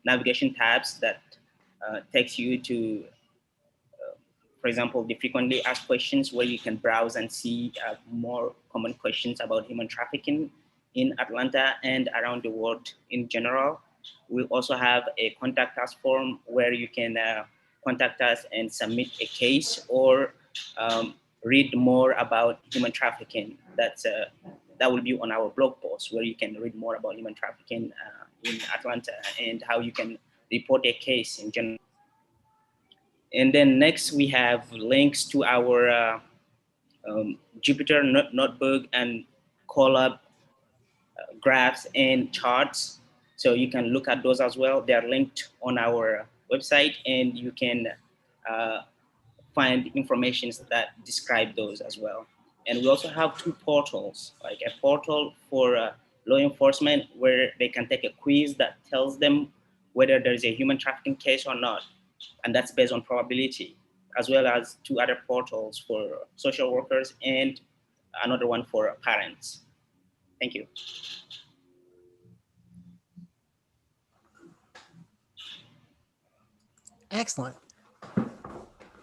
navigation tabs that takes you to, for example, the frequently asked questions where you can browse and see more common questions about human trafficking in Atlanta and around the world in general. We also have a contact us form where you can contact us and submit a case or read more about human trafficking. That will be on our blog post where you can read more about human trafficking in Atlanta and how you can report a case in general. And then next we have links to our Jupyter notebook and Colab graphs and charts. So you can look at those as well. They're linked on our website and you can find information that describe those as well. And we also have 2 portals, like a portal for law enforcement where they can take a quiz that tells them whether there is a human trafficking case or not. And that's based on probability, as well as 2 other portals for social workers and another one for parents. Thank you. Excellent.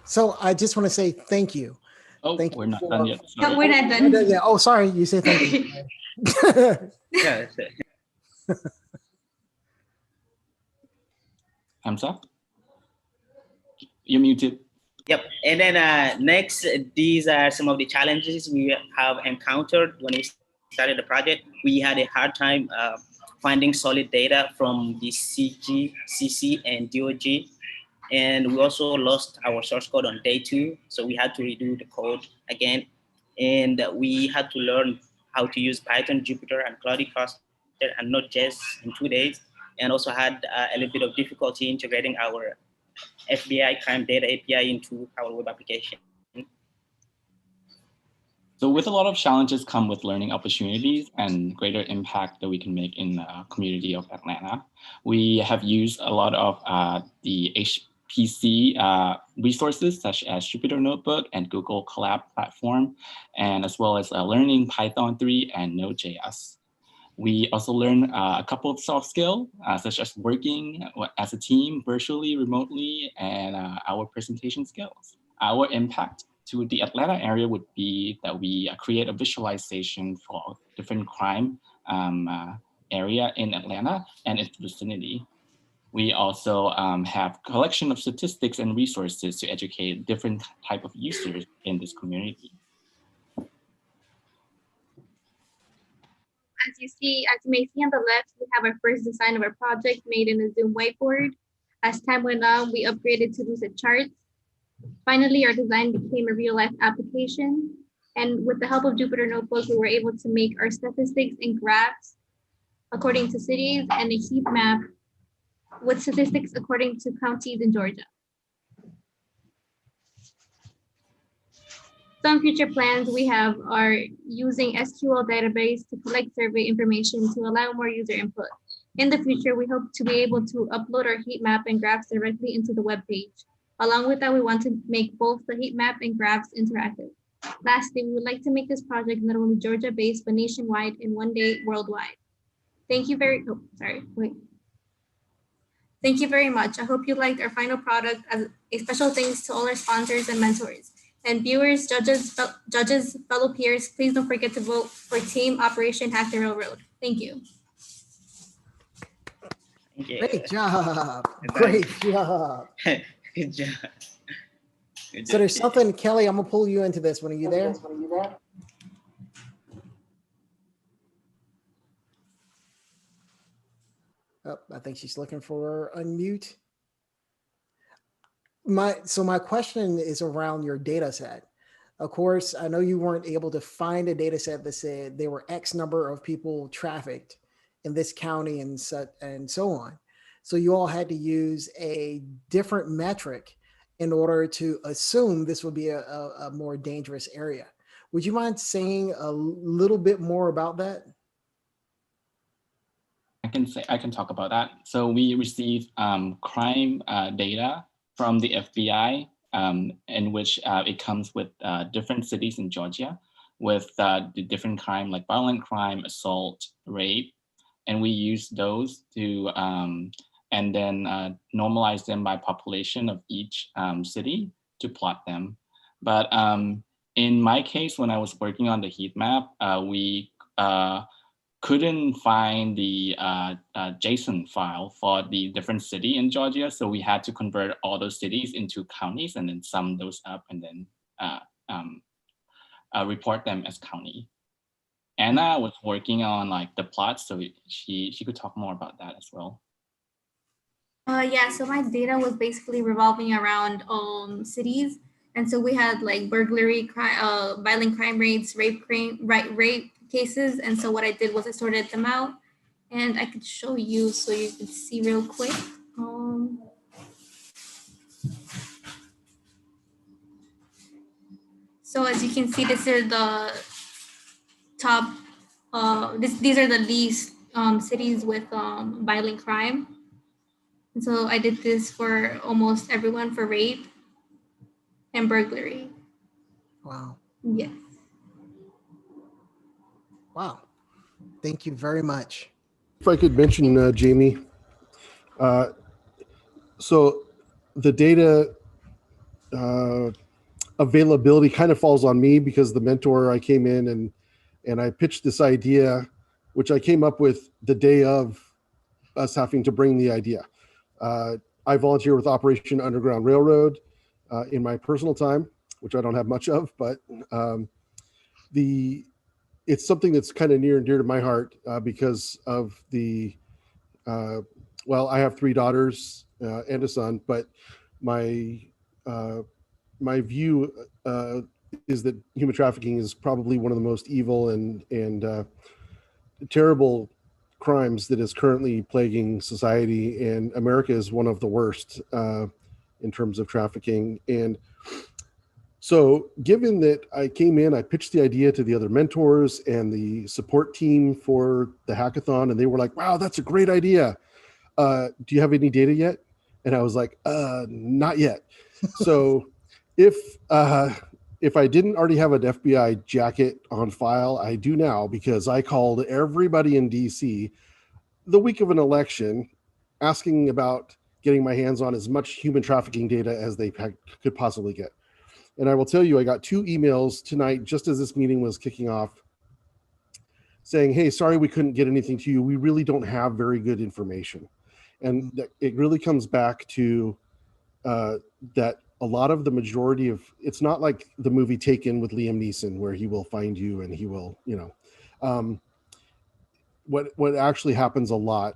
So I just want to say thank you. Oh, Thank we're you not for- done yet. No, Sorry. we're not done. Yeah. Oh, sorry. You said thank you. Yeah, that's it. Thumbs up. You're muted. Yep. And then next, these are some of the challenges we have encountered when we started the project. We had a hard time finding solid data from the CG, CC, and DOG. And we also lost our source code on day 2. So we had to redo the code again. And we had to learn how to use Python, Jupyter, and Cloudy Cluster, and Node.js in 2 days. And also had a little bit of difficulty integrating our FBI crime data API into our web application. So with a lot of challenges come with learning opportunities and greater impact that we can make in the community of Atlanta. We have used a lot of the HPC resources such as Jupyter Notebook and Google Colab platform, and as well as learning Python 3 and Node.js. We also learn a couple of soft skills, such as working as a team virtually, remotely, and our presentation skills. Our impact to the Atlanta area would be that we create a visualization for different crime area in Atlanta and its vicinity. We also have collection of statistics and resources to educate different type of users in this community. As you may see on the left, we have our first design of our project made in a Zoom whiteboard. As time went on, we upgraded to lucid charts. Finally, our design became a real-life application. And with the help of Jupyter Notebook, we were able to make our statistics and graphs according to cities and a heat map with statistics according to counties in Georgia. Some future plans we have are using SQL database to collect survey information to allow more user input. In the future, we hope to be able to upload our heat map and graphs directly into the web page. Along with that, we want to make both the heat map and graphs interactive. Lastly, we would like to make this project not only Georgia-based, but nationwide and one day worldwide. Thank you very Thank you very much. I hope you liked our final product. As a special thanks to all our sponsors and mentors. And viewers, judges, fellow peers, please don't forget to vote for Team Operation Hack the Railroad. Thank you. Great job. Great job. Good job. So there's something, Kelly, I'm gonna pull you into this one. Are you there? Oh, I think she's looking for unmute. My question is around your data set. Of course, I know you weren't able to find a data set that said there were X number of people trafficked in this county and so on. So you all had to use a different metric in order to assume this would be a more dangerous area. Would you mind saying a little bit more about that? I can talk about that. So we received crime data from the FBI, in which it comes with different cities in Georgia with the different crime like violent crime, assault, rape, and we use those to and then normalize them by population of each city to plot them. But in my case, when I was working on the heat map, we couldn't find the JSON file for the different city in Georgia. So we had to convert all those cities into counties and then sum those up and then report them as county. Anna was working on like the plots, so she could talk more about that as well. Yeah, so my data was basically revolving around cities. And so we had like burglary, violent crime rates, rape cases. And so what I did was I sorted them out and I could show you so you could see real quick. So as you can see, this is the top, these are the least cities with violent crime. And so I did this for almost everyone for rape and burglary. Wow. Yes. Wow. Thank you very much. If I could mention, Jamie, so the data availability kind of falls on me because the mentor, I came in and I pitched this idea, which I came up with the day of us having to bring the idea. I volunteer with Operation Underground Railroad in my personal time, which I don't have much of, but it's something that's kind of near and dear to my heart because of well, I have 3 daughters and a son, but my view is that human trafficking is probably one of the most evil and terrible crimes that is currently plaguing society, and America is one of the worst in terms of trafficking. And so given that I came in, I pitched the idea to the other mentors and the support team for the hackathon, and they were like, wow, that's a great idea. Do you have any data yet? And I was like, not yet. So if I didn't already have an FBI jacket on file, I do now, because I called everybody in DC the week of an election asking about getting my hands on as much human trafficking data as they could possibly get. And I will tell you, I got 2 emails tonight, just as this meeting was kicking off, saying, hey, sorry we couldn't get anything to you. We really don't have very good information. And it really comes back to that a lot of the majority of, it's not like the movie Taken with Liam Neeson, where he will find you and he will, what actually happens a lot,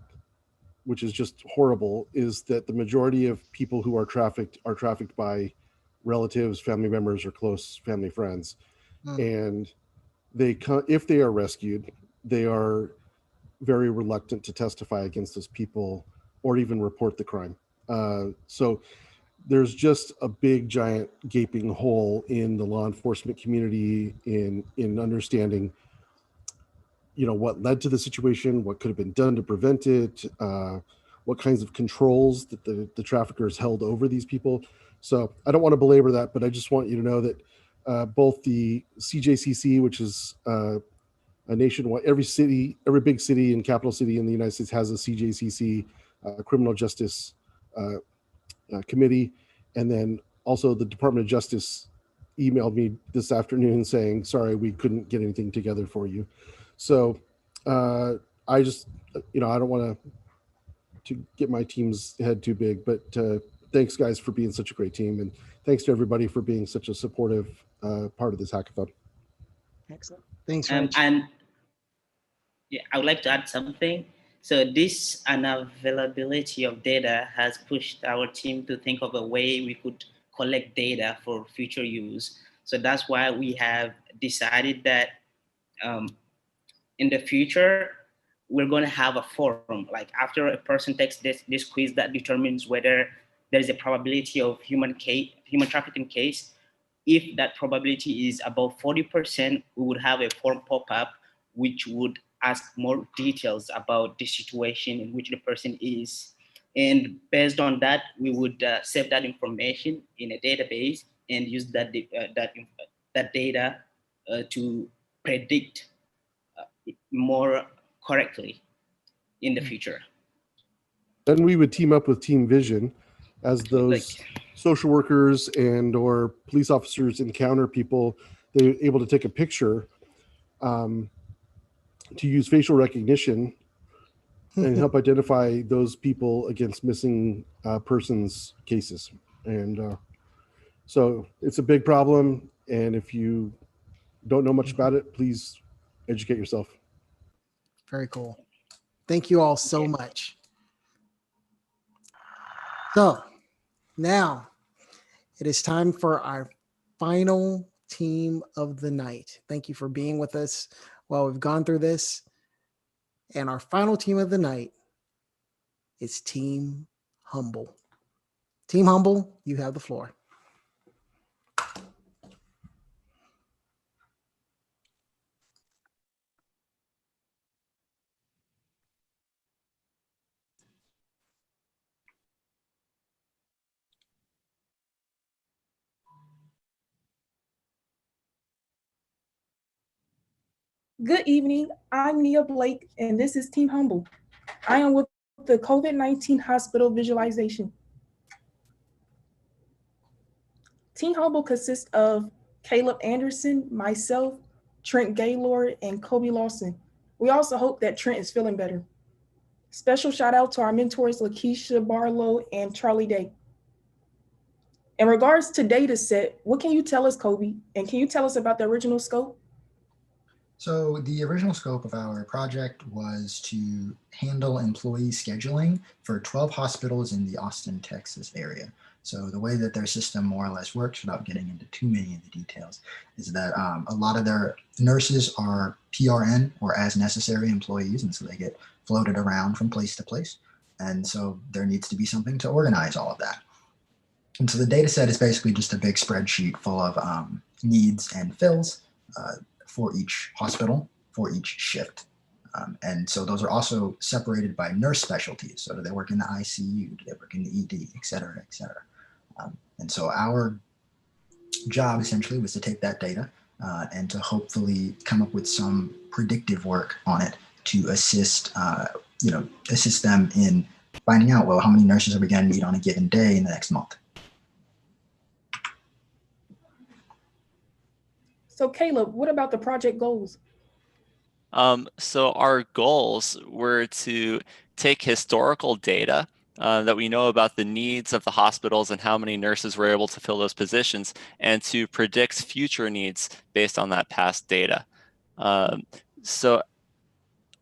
which is just horrible, is that the majority of people who are trafficked by relatives, family members, or close family friends. And if they are rescued, they are very reluctant to testify against those people or even report the crime. So there's just a big, giant gaping hole in the law enforcement community in understanding, what led to the situation, what could have been done to prevent it, what kinds of controls that the traffickers held over these people. So I don't want to belabor that, but I just want you to know that both the CJCC, which is a nationwide, every big city and capital city in the United States has a CJCC, criminal justice committee. And then also the Department of Justice emailed me this afternoon saying, sorry, we couldn't get anything together for you. So I just, I don't want to get my team's head too big, but thanks guys for being such a great team. And thanks to everybody for being such a supportive part of this hackathon. Excellent. Thanks, Rich. And yeah, I would like to add something. So this unavailability of data has pushed our team to think of a way we could collect data for future use. So that's why we have decided that in the future, we're going to have a forum. Like after a person takes this quiz that determines whether there is a probability of human trafficking case, if that probability is above 40%, we would have a form pop up which would ask more details about the situation in which the person is. And based on that, we would save that information in a database and use that data to predict more correctly in the future. Then we would team up with Team Vision as those social workers and or police officers encounter people, they're able to take a picture to use facial recognition and help identify those people against missing persons cases. And so it's a big problem. And if you don't know much about it, please educate yourself. Very cool. Thank you all so much. So now it is time for our final team of the night. Thank you for being with us while we've gone through this. And our final team of the night is Team Humble. Team Humble, you have the floor. Good evening. I'm Nia Blake, and this is Team Humble. I am with the COVID-19 hospital visualization. Team Humble consists of Caleb Anderson, myself, Trent Gaylord, and Kobe Lawson. We also hope that Trent is feeling better. Special shout out to our mentors, Lakeisha Barlow and Charlie Day. In regards to data set, what can you tell us, Kobe? And can you tell us about the original scope? So the original scope of our project was to handle employee scheduling for 12 hospitals in the Austin, Texas area. So the way that their system more or less works, without getting into too many of the details, is that a lot of their nurses are PRN or as necessary employees, and so they get floated around from place to place. And so there needs to be something to organize all of that. And so the data set is basically just a big spreadsheet full of needs and fills for each hospital, for each shift. And so those are also separated by nurse specialties. So do they work in the ICU? Do they work in the ED, et cetera, et cetera? And so our job essentially was to take that data and to hopefully come up with some predictive work on it to assist, assist them in finding out, well, how many nurses are we going to need on a given day in the next month? So Caleb, what about the project goals? So our goals were to take historical data that we know about the needs of the hospitals and how many nurses were able to fill those positions, and to predict future needs based on that past data. So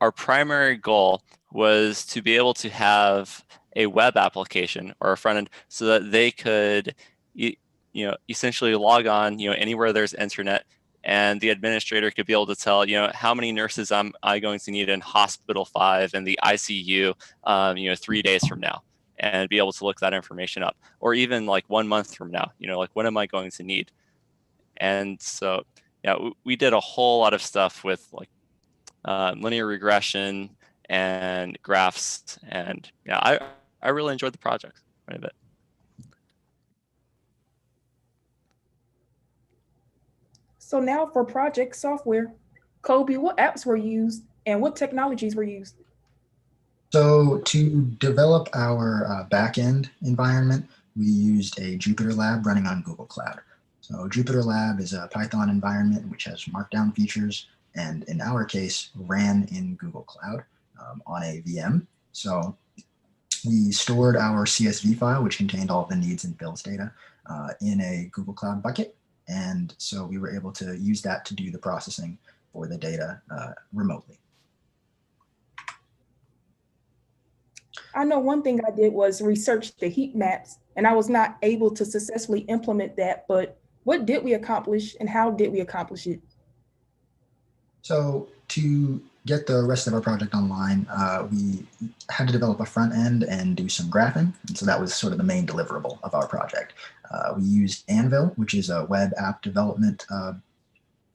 our primary goal was to be able to have a web application or a front end so that they could essentially log on anywhere there's internet, and the administrator could be able to tell how many nurses am I going to need in hospital 5 and the ICU 3 days from now, and be able to look that information up, or even like 1 month from now, like what am I going to need? And so we did a whole lot of stuff with like linear regression and graphs, and I really enjoyed the project quite a bit. So now for project software, Kobe, what apps were used and what technologies were used? So to develop our backend environment, we used a Jupyter Lab running on Google Cloud. So Jupyter Lab is a Python environment which has markdown features, and in our case, ran in Google Cloud on a VM. So we stored our CSV file, which contained all of the needs and fills data, in a Google Cloud bucket. And so we were able to use that to do the processing for the data remotely. I know one thing I did was research the heat maps, and I was not able to successfully implement that, but what did we accomplish and how did we accomplish it? So to get the rest of our project online, we had to develop a front end and do some graphing. And so that was sort of the main deliverable of our project. We used Anvil, which is a web app development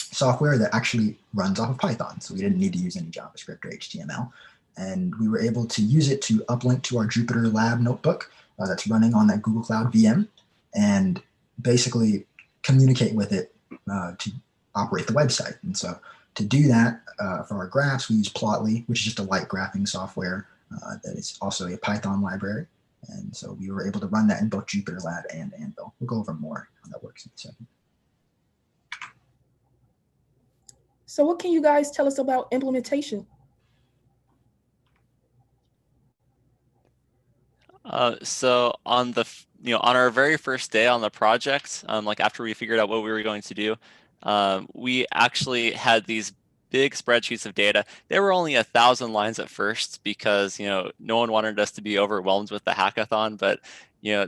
software that actually runs off of Python. So we didn't need to use any JavaScript or HTML. And we were able to use it to uplink to our Jupyter Lab notebook that's running on that Google Cloud VM, and basically communicate with it to operate the website. And so to do that, for our graphs, we use Plotly, which is just a light graphing software that is also a Python library. And so we were able to run that in both Jupyter Lab and Anvil. We'll go over more how that works in a second. So what can you guys tell us about implementation? So on the on our very first day on the project, like after we figured out what we were going to do, we actually had these big spreadsheets of data. They were only 1,000 lines at first because no one wanted us to be overwhelmed with the hackathon. But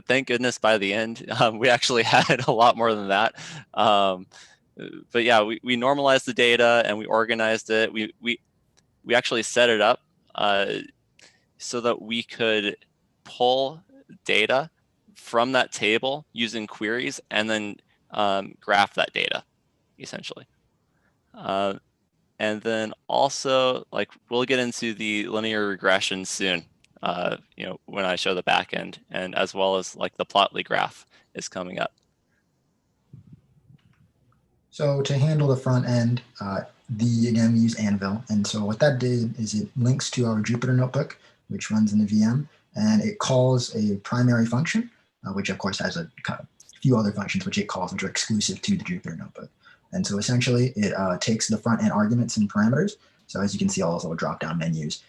thank goodness by the end we actually had a lot more than that. But yeah, we normalized the data and we organized it. We actually set it up so that we could pull data from that table using queries and then graph that data, essentially. And then also, like, we'll get into the linear regression soon, when I show the back end, and as well as like the Plotly graph is coming up. So to handle the front end, again, we use Anvil. And so what that did is it links to our Jupyter notebook, which runs in the VM, and it calls a primary function, which of course has a kind of few other functions which it calls, which are exclusive to the Jupyter Notebook. And so essentially it takes the front end arguments and parameters. So as you can see, all those little drop-down menus,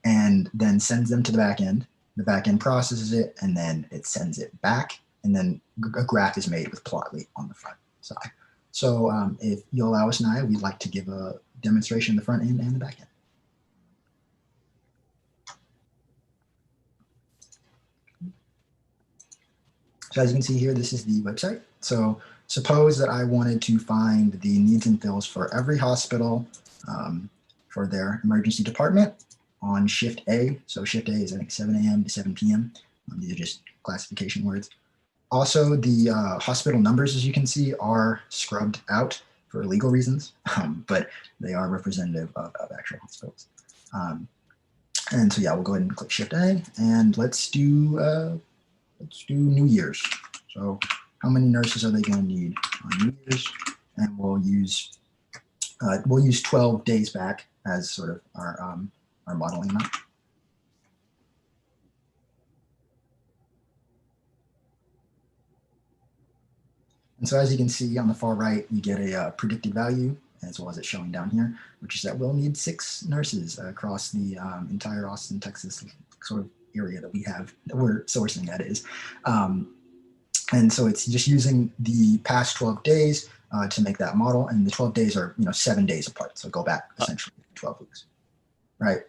and then sends them to the back end. The back end processes it, and then it sends it back. And then a graph is made with Plotly on the front side. So if you'll allow us, Naya, we'd like to give a demonstration of the front end and the back end. So as you can see here, this is the website. So suppose that I wanted to find the needs and fills for every hospital for their emergency department on shift A. So shift A is I think 7 a.m. to 7 p.m. These are just classification words. Also, the hospital numbers, as you can see, are scrubbed out for legal reasons, but they are representative of actual hospitals. And so yeah, we'll go ahead and click shift A, and let's do New Year's. So how many nurses are they going to need on New Year's? And we'll use 12 days back as sort of our modeling amount. And so as you can see on the far right, you get a predicted value, as well as it's showing down here, which is that we'll need 6 nurses across the entire Austin, Texas sort of area that we have, that we're sourcing, that is. And so it's just using the past 12 days to make that model, and the 12 days are 7 days apart, so go back essentially 12 weeks, right?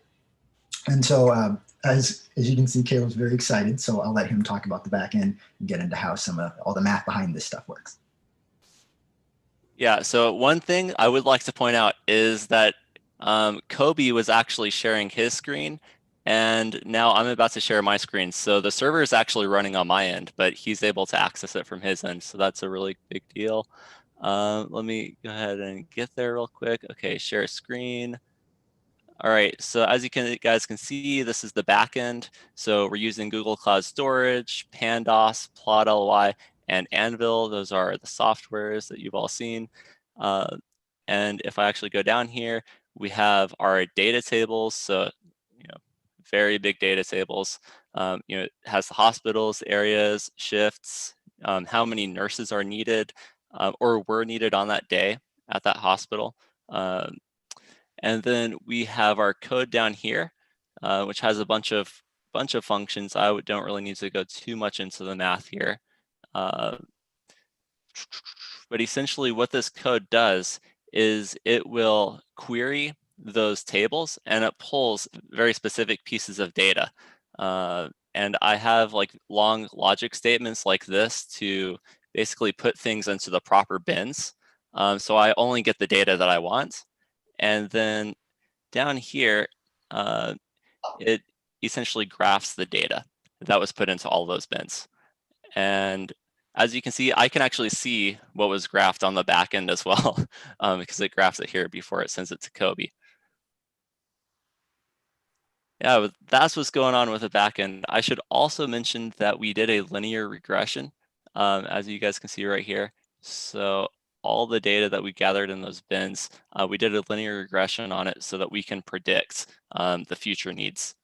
And so as you can see, Caleb's very excited, so I'll let him talk about the back end and get into how all the math behind this stuff works. Yeah, so one thing I would like to point out is that Kobe was actually sharing his screen, and now I'm about to share my screen. So the server is actually running on my end, but he's able to access it from his end. So that's a really big deal. Let me go ahead and get there real quick. Okay, share screen. All right, so as you guys can see, this is the back end. So we're using Google Cloud Storage, Pandas, PlotLY, and Anvil. Those are the softwares that you've all seen. And if I actually go down here, we have our data tables. So, very big data tables. It has the hospitals, areas, shifts, how many nurses are needed or were needed on that day at that hospital. And then we have our code down here, which has a bunch of functions. I don't really need to go too much into the math here. But essentially what this code does is it will query those tables and it pulls very specific pieces of data. And I have like long logic statements like this to basically put things into the proper bins. So I only get the data that I want. And then down here, it essentially graphs the data that was put into all those bins. And as you can see, I can actually see what was graphed on the back end as well, because it graphs it here before it sends it to Kobe. Yeah, that's what's going on with the back end. I should also mention that we did a linear regression, as you guys can see right here. So all the data that we gathered in those bins, we did a linear regression on it so that we can predict the future needs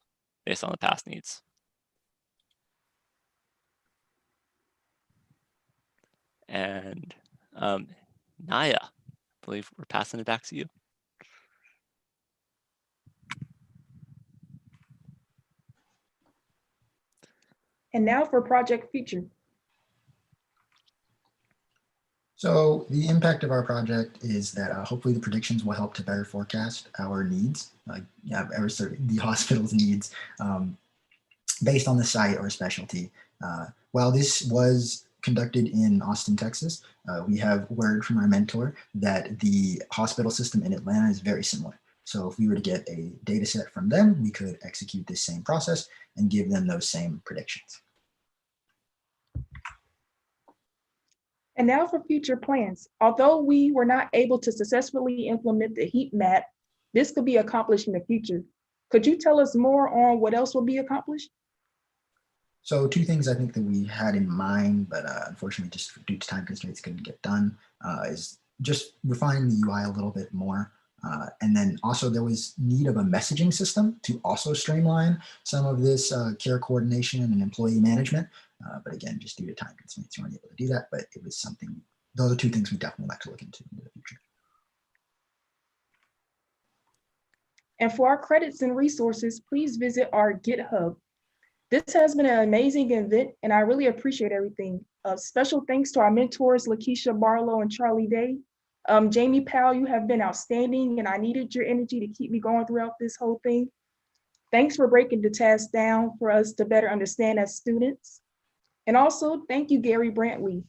based on the past needs. And Naya, I believe we're passing it back to you. And now for project feature. So the impact of our project is that hopefully the predictions will help to better forecast our needs, the hospital's needs based on the site or specialty. While this was conducted in Austin, Texas, we have word from our mentor that the hospital system in Atlanta is very similar. So if we were to get a data set from them, we could execute this same process and give them those same predictions. And now for future plans. Although we were not able to successfully implement the heat map, this could be accomplished in the future. Could you tell us more on what else will be accomplished? So 2 things I think that we had in mind, but unfortunately just due to time constraints couldn't get done, is just refining the UI a little bit more. And then also there was need of a messaging system to also streamline some of this care coordination and employee management. But again, just due to time constraints, we weren't able to do that. But it was something, those are two things we definitely like to look into in the future. And for our credits and resources, please visit our GitHub. This has been an amazing event, and I really appreciate everything. Special thanks to our mentors, Lakeisha Barlow and Charlie Day. Jamie Powell, you have been outstanding, and I needed your energy to keep me going throughout this whole thing. Thanks for breaking the task down for us to better understand as students. And also, thank you, Gary Brantley.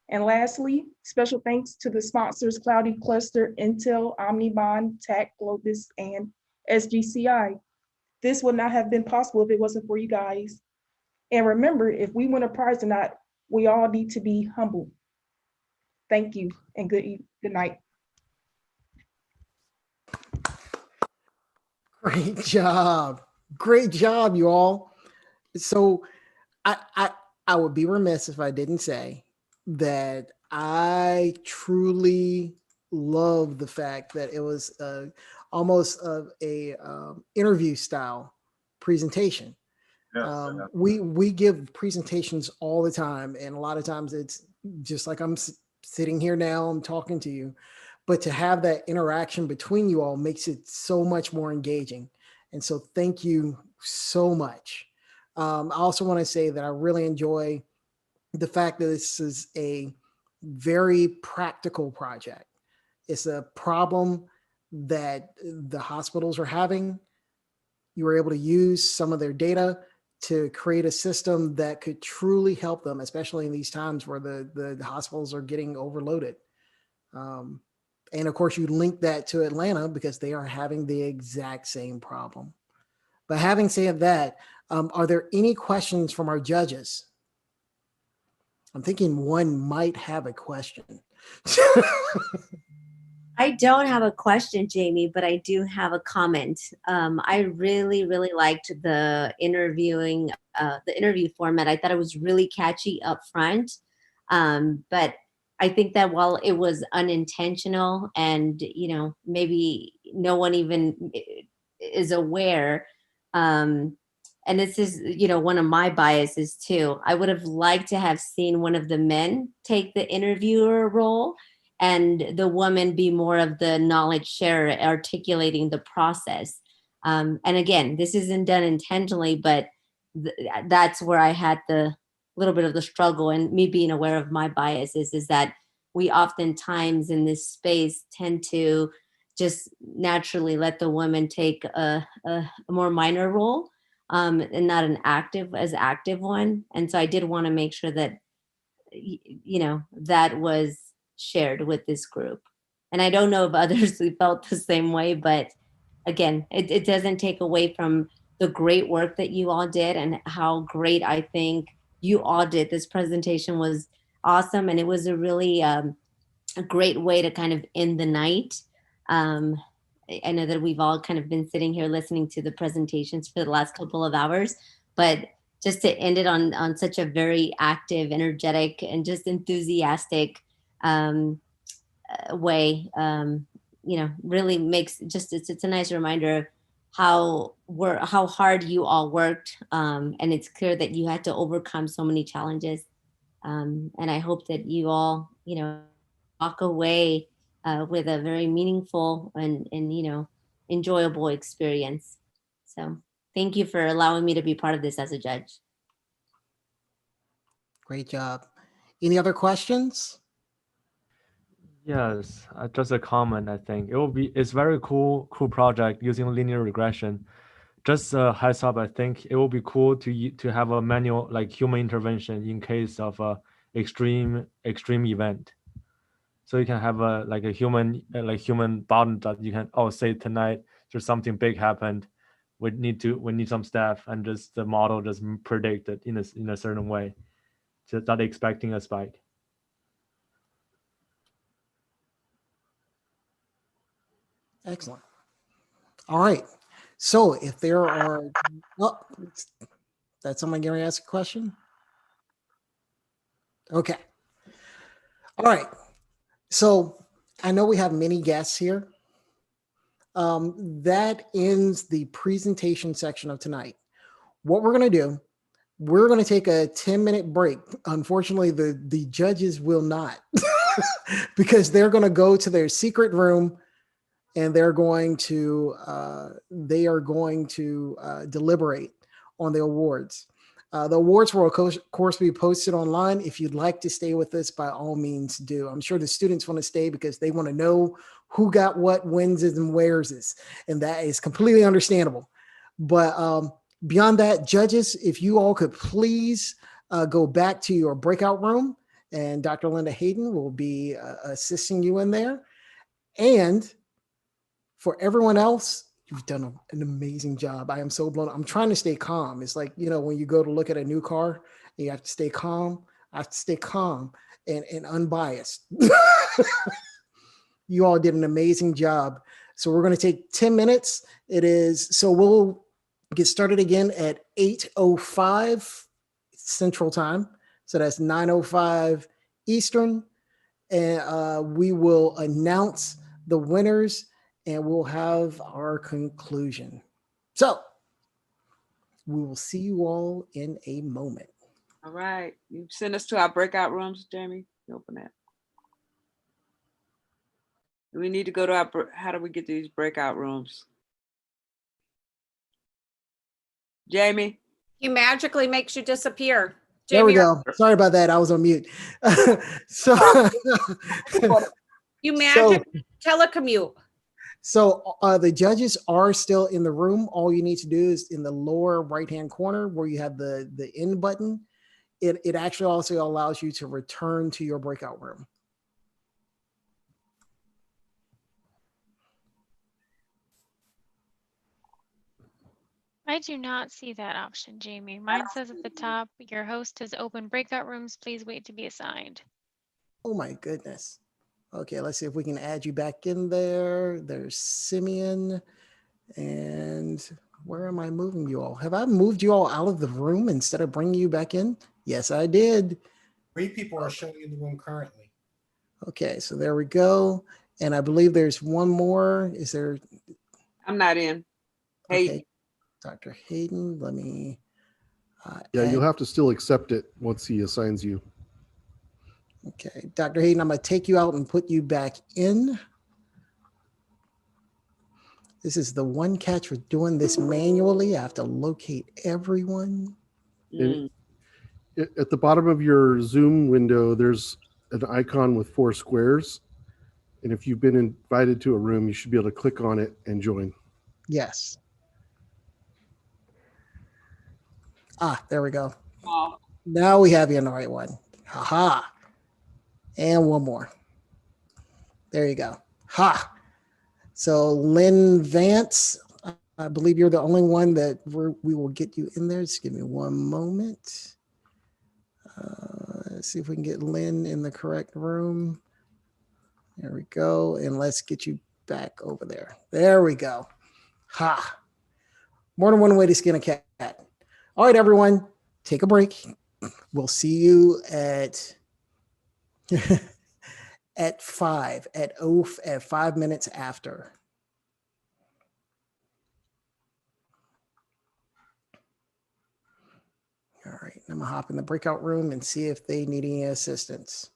And lastly, special thanks to the sponsors, Cloudy Cluster, Intel, Omnibond, TAC, Globus, and SGCI. This would not have been possible if it wasn't for you guys. And remember, if we win a prize or not, we all need to be humble. Thank you, and good night. Great job. Great job, you all. So I would be remiss if I didn't say that I truly love the fact that it was almost a interview style presentation. We give presentations all the time, and a lot of times it's just like I'm sitting here now, I'm talking to you, but to have that interaction between you all makes it so much more engaging. And so thank you so much. I also want to say that I really enjoy the fact that this is a very practical project. It's a problem that the hospitals are having. You were able to use some of their data to create a system that could truly help them, especially in these times where the hospitals are getting overloaded. And of course, you link that to Atlanta because they are having the exact same problem. But having said that, are there any questions from our judges? I'm thinking one might have a question. I don't have a question, Jamie, but I do have a comment. I really, really liked the interview format. I thought it was really catchy up front. But I think that while it was unintentional and, maybe no one even is aware, and this is, one of my biases too. I would have liked to have seen one of the men take the interviewer role and the woman be more of the knowledge sharer, articulating the process. And again, this isn't done intentionally, but that's where I had the little bit of the struggle, and me being aware of my biases is that we oftentimes in this space tend to just naturally let the woman take a more minor role, and not an active one. And so I did want to make sure that, that was shared with this group. And I don't know if others felt the same way, but again, it doesn't take away from the great work that you all did and how great I think you all did. This presentation was awesome, and it was a really a great way to kind of end the night. I know that we've all kind of been sitting here listening to the presentations for the last couple of hours, but just to end it on such a very active, energetic, and just enthusiastic way, really makes it's a nice reminder of how hard you all worked, and it's clear that you had to overcome so many challenges, and I hope that you all walk away with a very meaningful and enjoyable experience. So thank you for allowing me to be part of this as a judge. Great job. Any other questions? Yes, just a comment. I think it's very cool project using linear regression. Just a heads up, I think it will be cool to have a manual, like human intervention in case of a extreme event. So you can have a human button that you can say tonight there's something big happened. We need some staff, and just the model just predict it in a certain way, just not expecting a spike. Excellent. All right. So if there are, that's someone going to ask a question? Okay. All right. So I know we have many guests here. That ends the presentation section of tonight. What we're going to do We're going to take a 10-minute break. Unfortunately, the judges will not because they're going to go to their secret room and they are going to deliberate on the awards. The awards will, of course, be posted online. If you'd like to stay with us, by all means do. I'm sure the students want to stay because they want to know who got what, wins and wears is, and that is completely understandable. But beyond that, judges, if you all could please go back to your breakout room, and Dr. Linda Hayden will be assisting you in there. And for everyone else, you've done an amazing job. I am so blown. I'm trying to stay calm. It's like, when you go to look at a new car, you have to stay calm. I have to stay calm and unbiased. You all did an amazing job. So we're going to take 10 minutes. So we'll get started again at 8:05 Central Time. So that's 9:05 Eastern. And we will announce the winners and we'll have our conclusion. So we will see you all in a moment. All right. You send us to our breakout rooms, Jamie. You open that. We need to go to how do we get these breakout rooms? Jamie? He magically makes you disappear. There we Jamie, go. Sorry about that. I was on mute. You magically telecommute. So the judges are still in the room. All you need to do is in the lower right-hand corner where you have the end button. It actually also allows you to return to your breakout room. I do not see that option, Jamie. Mine says at the top, your host has opened breakout rooms. Please wait to be assigned. Oh my goodness. Okay, let's see if we can add you back in there. There's Simeon. And where am I moving you all? Have I moved you all out of the room instead of bringing you back in? Yes, I did. 3 people are showing in the room currently. Okay, so there we go. And I believe there's one more. Is there? I'm not in. Hayden. Okay. Dr. Hayden, let me. Yeah, you'll have to still accept it once he assigns you. Okay, Dr. Hayden, I'm going to take you out and put you back in. This is the one catch with doing this manually. I have to locate everyone. At the bottom of your Zoom window, there's an icon with 4 squares. And if you've been invited to a room, you should be able to click on it and join. Yes. There we go. Oh. Now we have you in the right one. Haha. And one more. There you go. Ha. So Lynn Vance, I believe you're the only one that we will get you in there. Just give me one moment. Let's see if we can get Lynn in the correct room. There we go. And let's get you back over there. There we go. Ha. More than one way to skin a cat. All right, everyone, take a break. We'll see you at 5 minutes after. All right, I'm gonna hop in the breakout room and see if they need any assistance.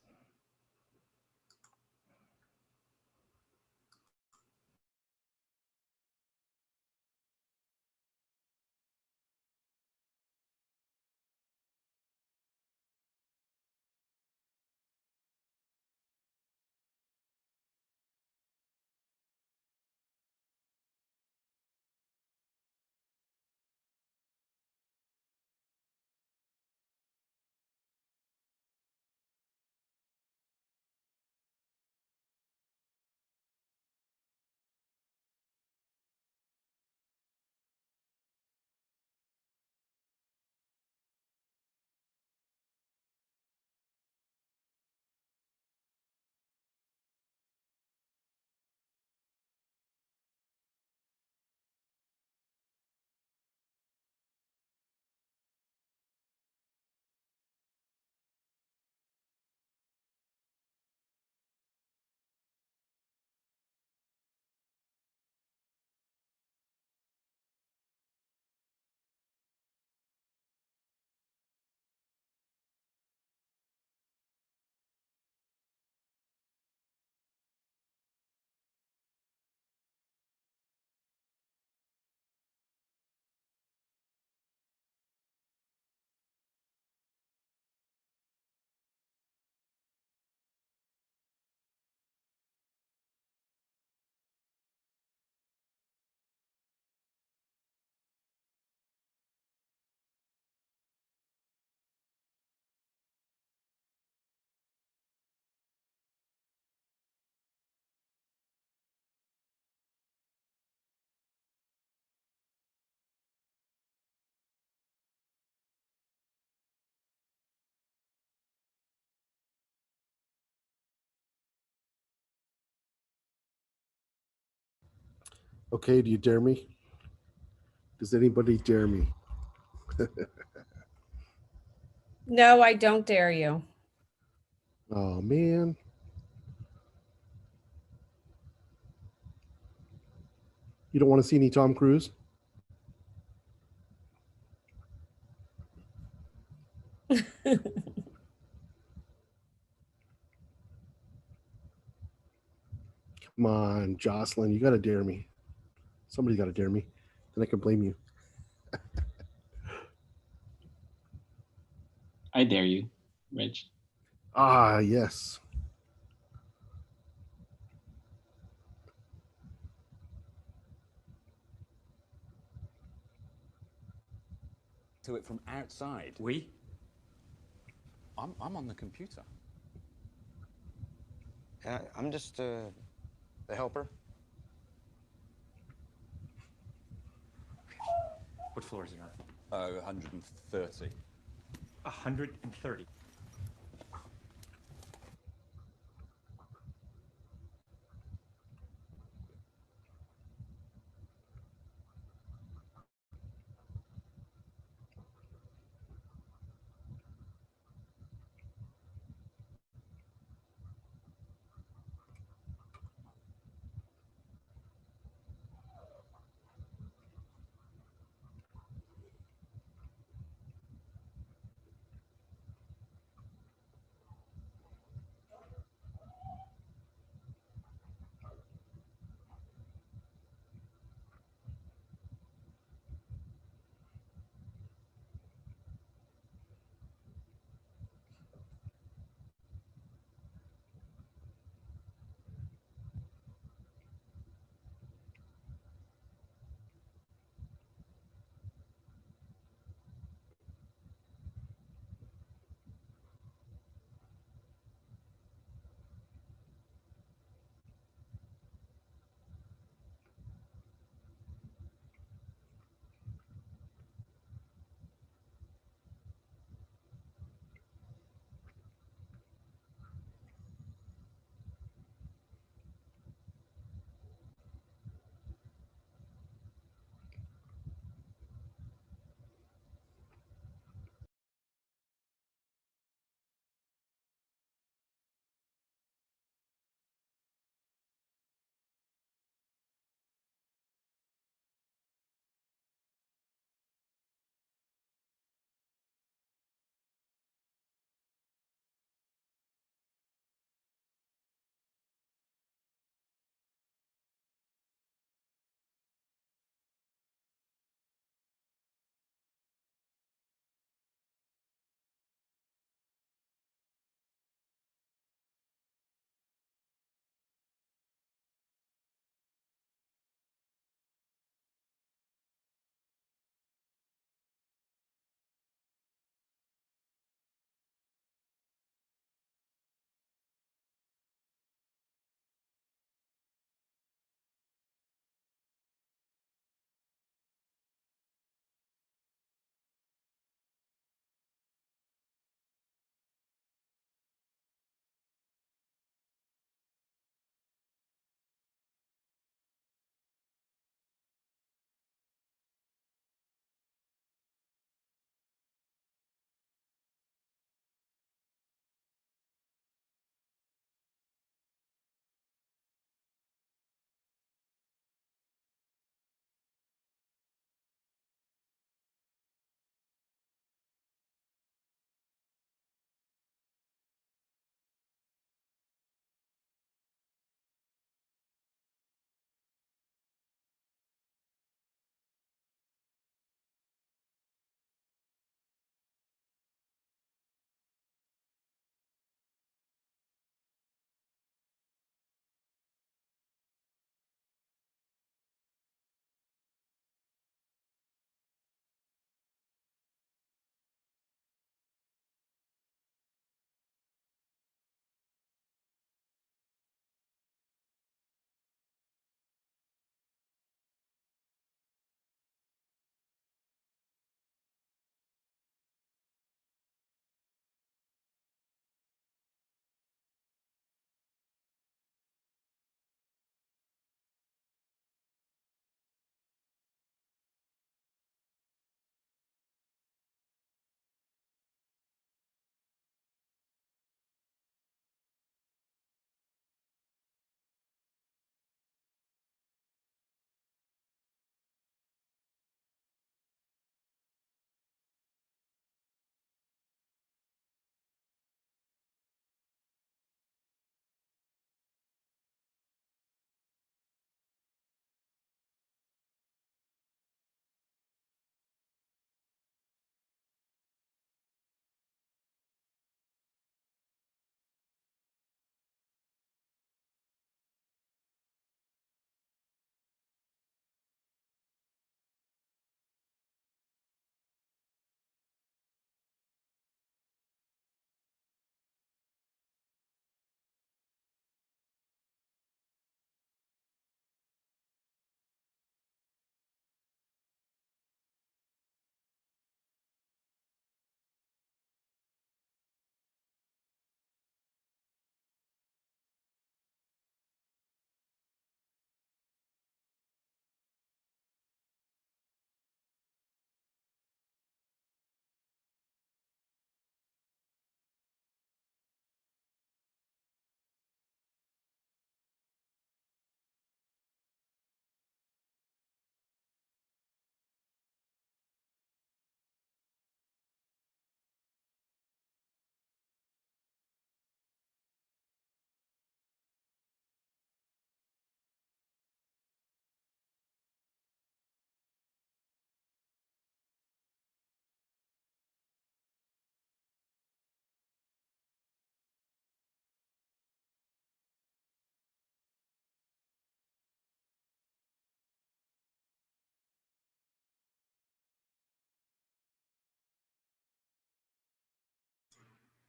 Okay, do you dare me? Does anybody dare me? No, I don't dare you. Oh man. You don't want to see any Tom Cruise? Come on, Jocelyn, you got to dare me. Somebody's got to dare me. Then I can blame you. I dare you, Reg. Ah, yes. To it from outside. We? I'm on the computer. I'm just the helper. What floor is it on? 130. 130.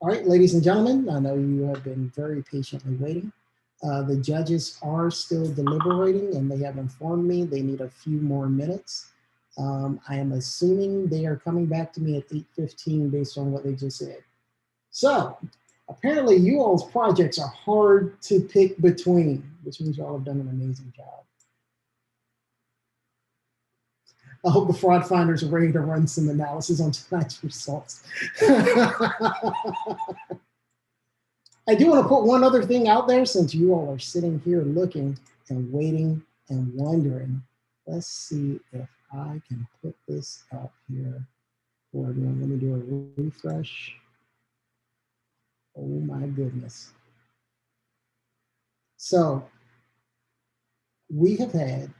All right, ladies and gentlemen, I know you have been very patiently waiting. The judges are still deliberating and they have informed me they need a few more minutes. I am assuming they are coming back to me at 8:15 based on what they just said. So apparently you all's projects are hard to pick between, which means y'all have done an amazing job. I hope the fraud finders are ready to run some analysis on tonight's results. I do want to put one other thing out there since you all are sitting here looking and waiting and wondering. Let's see if I can put this up here for everyone. Let me do a refresh. Oh my goodness. So we have had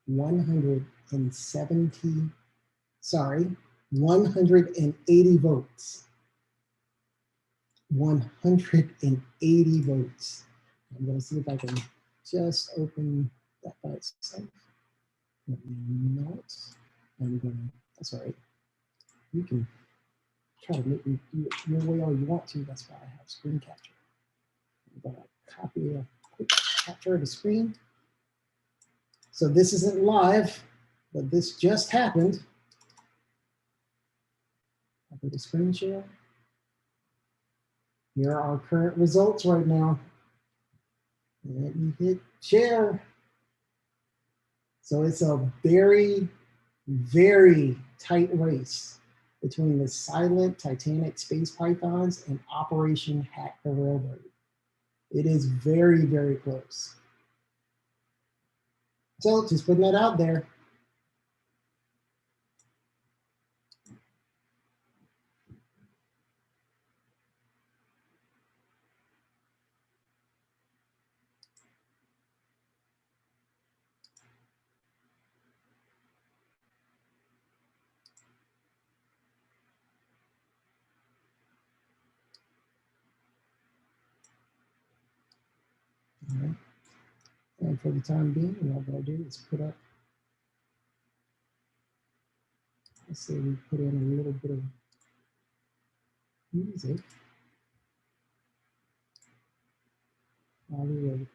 180 votes. 180 votes. I'm going to see if I can just open that by itself. Not. I'm going to, that's all right. You can try to make me do it your way all you want to. That's why I have screen capture. I'm going to copy a quick capture of the screen. So this isn't live, but this just happened. Copy the screen share. Here are our current results right now. Let me hit share. So it's a very, very tight race between the silent Titanic space pythons and Operation Hack the Railroad. It is very, very close. So just putting that out there. All right. And for the time being, what I'm going to do is put up, let's say we put in a little bit of music while we wait.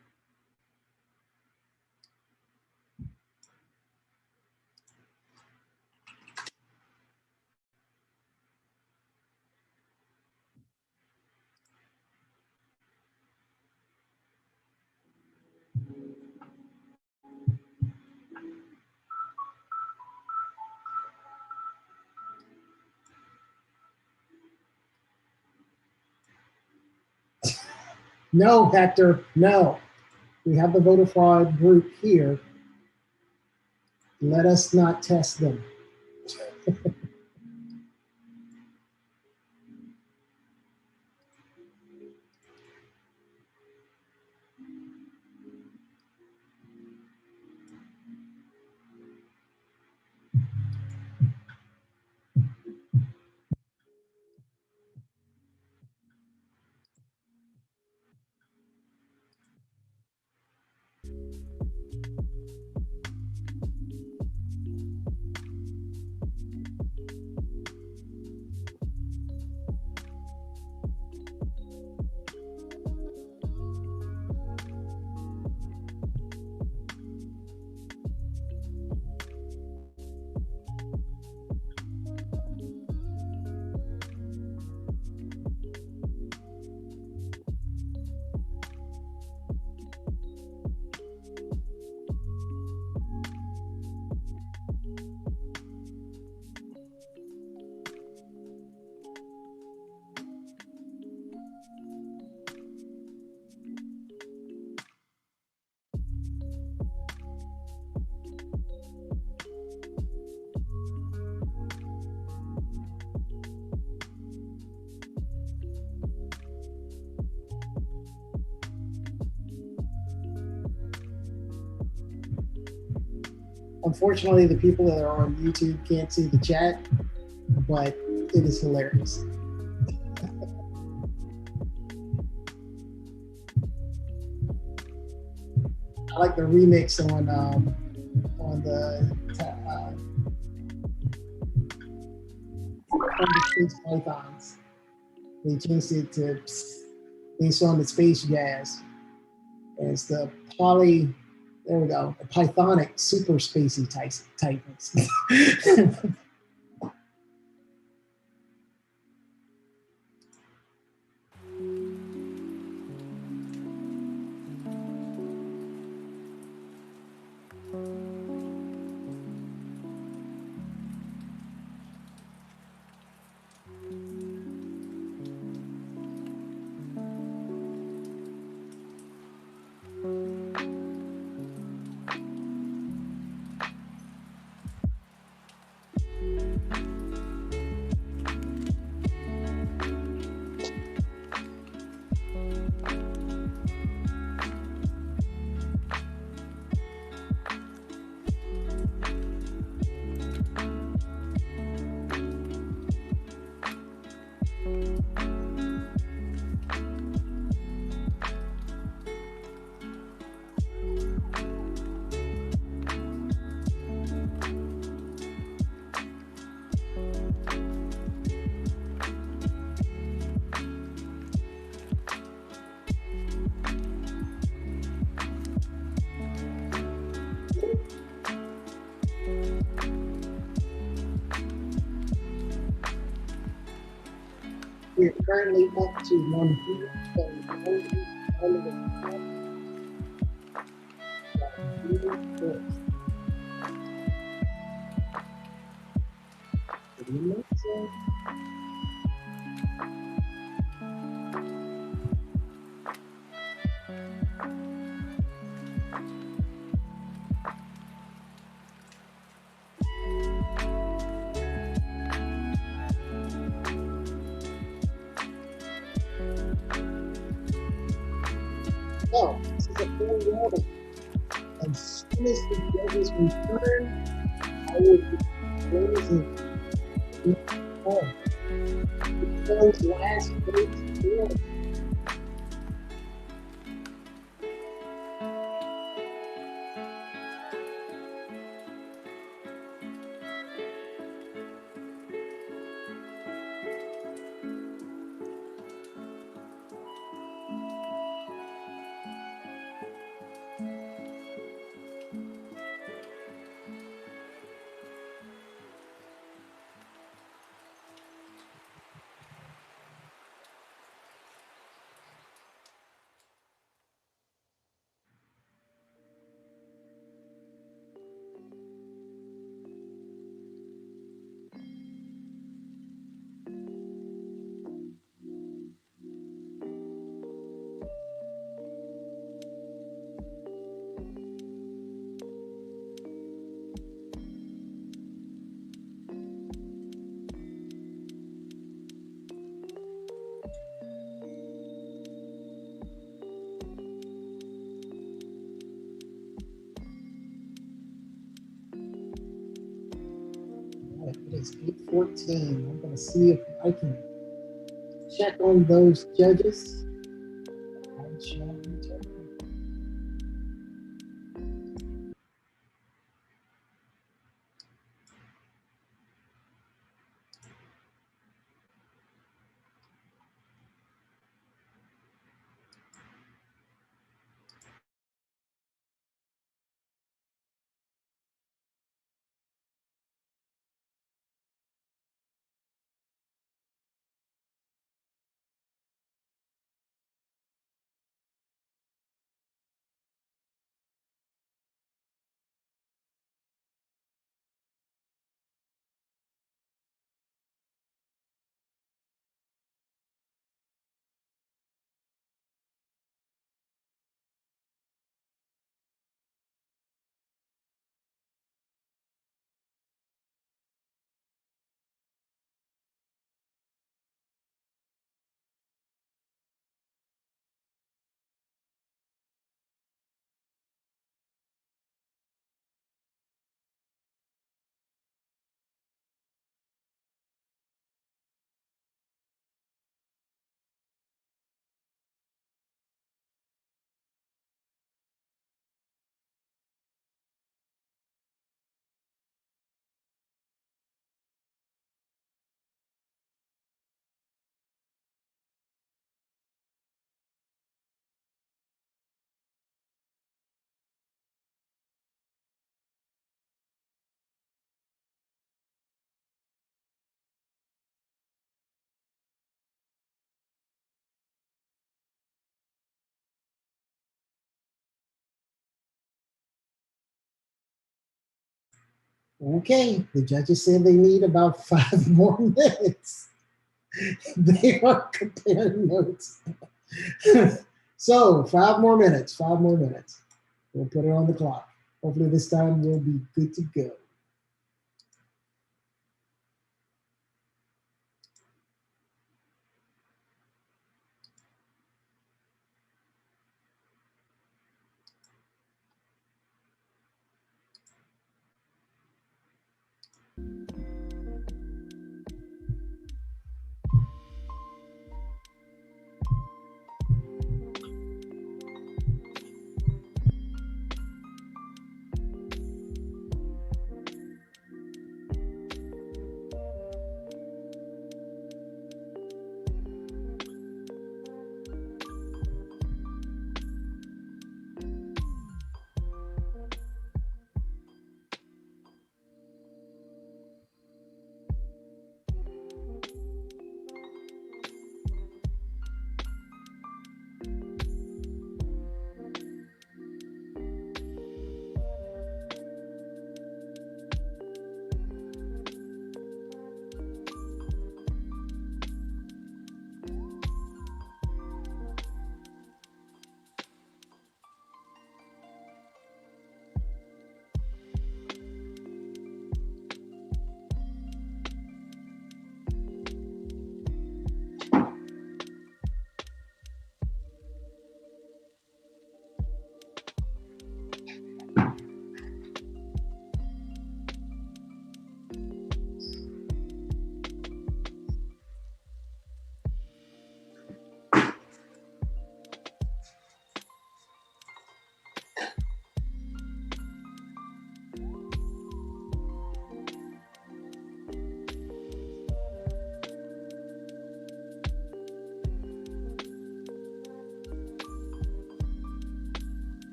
No, Hector, no. We have the voter fraud group here. Let us not test them. Unfortunately, the people that are on YouTube can't see the chat, but it is hilarious. I like the remix on the Space Pythons. They changed it to based on the space jazz. And it's the there we go, the Pythonic super spacey Titans. We're currently up to 100. Oh, this is a full warning. As soon as the judges return, I will be closing the call. Those last votes here. It is 8:14. I'm going to see if I can check on those judges. I shall return. Okay, the judges said they need about 5 more minutes. They are comparing notes. So 5 more minutes, 5 more minutes. We'll put it on the clock. Hopefully this time we'll be good to go.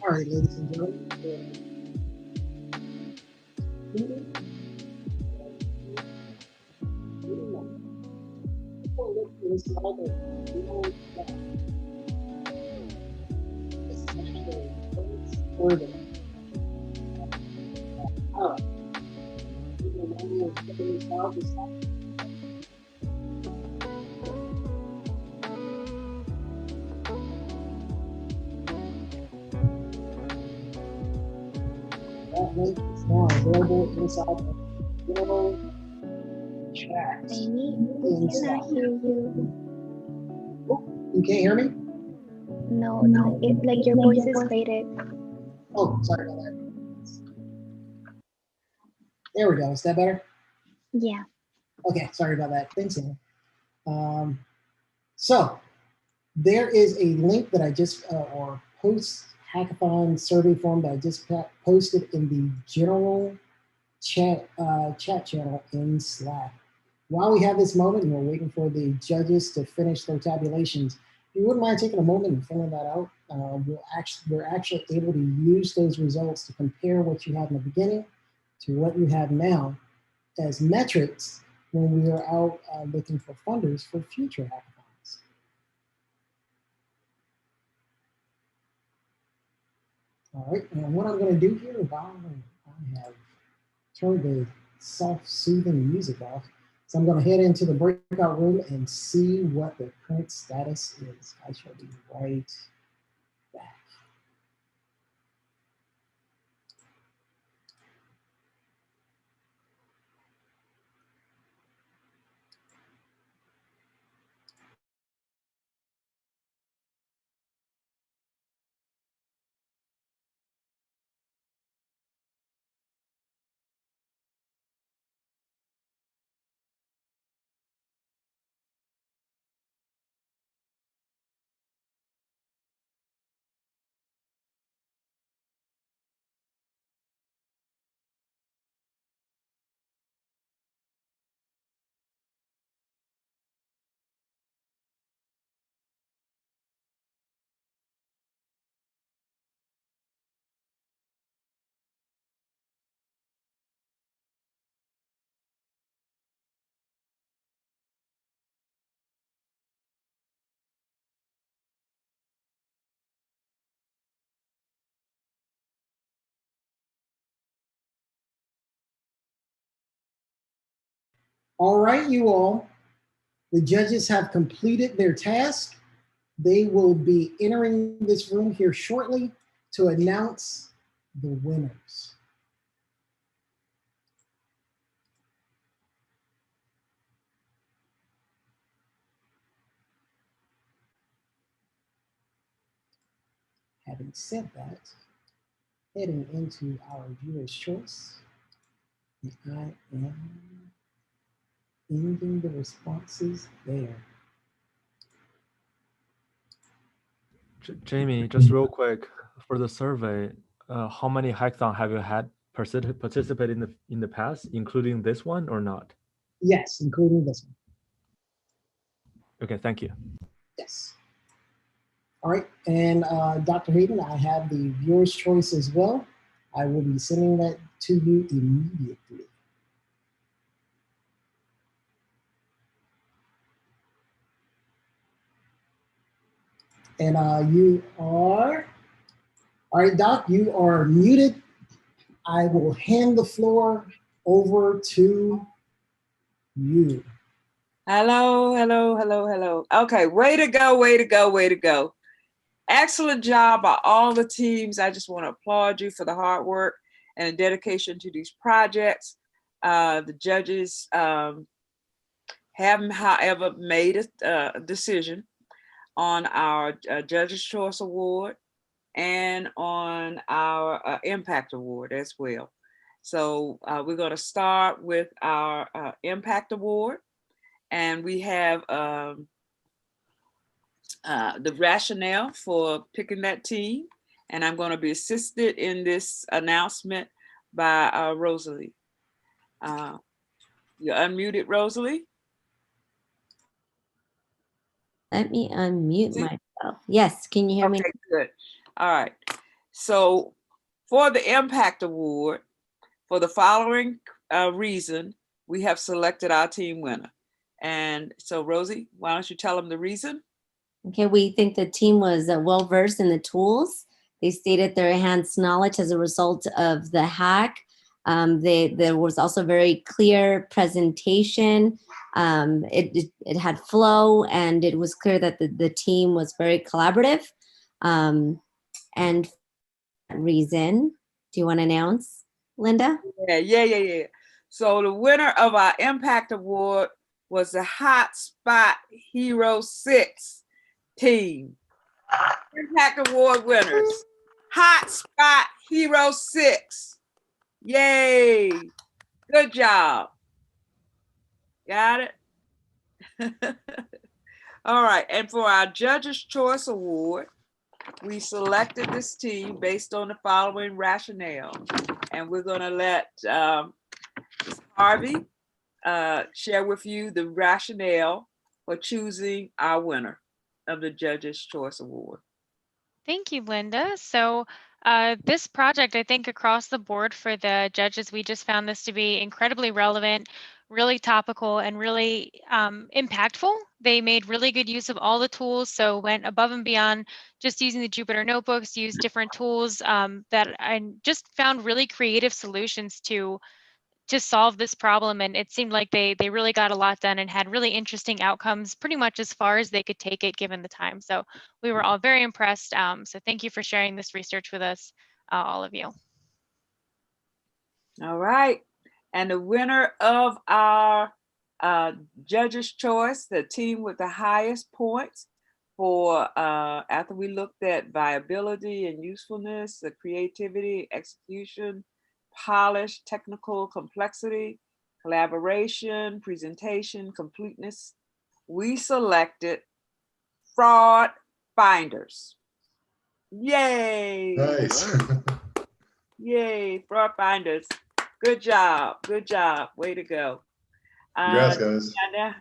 All right, ladies and gentlemen. That link is now available inside the general chat. Amy, we cannot hear you. You can't hear me? No, like your voice is faded. Oh, sorry about that. There we go. Is that better? Yeah. Okay, sorry about that. Thanks, Anna. So there is a link that I just, or post hackathon survey form that I just posted in the general chat channel in Slack. While we have this moment and we're waiting for the judges to finish their tabulations, if you wouldn't mind taking a moment and filling that out, we're actually able to use those results to compare what you had in the beginning to what you have now as metrics when we are out looking for funders for future hackathons. All right, and what I'm going to do here, while I have turned the soft, soothing music off, so I'm going to head into the breakout room and see what the current status is. I shall be right back. All right, you all. The judges have completed their task. They will be entering this room here shortly to announce the winners. Having said that, heading into our viewer's choice, I am ending the responses there. Jamie, just real quick for the survey, how many hackathon have you had participate in the past, including this one or not? Yes, including this one. Okay, thank you. Yes. All right, and Dr. Hayden, I have the viewer's choice as well. I will be sending that to you immediately. And you are, all right, Doc, you are muted. I will hand the floor over to you. Hello, hello, hello, hello. Okay, way to go, way to go, way to go. Excellent job by all the teams. I just want to applaud you for the hard work and dedication to these projects. The judges haven't, however, made a decision on our Judges' Choice Award and on our Impact Award as well. So we're going to start with our Impact Award, and we have the rationale for picking that team, and I'm going to be assisted in this announcement by Rosalie. You're unmuted, Rosalie. Let me unmute myself. Yes, can you hear me? Okay, good. All right. So for the Impact Award, for the following reason, we have selected our team winner. And so Rosie, why don't you tell them the reason? Okay, we think the team was well-versed in the tools. They stated their enhanced knowledge as a result of the hack. There was also very clear presentation. It had flow, and it was clear that the team was very collaborative. And for that reason, do you want to announce, Linda? Yeah. So the winner of our Impact Award was the Hotspot Hero 6 team. Impact Award winners, Hotspot Hero 6. Yay. Good job. Got it? All right. And for our Judges' Choice Award, we selected this team based on the following rationale. And we're going to let Harvey share with you the rationale for choosing our winner of the Judges' Choice Award. Thank you, Linda. So this project, I think across the board for the judges, we just found this to be incredibly relevant really topical and really impactful. They made really good use of all the tools, so went above and beyond just using the Jupyter notebooks, used different tools that I just found really creative solutions to solve this problem. And it seemed like they really got a lot done and had really interesting outcomes pretty much as far as they could take it given the time. So we were all very impressed. So thank you for sharing this research with us, all of you. All right. And the winner of our judge's choice, the team with the highest points for after we looked at viability and usefulness, the creativity, execution, polish, technical complexity, collaboration, presentation, completeness, we selected fraud finders. Yay! Nice. Yay, fraud finders. Good job. Good job. Way to go. Congrats, guys. Now,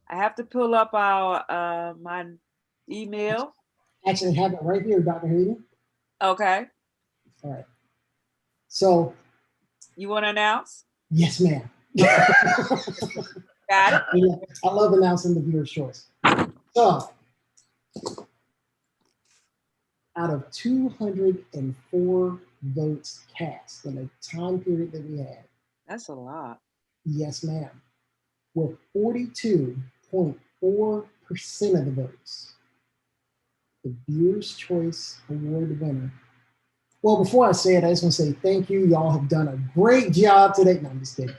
I have to pull up our my email. Actually, I have it right here, Dr. Hayden. Okay. All right. So. You want to announce? Yes, ma'am. Got it. Yeah, I love announcing the viewer's choice. So, out of 204 votes cast in the time period that we had. That's a lot. Yes, ma'am. With 42.4% of the votes, the Viewer's Choice Award winner. Well, before I say it, I just want to say thank you. Y'all have done a great job today. No, I'm just kidding.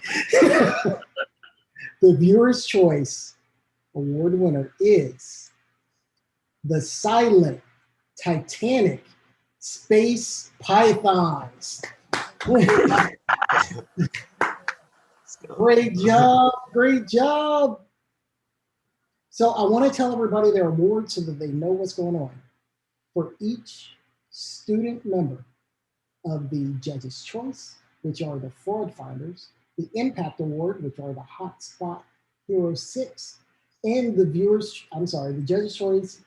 The Viewer's Choice Award winner is the Silent Titanic Space Pythons. Great job, great job. So I want to tell everybody their awards so that they know what's going on. For each student member of the Judge's Choice, which are the Fraud Finders, the Impact Award, which are the Hotspot Hero 6, and the Judge's Choice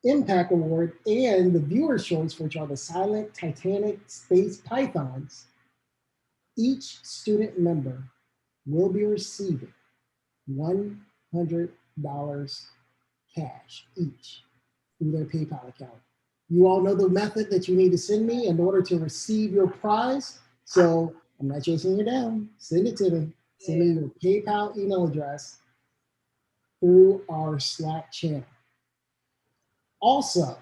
Impact Award and the Viewer's Choice, which are the Silent Titanic Space Pythons, each student member will be receiving $100 cash each through their PayPal account. You all know the method that you need to send me in order to receive your prize. So I'm not chasing you down. Send it to me. Send me your PayPal email address through our Slack channel. Also,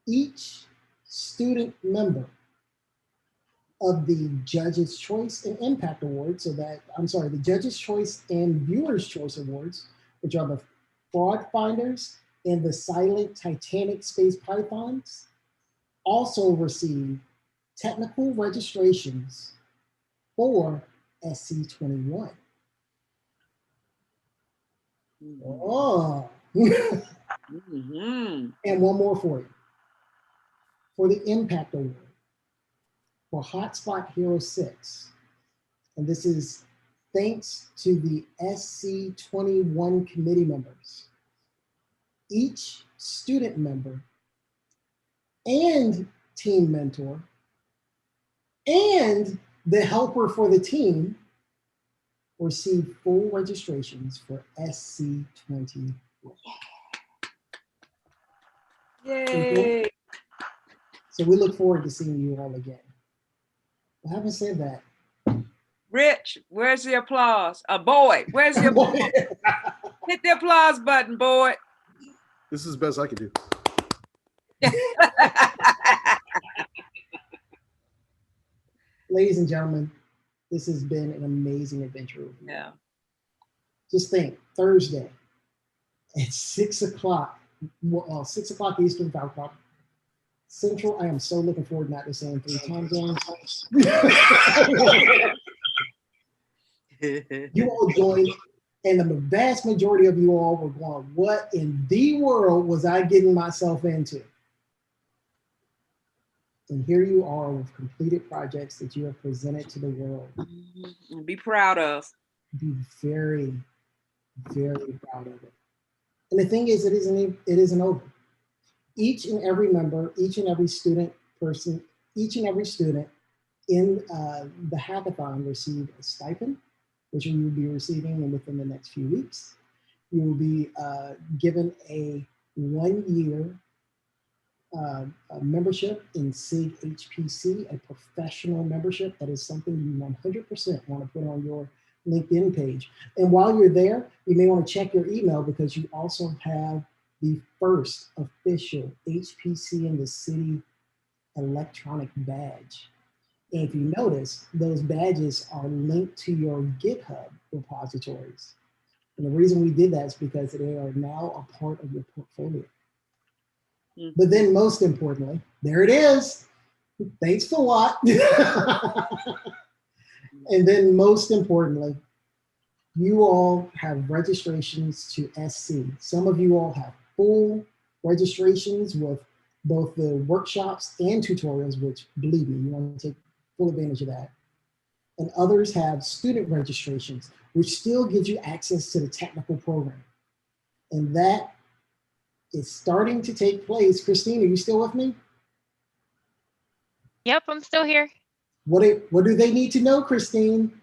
each student member of the Judge's Choice and Impact Awards, the Judge's Choice and Viewer's Choice Awards, which are the Fraud Finders and the Silent Titanic Space Pythons, also receive technical registrations for SC21. Oh. And one more for you. For the Impact Award, for Hotspot Hero 6, and this is thanks to the SC21 committee members. Each student member and team mentor and the helper for the team receive full registrations for SC21. Yay! So we look forward to seeing you all again. I haven't said that. Rich, where's the applause? Boyd, where's the applause? Hit the applause button, Boyd. This is the best I can do. Ladies and gentlemen, this has been an amazing adventure. Yeah. Just think, Thursday at 6 o'clock, 6 o'clock Eastern, 5 o'clock Central. I am so looking forward not to saying 3 time zones. You all joined, and the vast majority of you all were going, what in the world was I getting myself into? And here you are with completed projects that you have presented to the world. Be proud of. Be very, very proud of it. And the thing is, it isn't over. Each and every member, each and every student in the hackathon received a stipend which you will be receiving within the next few weeks. You will be given a 1-year membership in SIG HPC, a professional membership. That is something you 100% want to put on your LinkedIn page. And while you're there, you may want to check your email because you also have the first official HPC in the City electronic badge. And if you notice, those badges are linked to your GitHub repositories. And the reason we did that is because they are now a part of your portfolio. But then most importantly, there it is. Thanks for what? And then most importantly, you all have registrations to SC. Some of you all have full registrations with both the workshops and tutorials, which believe me, you want to take full advantage of that. And others have student registrations, which still gives you access to the technical program. And that is starting to take place. Christine, are you still with me? Yep, I'm still here. What do they need to know, Christine?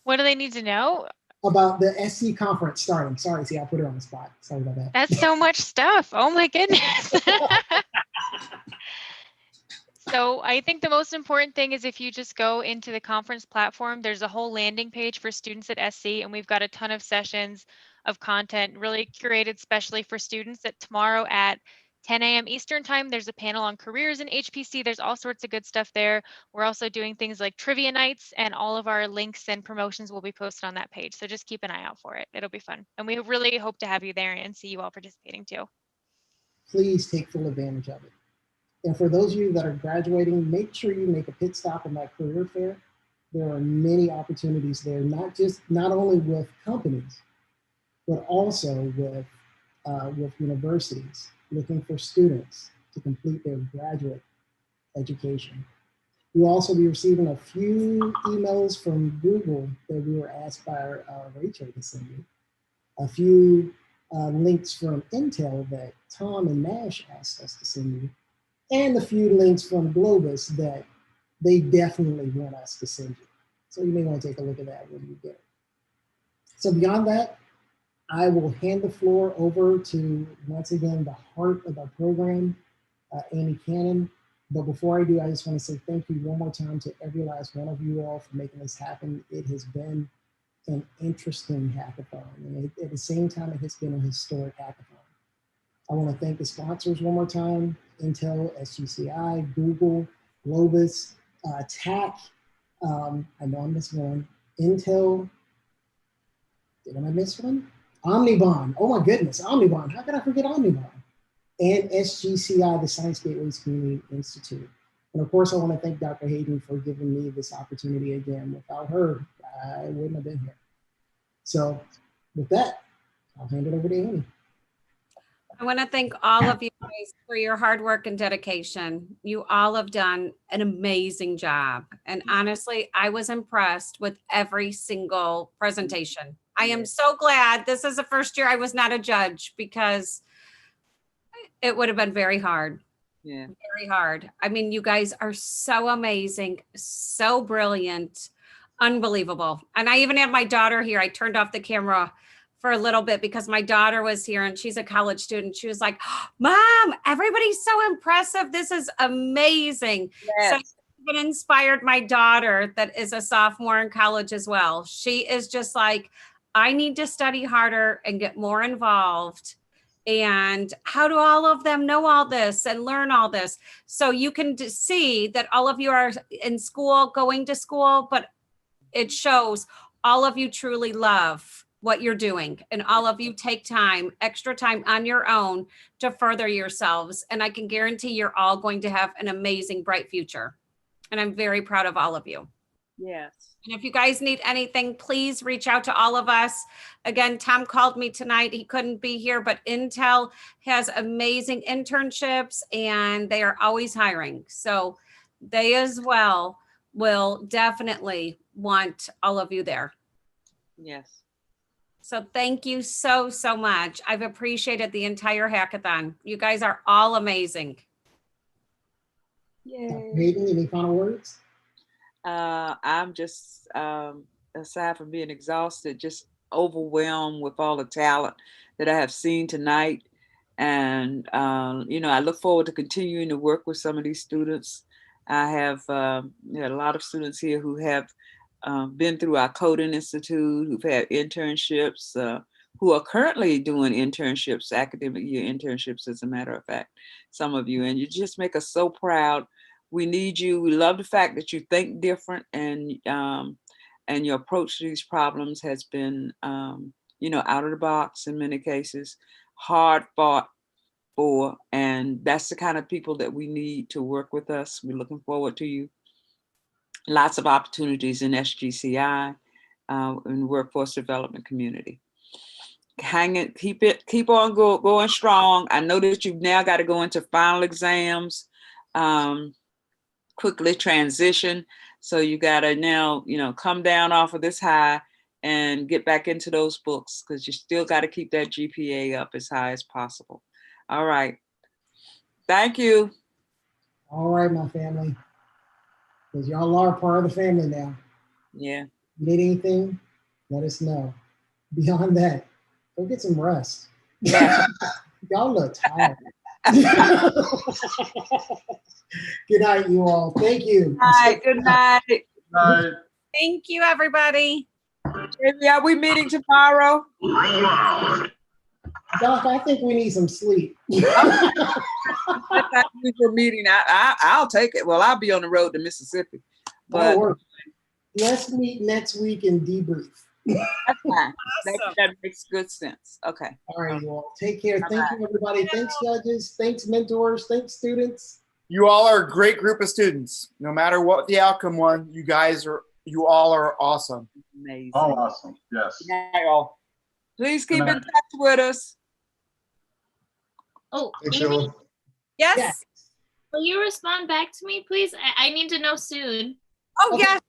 What do they need to know? About the SC conference starting. Sorry, see, I put her on the spot. Sorry about that. That's so much stuff. Oh my goodness. So I think the most important thing is if you just go into the conference platform, there's a whole landing page for students at SC, and we've got a ton of sessions of content really curated specially for students. That tomorrow at 10 a.m. Eastern time, there's a panel on careers in HPC. There's all sorts of good stuff there. We're also doing things like trivia nights, and all of our links and promotions will be posted on that page. So just keep an eye out for it. It'll be fun. And we really hope to have you there and see you all participating too. Please take full advantage of it. And for those of you that are graduating, make sure you make a pit stop in that career fair. There are many opportunities there, not only with companies, but also with universities looking for students to complete their graduate education. You'll also be receiving a few emails from Google that we were asked by Rachel to send you. A few links from Intel that Tom and Nash asked us to send you. And a few links from Globus that they definitely want us to send you. So you may want to take a look at that when you get it. So beyond that, I will hand the floor over to, once again, the heart of our program, Amy Cannon. But before I do, I just want to say thank you one more time to every last one of you all for making this happen. It has been an interesting hackathon. And at the same time, it has been a historic hackathon. I want to thank the sponsors one more time: Intel, SGCI, Google, Globus, TAC. I know I missed one. Intel, did I miss one? Omnibon. Oh my goodness, Omnibon. How could I forget Omnibon? And SGCI, the Science Gateways Community Institute. And of course, I want to thank Dr. Hayden for giving me this opportunity again. Without her, I wouldn't have been here. So with that, I'll hand it over to Amy. I want to thank all of you guys for your hard work and dedication. You all have done an amazing job. And honestly, I was impressed with every single presentation. I am so glad this is the first year I was not a judge, because it would have been very hard. Yeah. Very hard. I mean, you guys are so amazing, so brilliant, unbelievable. And I even had my daughter here. I turned off the camera for a little bit because my daughter was here and she's a college student. She was like, Mom, everybody's so impressive. This is amazing. Yes. So it even inspired my daughter that is a sophomore in college as well. She is just like, I need to study harder and get more involved. And how do all of them know all this and learn all this? So you can see that all of you are in school, going to school, but it shows all of you truly love what you're doing, and all of you take time, extra time on your own to further yourselves. And I can guarantee you're all going to have an amazing, bright future. And I'm very proud of all of you. Yes. And if you guys need anything, please reach out to all of us. Again, Tom called me tonight. He couldn't be here, but Intel has amazing internships and they are always hiring. So they as well will definitely want all of you there. Yes. So thank you so, so much. I've appreciated the entire hackathon. You guys are all amazing. Yay. Hayden, any final words? I'm just aside from being exhausted, just overwhelmed with all the talent that I have seen tonight. And, I look forward to continuing to work with some of these students. I have a lot of students here who have been through our Coding Institute, who've had internships, who are currently doing internships, academic year internships, as a matter of fact, some of you, and you just make us so proud. We need you. We love the fact that you think different, and your approach to these problems has been, out of the box in many cases, hard fought for, and that's the kind of people that we need to work with us. We're looking forward to you. Lots of opportunities in SGCI, in the workforce development community. Hang it, keep on going strong. I know that you've now got to go into final exams, quickly transition. So you got to now, come down off of this high and get back into those books, because you still got to keep that GPA up as high as possible. All right. Thank you. All right, my family. Because y'all are part of the family now. Yeah. Need anything, let us know. Beyond that, go get some rest. Yeah. Y'all look tired. Good night, you all. Thank you. Good night. Thank you, everybody. Jamie, are we meeting tomorrow? Doc, I think we need some sleep. We're meeting. I'll take it. Well, I'll be on the road to Mississippi. But let's meet next week and debrief. That's fine. That makes good sense. Okay. All right, you all. Take care. Thank you, everybody. Thanks, judges. Thanks, mentors. Thanks, students. You all are a great group of students. No matter what the outcome was, you all are awesome. Amazing. Oh, awesome. Yes. All. Please keep in touch with us. Oh, Thanks, Amy, Sheila. Yes. will you respond back to me, please? I need to know soon. Oh, yes.